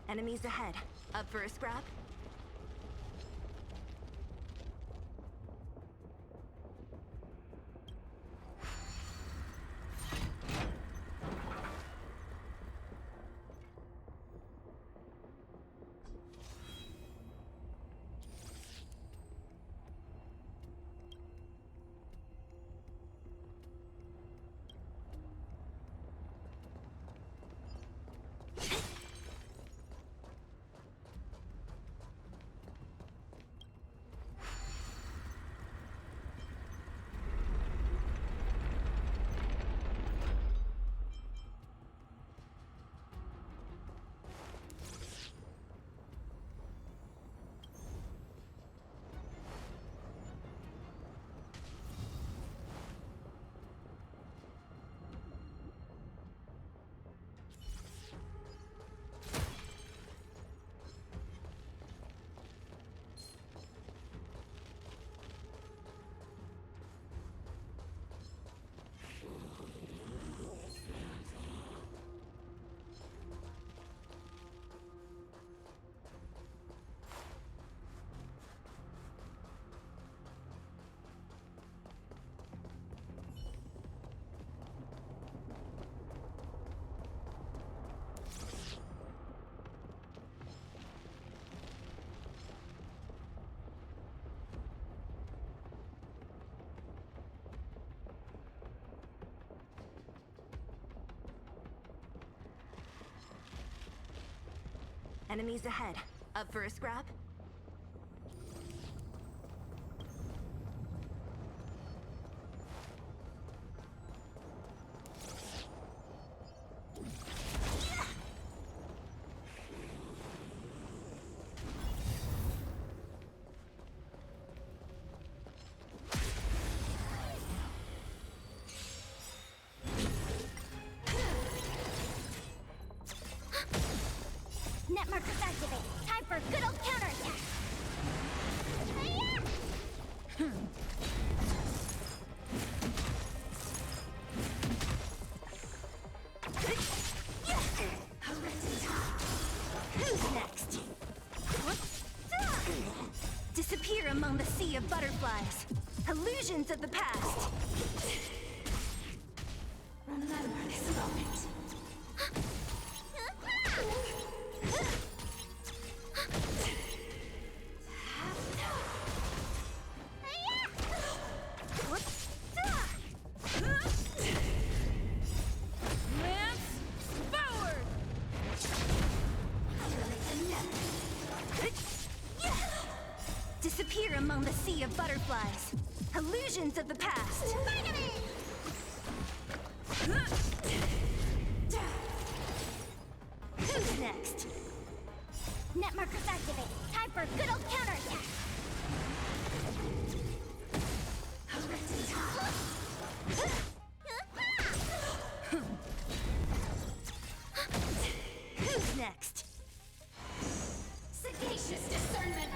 Enemies ahead. Up for a scrap? Enemies ahead. Up for a scrap? Net markers activate. Time for good old counterattack. Who's next? Disappear among the sea of butterflies. Illusions of the past. Remember this moment. Disappear among the sea of butterflies. Illusions of the past. Who's next? Net markers activate. Time for good old counterattack. Who's next? Sagacious discernment.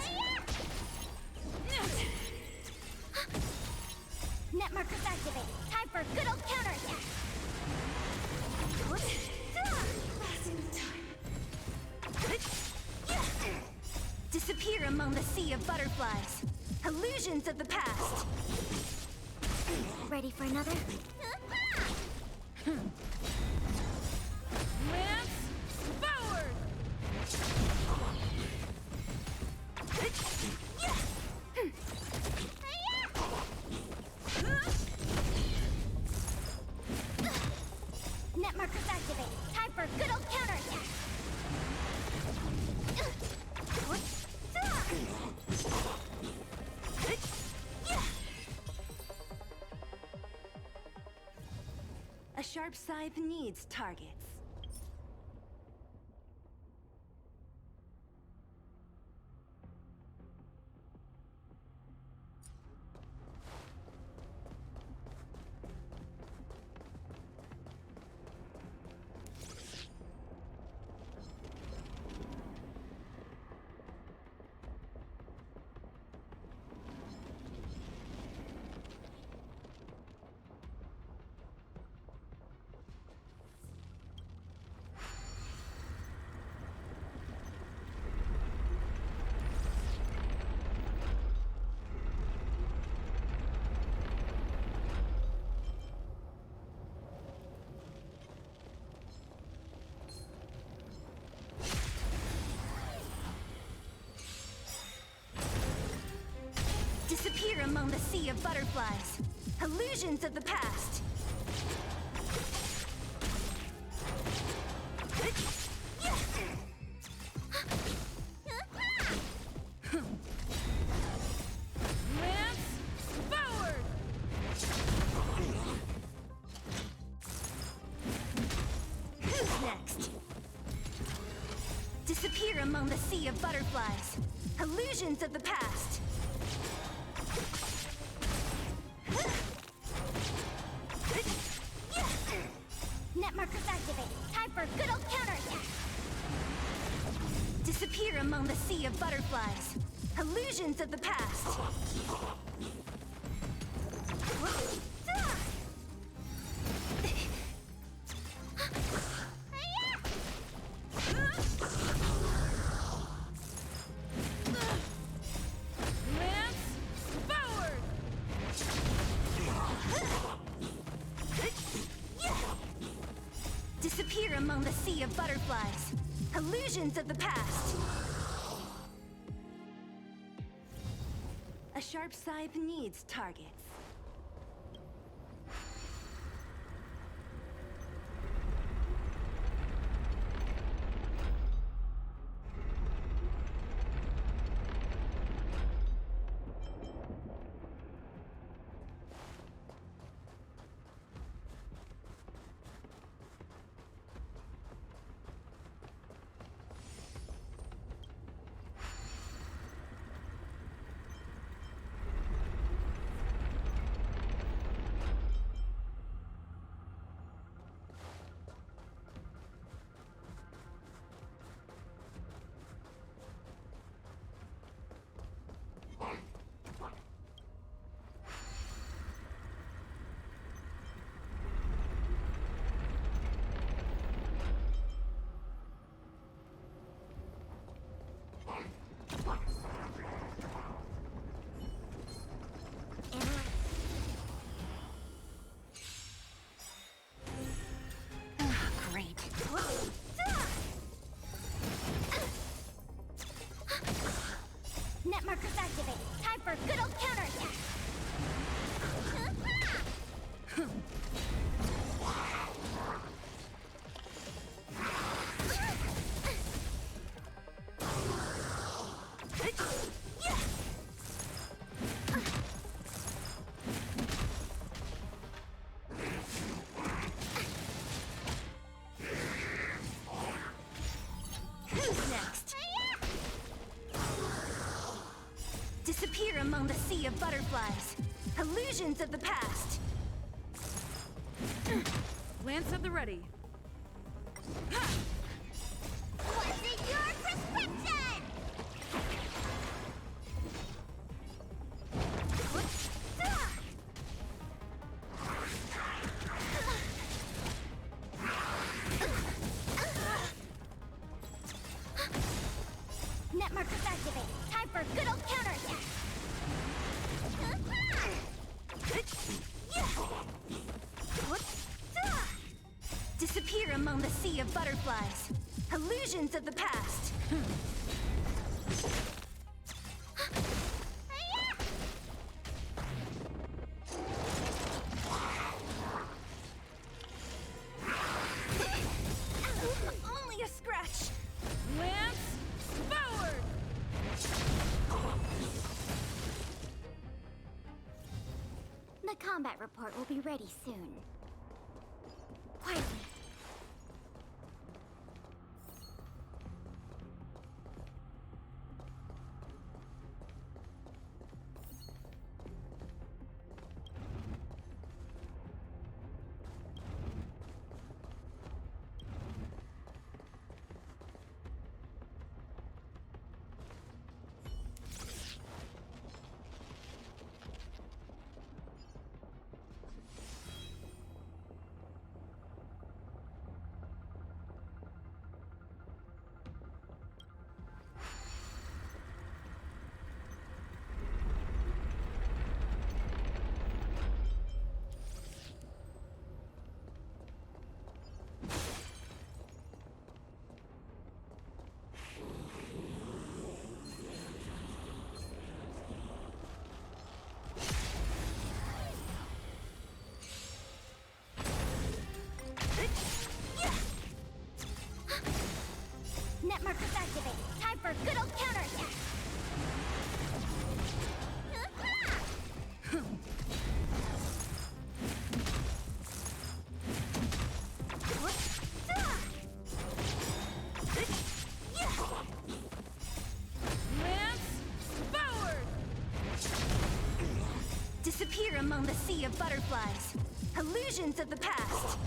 Net markers activate. Time for good old counterattack. Disappear among the sea of butterflies. Illusions of the past. Ready for another? Lance forward! Net markers activate. Time for good old counterattack. A sharp scythe needs targets. Disappear among the sea of butterflies. Illusions of the past. Lance forward! Who's next? Disappear among the sea of butterflies. Illusions of the past. Net markers activate. Time for good old counterattack. Disappear among the sea of butterflies. Illusions of the past. Lance forward! Disappear among the sea of butterflies. Illusions of the past. A sharp scythe needs targets. Netmarkers activated. Time for good old counterattack. Who's next? Disappear among the sea of butterflies. Illusions of the past. Lance at the ready. What's in your prescription? Netmarkers activated. Time for good old counterattack. Disappear among the sea of butterflies. Illusions of the past. Only a scratch. Lance, forward! The combat report will be ready soon. Quietly. Netmarkers activated. Time for good old counterattack. Lance, forward! Disappear among the sea of butterflies. Illusions of the past.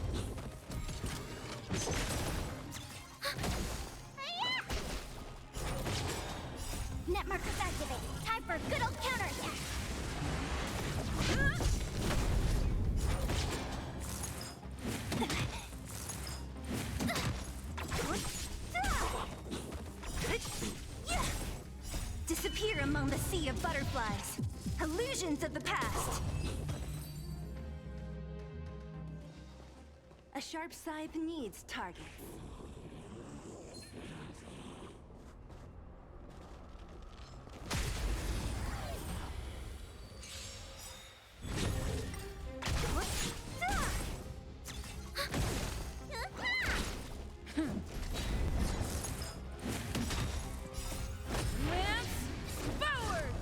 Netmarkers activated. Time for good old counterattack. Disappear among the sea of butterflies. Illusions of the past. A sharp scythe needs targets. Lance, forward!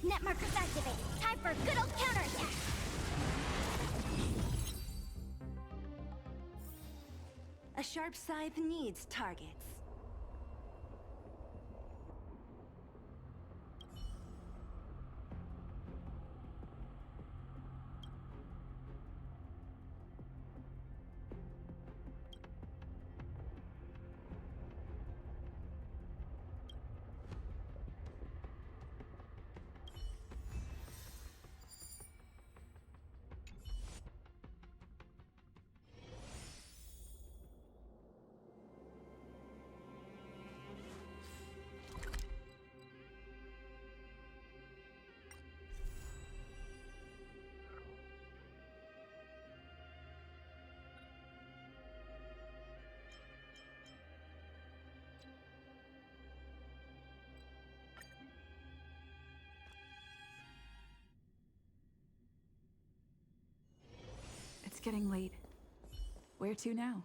Netmarkers activated. Time for good old counterattack. A sharp scythe needs targets. getting late. Where to now?